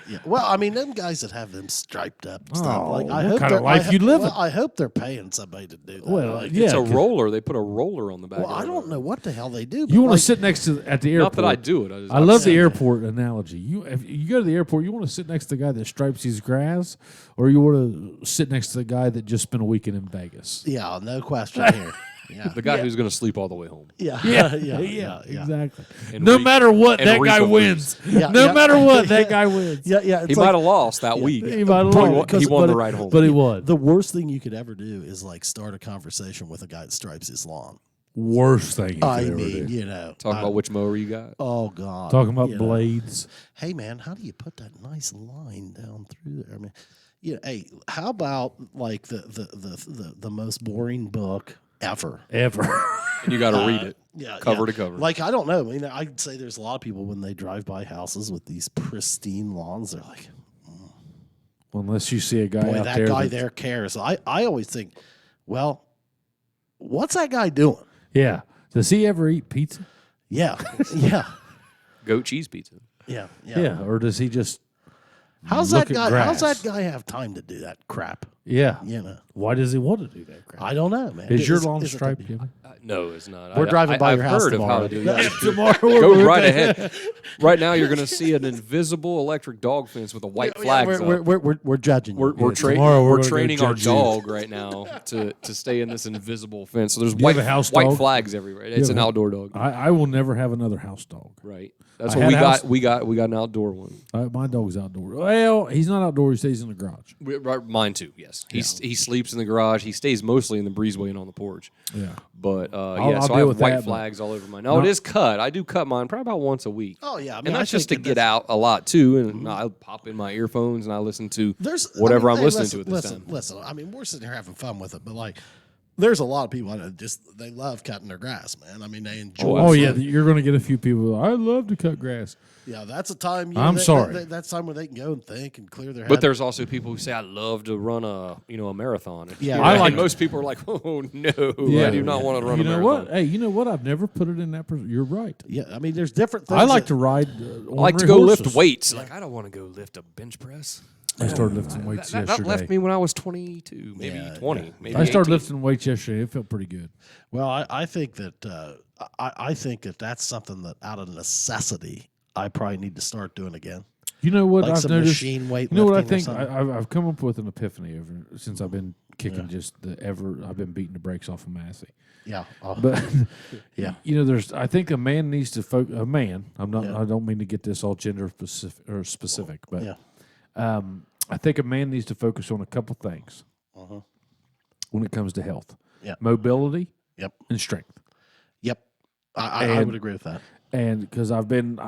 Yeah. Well, I mean, them guys that have them striped up stuff. Oh, Like, I what hope kind of they're- life you living? Well, I hope they're paying somebody to do that. Well, Like, yeah. It's a 'cause roller. They put a roller on the back. Well, of I it. don't know what the hell they do. But You want like, to sit next to at the airport. Not that I do it. I love the Yeah. airport analogy. If you go to the airport, you want to sit next to the guy that stripes his grass, or you want to sit next to the guy that just spent a weekend in Vegas. Yeah, no question here. Yeah. The guy who's going to sleep all the way home. Yeah. Yeah, exactly. And No reap- matter what, and that reap guy a wins. Yeah, no yeah. matter what, that Yeah. guy wins. Yeah, yeah. He It's might like have lost that week. He might have But lost. he won but the it- ride home. But he won. the worst thing you could ever do is like start a conversation with a guy that stripes his lawn. Worst thing you could I ever mean, do. you know. Talking about which mower you got. Oh God. Talking about you know. blades. Hey man, how do you put that nice line down through there? I mean, hey, how about like the most boring book ever? Ever. And you got to read it. Cover to cover. Like, I don't know. I mean, I'd say there's a lot of people when they drive by houses with these pristine lawns, they're like, Unless you see a guy boy, out that there. guy that- there cares. I always think, well, what's that guy doing? Yeah. Does he ever eat pizza? Yeah. Yeah. Goat cheese pizza. Yeah. Yeah. Or does he just How's look that at guy? How's grass? that guy have time to do that crap? Yeah. You know. Why does he want to do that crap? I don't know, man. Is your Is- lawn is it striped, the- Jimmy? No, it's not. We're driving by I've your house heard of how tomorrow. to do that. Tomorrow Go right ahead. Right now, you're going to see an invisible electric dog fence with a white flag. We're judging. you. Tomorrow we're we're gonna go training our judge you. dog right now to stay in this invisible fence. So there's you have a house white dog? flags everywhere. It's have an a- outdoor dog. I will never have another house dog. Right. That's I what had a house- we got an outdoor one. My dog's outdoor. Well, he's not outdoor. He stays in the garage. Mine too. Yes. He sleeps in the garage. He stays mostly in the breezeway and on the porch. Yeah. But I'll so deal I have with white that, but- flags all over mine. No, it is cut. I do cut mine probably about once a week. Oh yeah, I mean, And I that's just to think get out a lot too. And I pop in my earphones and I listen to whatever I'm listening to at this time. Listen, I mean, we're sitting here having fun with it, but like, there's a lot of people that they love cutting their grass, man. I mean, they enjoy. Oh it. yeah, you're going to get a few people. I love to cut grass. Yeah, that's a time. I'm sorry. That's time where they can go and think and clear their head. But there's also people who say I love to run a marathon. Yeah, I like- And most people are like, oh no, Yeah. I do not want to run You a know marathon. what? Hey, you know what? I've never put it in that. You're right. yeah, I mean, there's different things. I like that- to ride. I like to go lift weights. Like I don't want to go lift a bench press. I started lifting weights That yesterday. left me when I was 22, maybe Yeah, 20, maybe I started 18. lifting weights yesterday. It felt pretty good. Well, I think that I think that that's something that out of necessity I probably need to start doing again. You know what Like I've some noticed? machine weight. You know what I lifting or think? something. I've come up with an epiphany since I've been kicking I've been beating the brakes off of Massey. Yeah. But Yeah. you know, I think a man needs to focus. A man. I'm not. Yeah. I don't mean to get this all gender specific, but Yeah. I think a man needs to focus on a couple things Uh-huh. when it comes to health. Yeah. Mobility Yep. and strength. Yep. I And- would agree with that. And because I mean,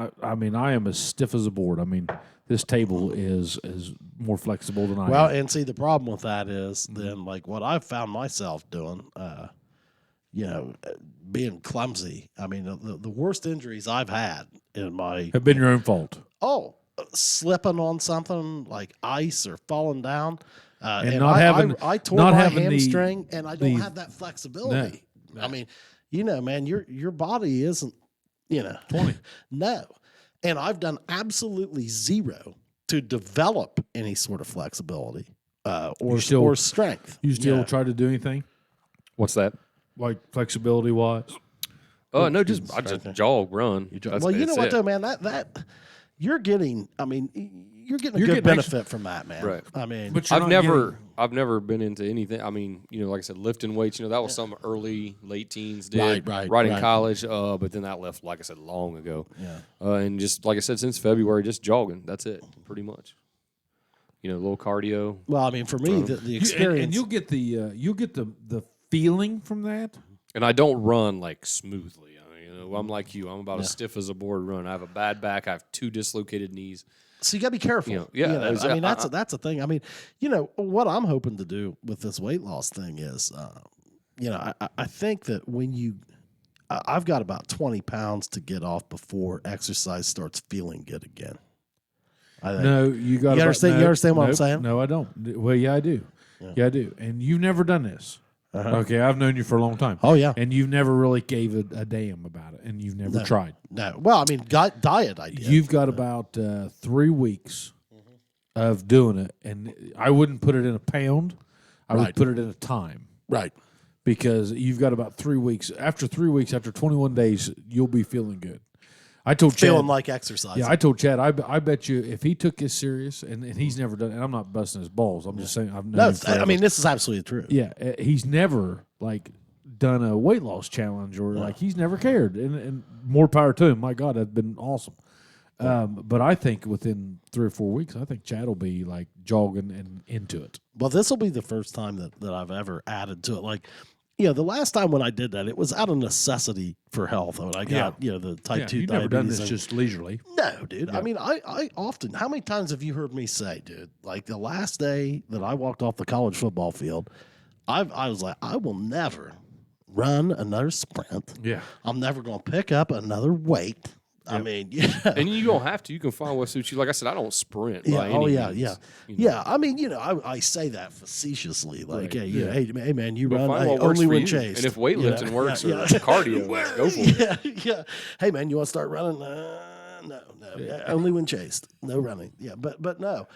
I am as stiff as a board. I mean, this table is more flexible than I Well, am. and see, the problem with that is then, like, what I've found myself doing, being clumsy. I mean, the worst injuries I've had in my Have been your own fault. slipping on something like ice or falling down, And not having- I tore not my having the- hamstring, and I don't the- have that flexibility. I mean, man, your body isn't, 20. no, and I've done absolutely zero to develop any sort of flexibility or strength. You still Yeah. try to do anything What's that? like flexibility wise? Oh no, I just jog, run. That's- Well, you know that's what it. though, man, that you're getting. I mean, you're getting a You're good getting benefit from that, man. Right. I mean, But you're I've not never been into anything. I mean, like I said, lifting weights. That was some early, late teens did. Right, in right. college. But then that left, like I said, long ago. Yeah. And just like I said, since February, just jogging. That's it, pretty much. A little cardio. well, I mean, for me, the experience. and you'll get the feeling from that. And I don't run like smoothly. I'm like you. I'm about as stiff as a board run. I have a bad back. I have 2 dislocated knees. So you got to be careful. Yeah, I mean, that's a thing. I mean, what I'm hoping to do with this weight loss thing is, I think that I've got about 20 pounds to get off before exercise starts feeling good again. I think. No, you got. You understand- you understand what I'm saying? No, I don't. Well, yeah, I do. Yeah, I do. And you've never done this. Okay, I've known you for a long time. Oh, yeah. And you've never really gave a damn about it, and you've never tried. No. Well, I mean, diet I did. You've got about 3 weeks of doing it, and I wouldn't put it in a pound. I would Right. put it in a time. Right. Because you've got about 3 weeks. After 3 weeks, after 21 days, you'll be feeling good. I told Feeling Chad, like exercise. yeah, I told Chad, I bet you if he took this serious, and he's never done, and I'm not busting his balls. I'm just saying, I've known No, him forever. I mean, this is absolutely true. Yeah, he's never done a weight loss challenge or he's never cared, and more power to him. My God, that's been awesome. But I think within 3 or 4 weeks, I think Chad will be jogging and into it. Well, this will be the first time that I've ever added to it. The last time when I did that, it was out of necessity for health. When I got, the type 2 you've diabetes. never done this and- just leisurely. No, dude. I mean, I often, how many times have you heard me say, dude, like the last day that I walked off the college football field, I was like, I will never run another sprint. Yeah. I'm never going to pick up another weight. I mean, yeah. And you don't have to. You can find what suits you. Like I said, I don't sprint. Yeah. By any Oh, yeah. means, Yeah. you know. Yeah. I mean, I say that facetiously. Like, Right. hey, man, you But run find what works only for when you. chased. And if weightlifting Yeah, works yeah, or yeah. cardio, go for it. Yeah. Yeah. Hey, man, you want to start running? No. Yeah, only when chased. No running. Yeah. But no.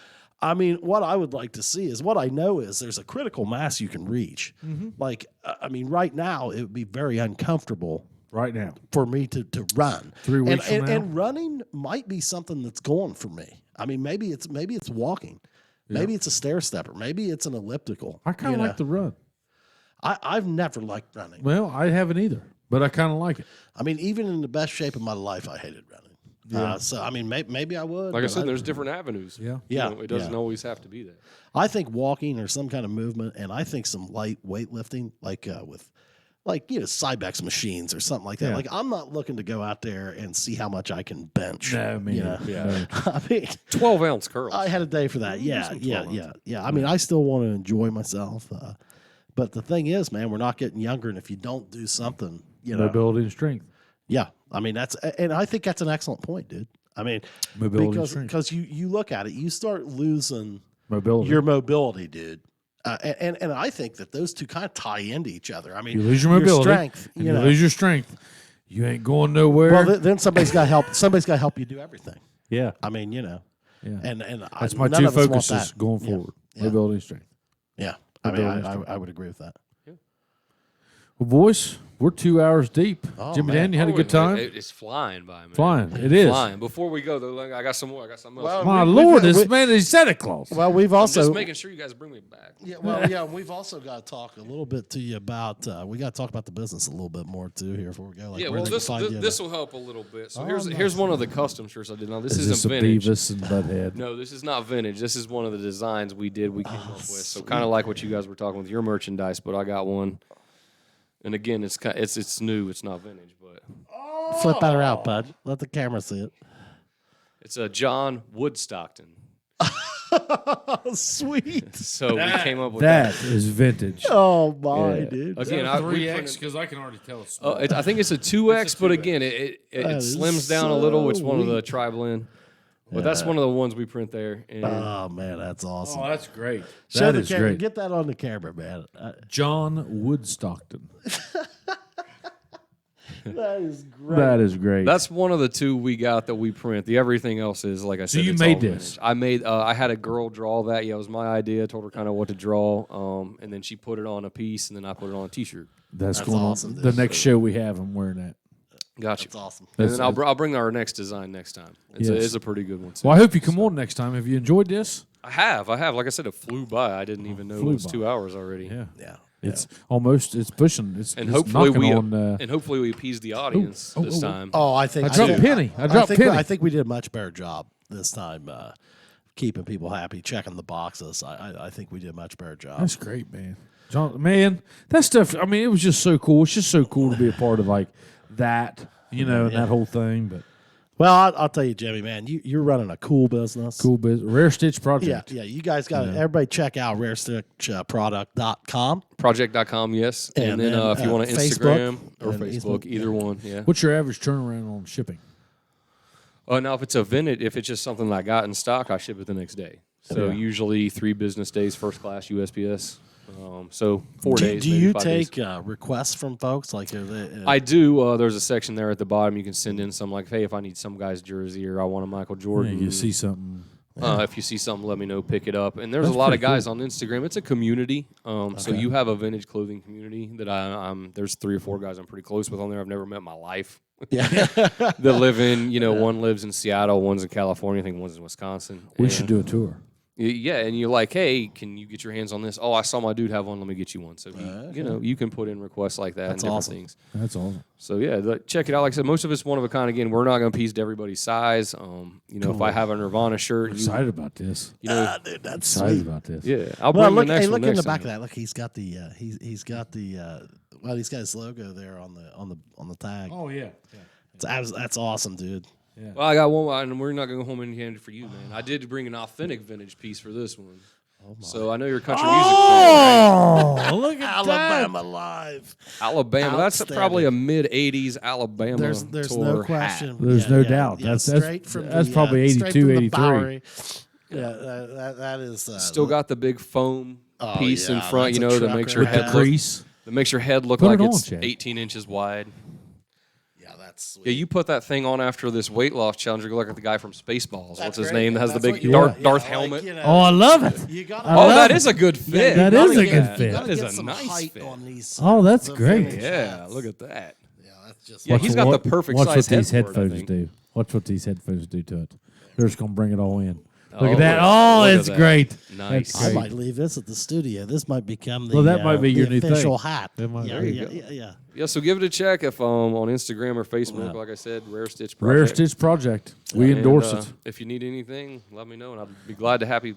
I mean, what I would like to see is what I know is there's a critical mass you can reach. Like, I mean, right now it would be very uncomfortable Right now. for me to run. 3 weeks from now? And running might be something that's going for me. I mean, maybe it's walking, maybe it's a stair stepper, maybe it's an elliptical. I kind of like the run. I've never liked running. Well, I haven't either, but I kind of like it. I mean, even in the best shape of my life, I hated running. Yeah. So I mean, maybe I would. Like I but said, there's different avenues. Yeah. Yeah, You know, it doesn't always have to be that. I think walking or some kind of movement, and I think some light weightlifting, like with, like Cybex machines or something like that. Yeah. Like I'm not looking to go out there and see how much I can bench. No, me neither. Yeah. I mean, 12-ounce curls. I had a day for that. Yeah, some yeah, 12 yeah. I mean, I still want to enjoy myself, but the thing is, man, we're not getting younger, and if you don't do something, Mobility and strength. yeah. I mean, and I think that's an excellent point, dude. I mean, Mobility and strength. because you look at it, you start losing Mobility. your mobility, dude. And I think that those two kind of tie into each other. I mean, You lose your mobility. strength, and you lose your strength. You ain't going nowhere. Well, then somebody's got to help. Somebody's got to help you do everything. yeah. I mean, Yeah. and That's my none two of us want focuses that. going Yeah. forward. Yeah. Mobility and strength. Yeah, I mean, Mobility and strength. I would agree with that. Well, boys, we're 2 hours deep. Oh, Jimmy man. Dan, you had a good time? It's flying by, man. Flying. It is. Flying. Before we go, though, like, I got some more. I got something else. Well, My we've Lord, got- this man is Santa Claus. Well, we've I'm also just making sure you guys bring me back. we've also got to talk a little bit to you about. We got to talk about the business a little bit more too here before we go. Like Yeah, where well, they can find you. this will help a little bit. So Oh, here's one of the custom shirts I did. Now, this Is isn't this a vintage. Beavis and Butthead? No, this is not vintage. This is one of the designs we came up with. So sweet. kind of like what you guys were talking with your merchandise, but I got one. And again, it's new. It's not vintage, but Flip that around, Pudge. Let the camera see it. it's a John Woodstockton. Sweet. So we came up with that. That is vintage. Oh my, Yeah. dude. Again, we printed- Because I can already tell it's I think it's a 2X, but again, it That is slims down a little. It's so one of the weak. tri-blend. But that's one of the ones we print there. And Oh man, that's awesome. Oh, that's great. Show That the is camera. great. Get that on the camera, man. John Woodstockton. That is great. That is great. that's one of the two we got that we print. The everything else is, like I said, you it's made all this? vintage. I had a girl draw that. Yeah, it was my idea. Told her kind of what to draw. And then she put it on a piece, and then I put it on a T-shirt. That's That's going awesome, on. dude. The next show we have, I'm wearing that. Gotcha. That's awesome. And That's- then I'll bring our next design next time. It's Yes. a pretty good one too. Well, I hope you come on next time. Have you enjoyed this? I have. Like I said, it flew by. I didn't even know it Flew was by. 2 hours already. Yeah. Yeah. It's almost, it's pushing. It's, And it's hopefully knocking we on. and hopefully we appease the audience this time. Oh, I think I dropped do. penny. I dropped penny. I think we did a much better job this time keeping people happy, checking the boxes. I think we did a much better job. That's great, man. John, man, that stuff. I mean, it was just so cool. It's just so cool to be a part of like that, and that whole thing. But Well, I'll tell you, Jimmy, man, you're running a cool business. cool business. Rare Stitch Yeah, Project. yeah. You guys got to everybody check out rarestitchproduct.com. Project.com, yes. And, And then then, if you want to Facebook Instagram or and Facebook, either one, yeah. What's your average turnaround on shipping? Now, if it's a vintage, if it's just something I got in stock, I ship it the next day. So Yeah. usually 3 business days, first class USPS. So 4 Do, days. do maybe you 5 days. take requests from folks? Like, are they, I do. There's a section there at the bottom. You can send in some like, hey, if I need some guy's jersey or I want a Michael Jordan. You see something. If you see something, let me know. Pick it up. And there's That's a lot of pretty guys on Instagram. It's a community. So you have a vintage clothing community that I'm. There's 3 or 4 guys I'm pretty close with on there. I've never met in my life. yeah. That live in, one lives in Seattle, one's in California, I think one's in Wisconsin. We And- should do a tour. Yeah, and you're like, hey, can you get your hands on this? Oh, I saw my dude have one. Let me get you one. So you can put in requests like that That's and different awesome. things. That's awesome. So yeah, check it out. Like I said, most of it's one of a kind. Again, we're not going to piece to everybody's size. If I have a Nirvana shirt, Excited about this. Dude, that's Excited sweet. about this. yeah, I'll Well, bring look, the next hey, one look in the next back time. of that. Look, he's got the he's got the he's got his logo there on the tag. Oh yeah. That's awesome, dude. Well, I got one, and we're not going to go home empty-handed for you, man. I did bring an authentic vintage piece for this one. So I know you're a country music fan. Oh, look at Alabama Live. Alabama. That's Outstanding. probably a mid '80s Alabama. There's tour no hat. question. There's no doubt. That's straight from that's the, probably straight 82, from the 83. Bowery. Yeah, that is Still got the big foam piece in yeah, front, that's a that makes your trucker head hat. look Crease. that makes your head look Put like it on, it's Chad. 18 inches wide. Yeah, that's sweet. Yeah, you put that thing on after this weight loss challenge. You look like the guy from Spaceballs. What's his great. name? That has the That's big what you Darth want. Helmet. Like, you know, Oh, I love it. you gotta, I Oh, love that it. is a good fit. That Look is at a good that. fit. You gotta That is get a some nice height fit. on these. Oh, that's the great. vintage Yeah, hats. look at that. Yeah, that's just. Yeah, he's got the perfect watch size what these headboard, I headphones think. do. Watch what these headphones do to it. They're just gonna bring it all in. Look Oh, at that. look- Oh, look at it's that. great. Nice. That's I great. might leave this at the studio. This might become the. Well, that might be the your new official thing. hat. That might yeah, be. yeah. Yeah, so give it a check if on Instagram or Facebook. Yeah. Like I said, Rare Stitch Rare Project. Stitch Project. We And, endorse it. If you need anything, let me know, and I'd be glad to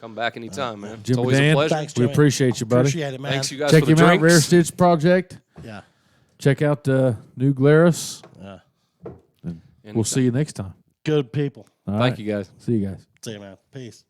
come back anytime, man. It's Jimmy always Dan, a pleasure. Thanks, we Jimmy. appreciate you, buddy. Appreciate it, man. Thanks, you guys, Check for the him out, drinks. Rare Stitch Project. Yeah. Check out New Glarus. Yeah. We'll see you next time. Good people. All Thank right. you, guys. See you guys. See you, man. Peace.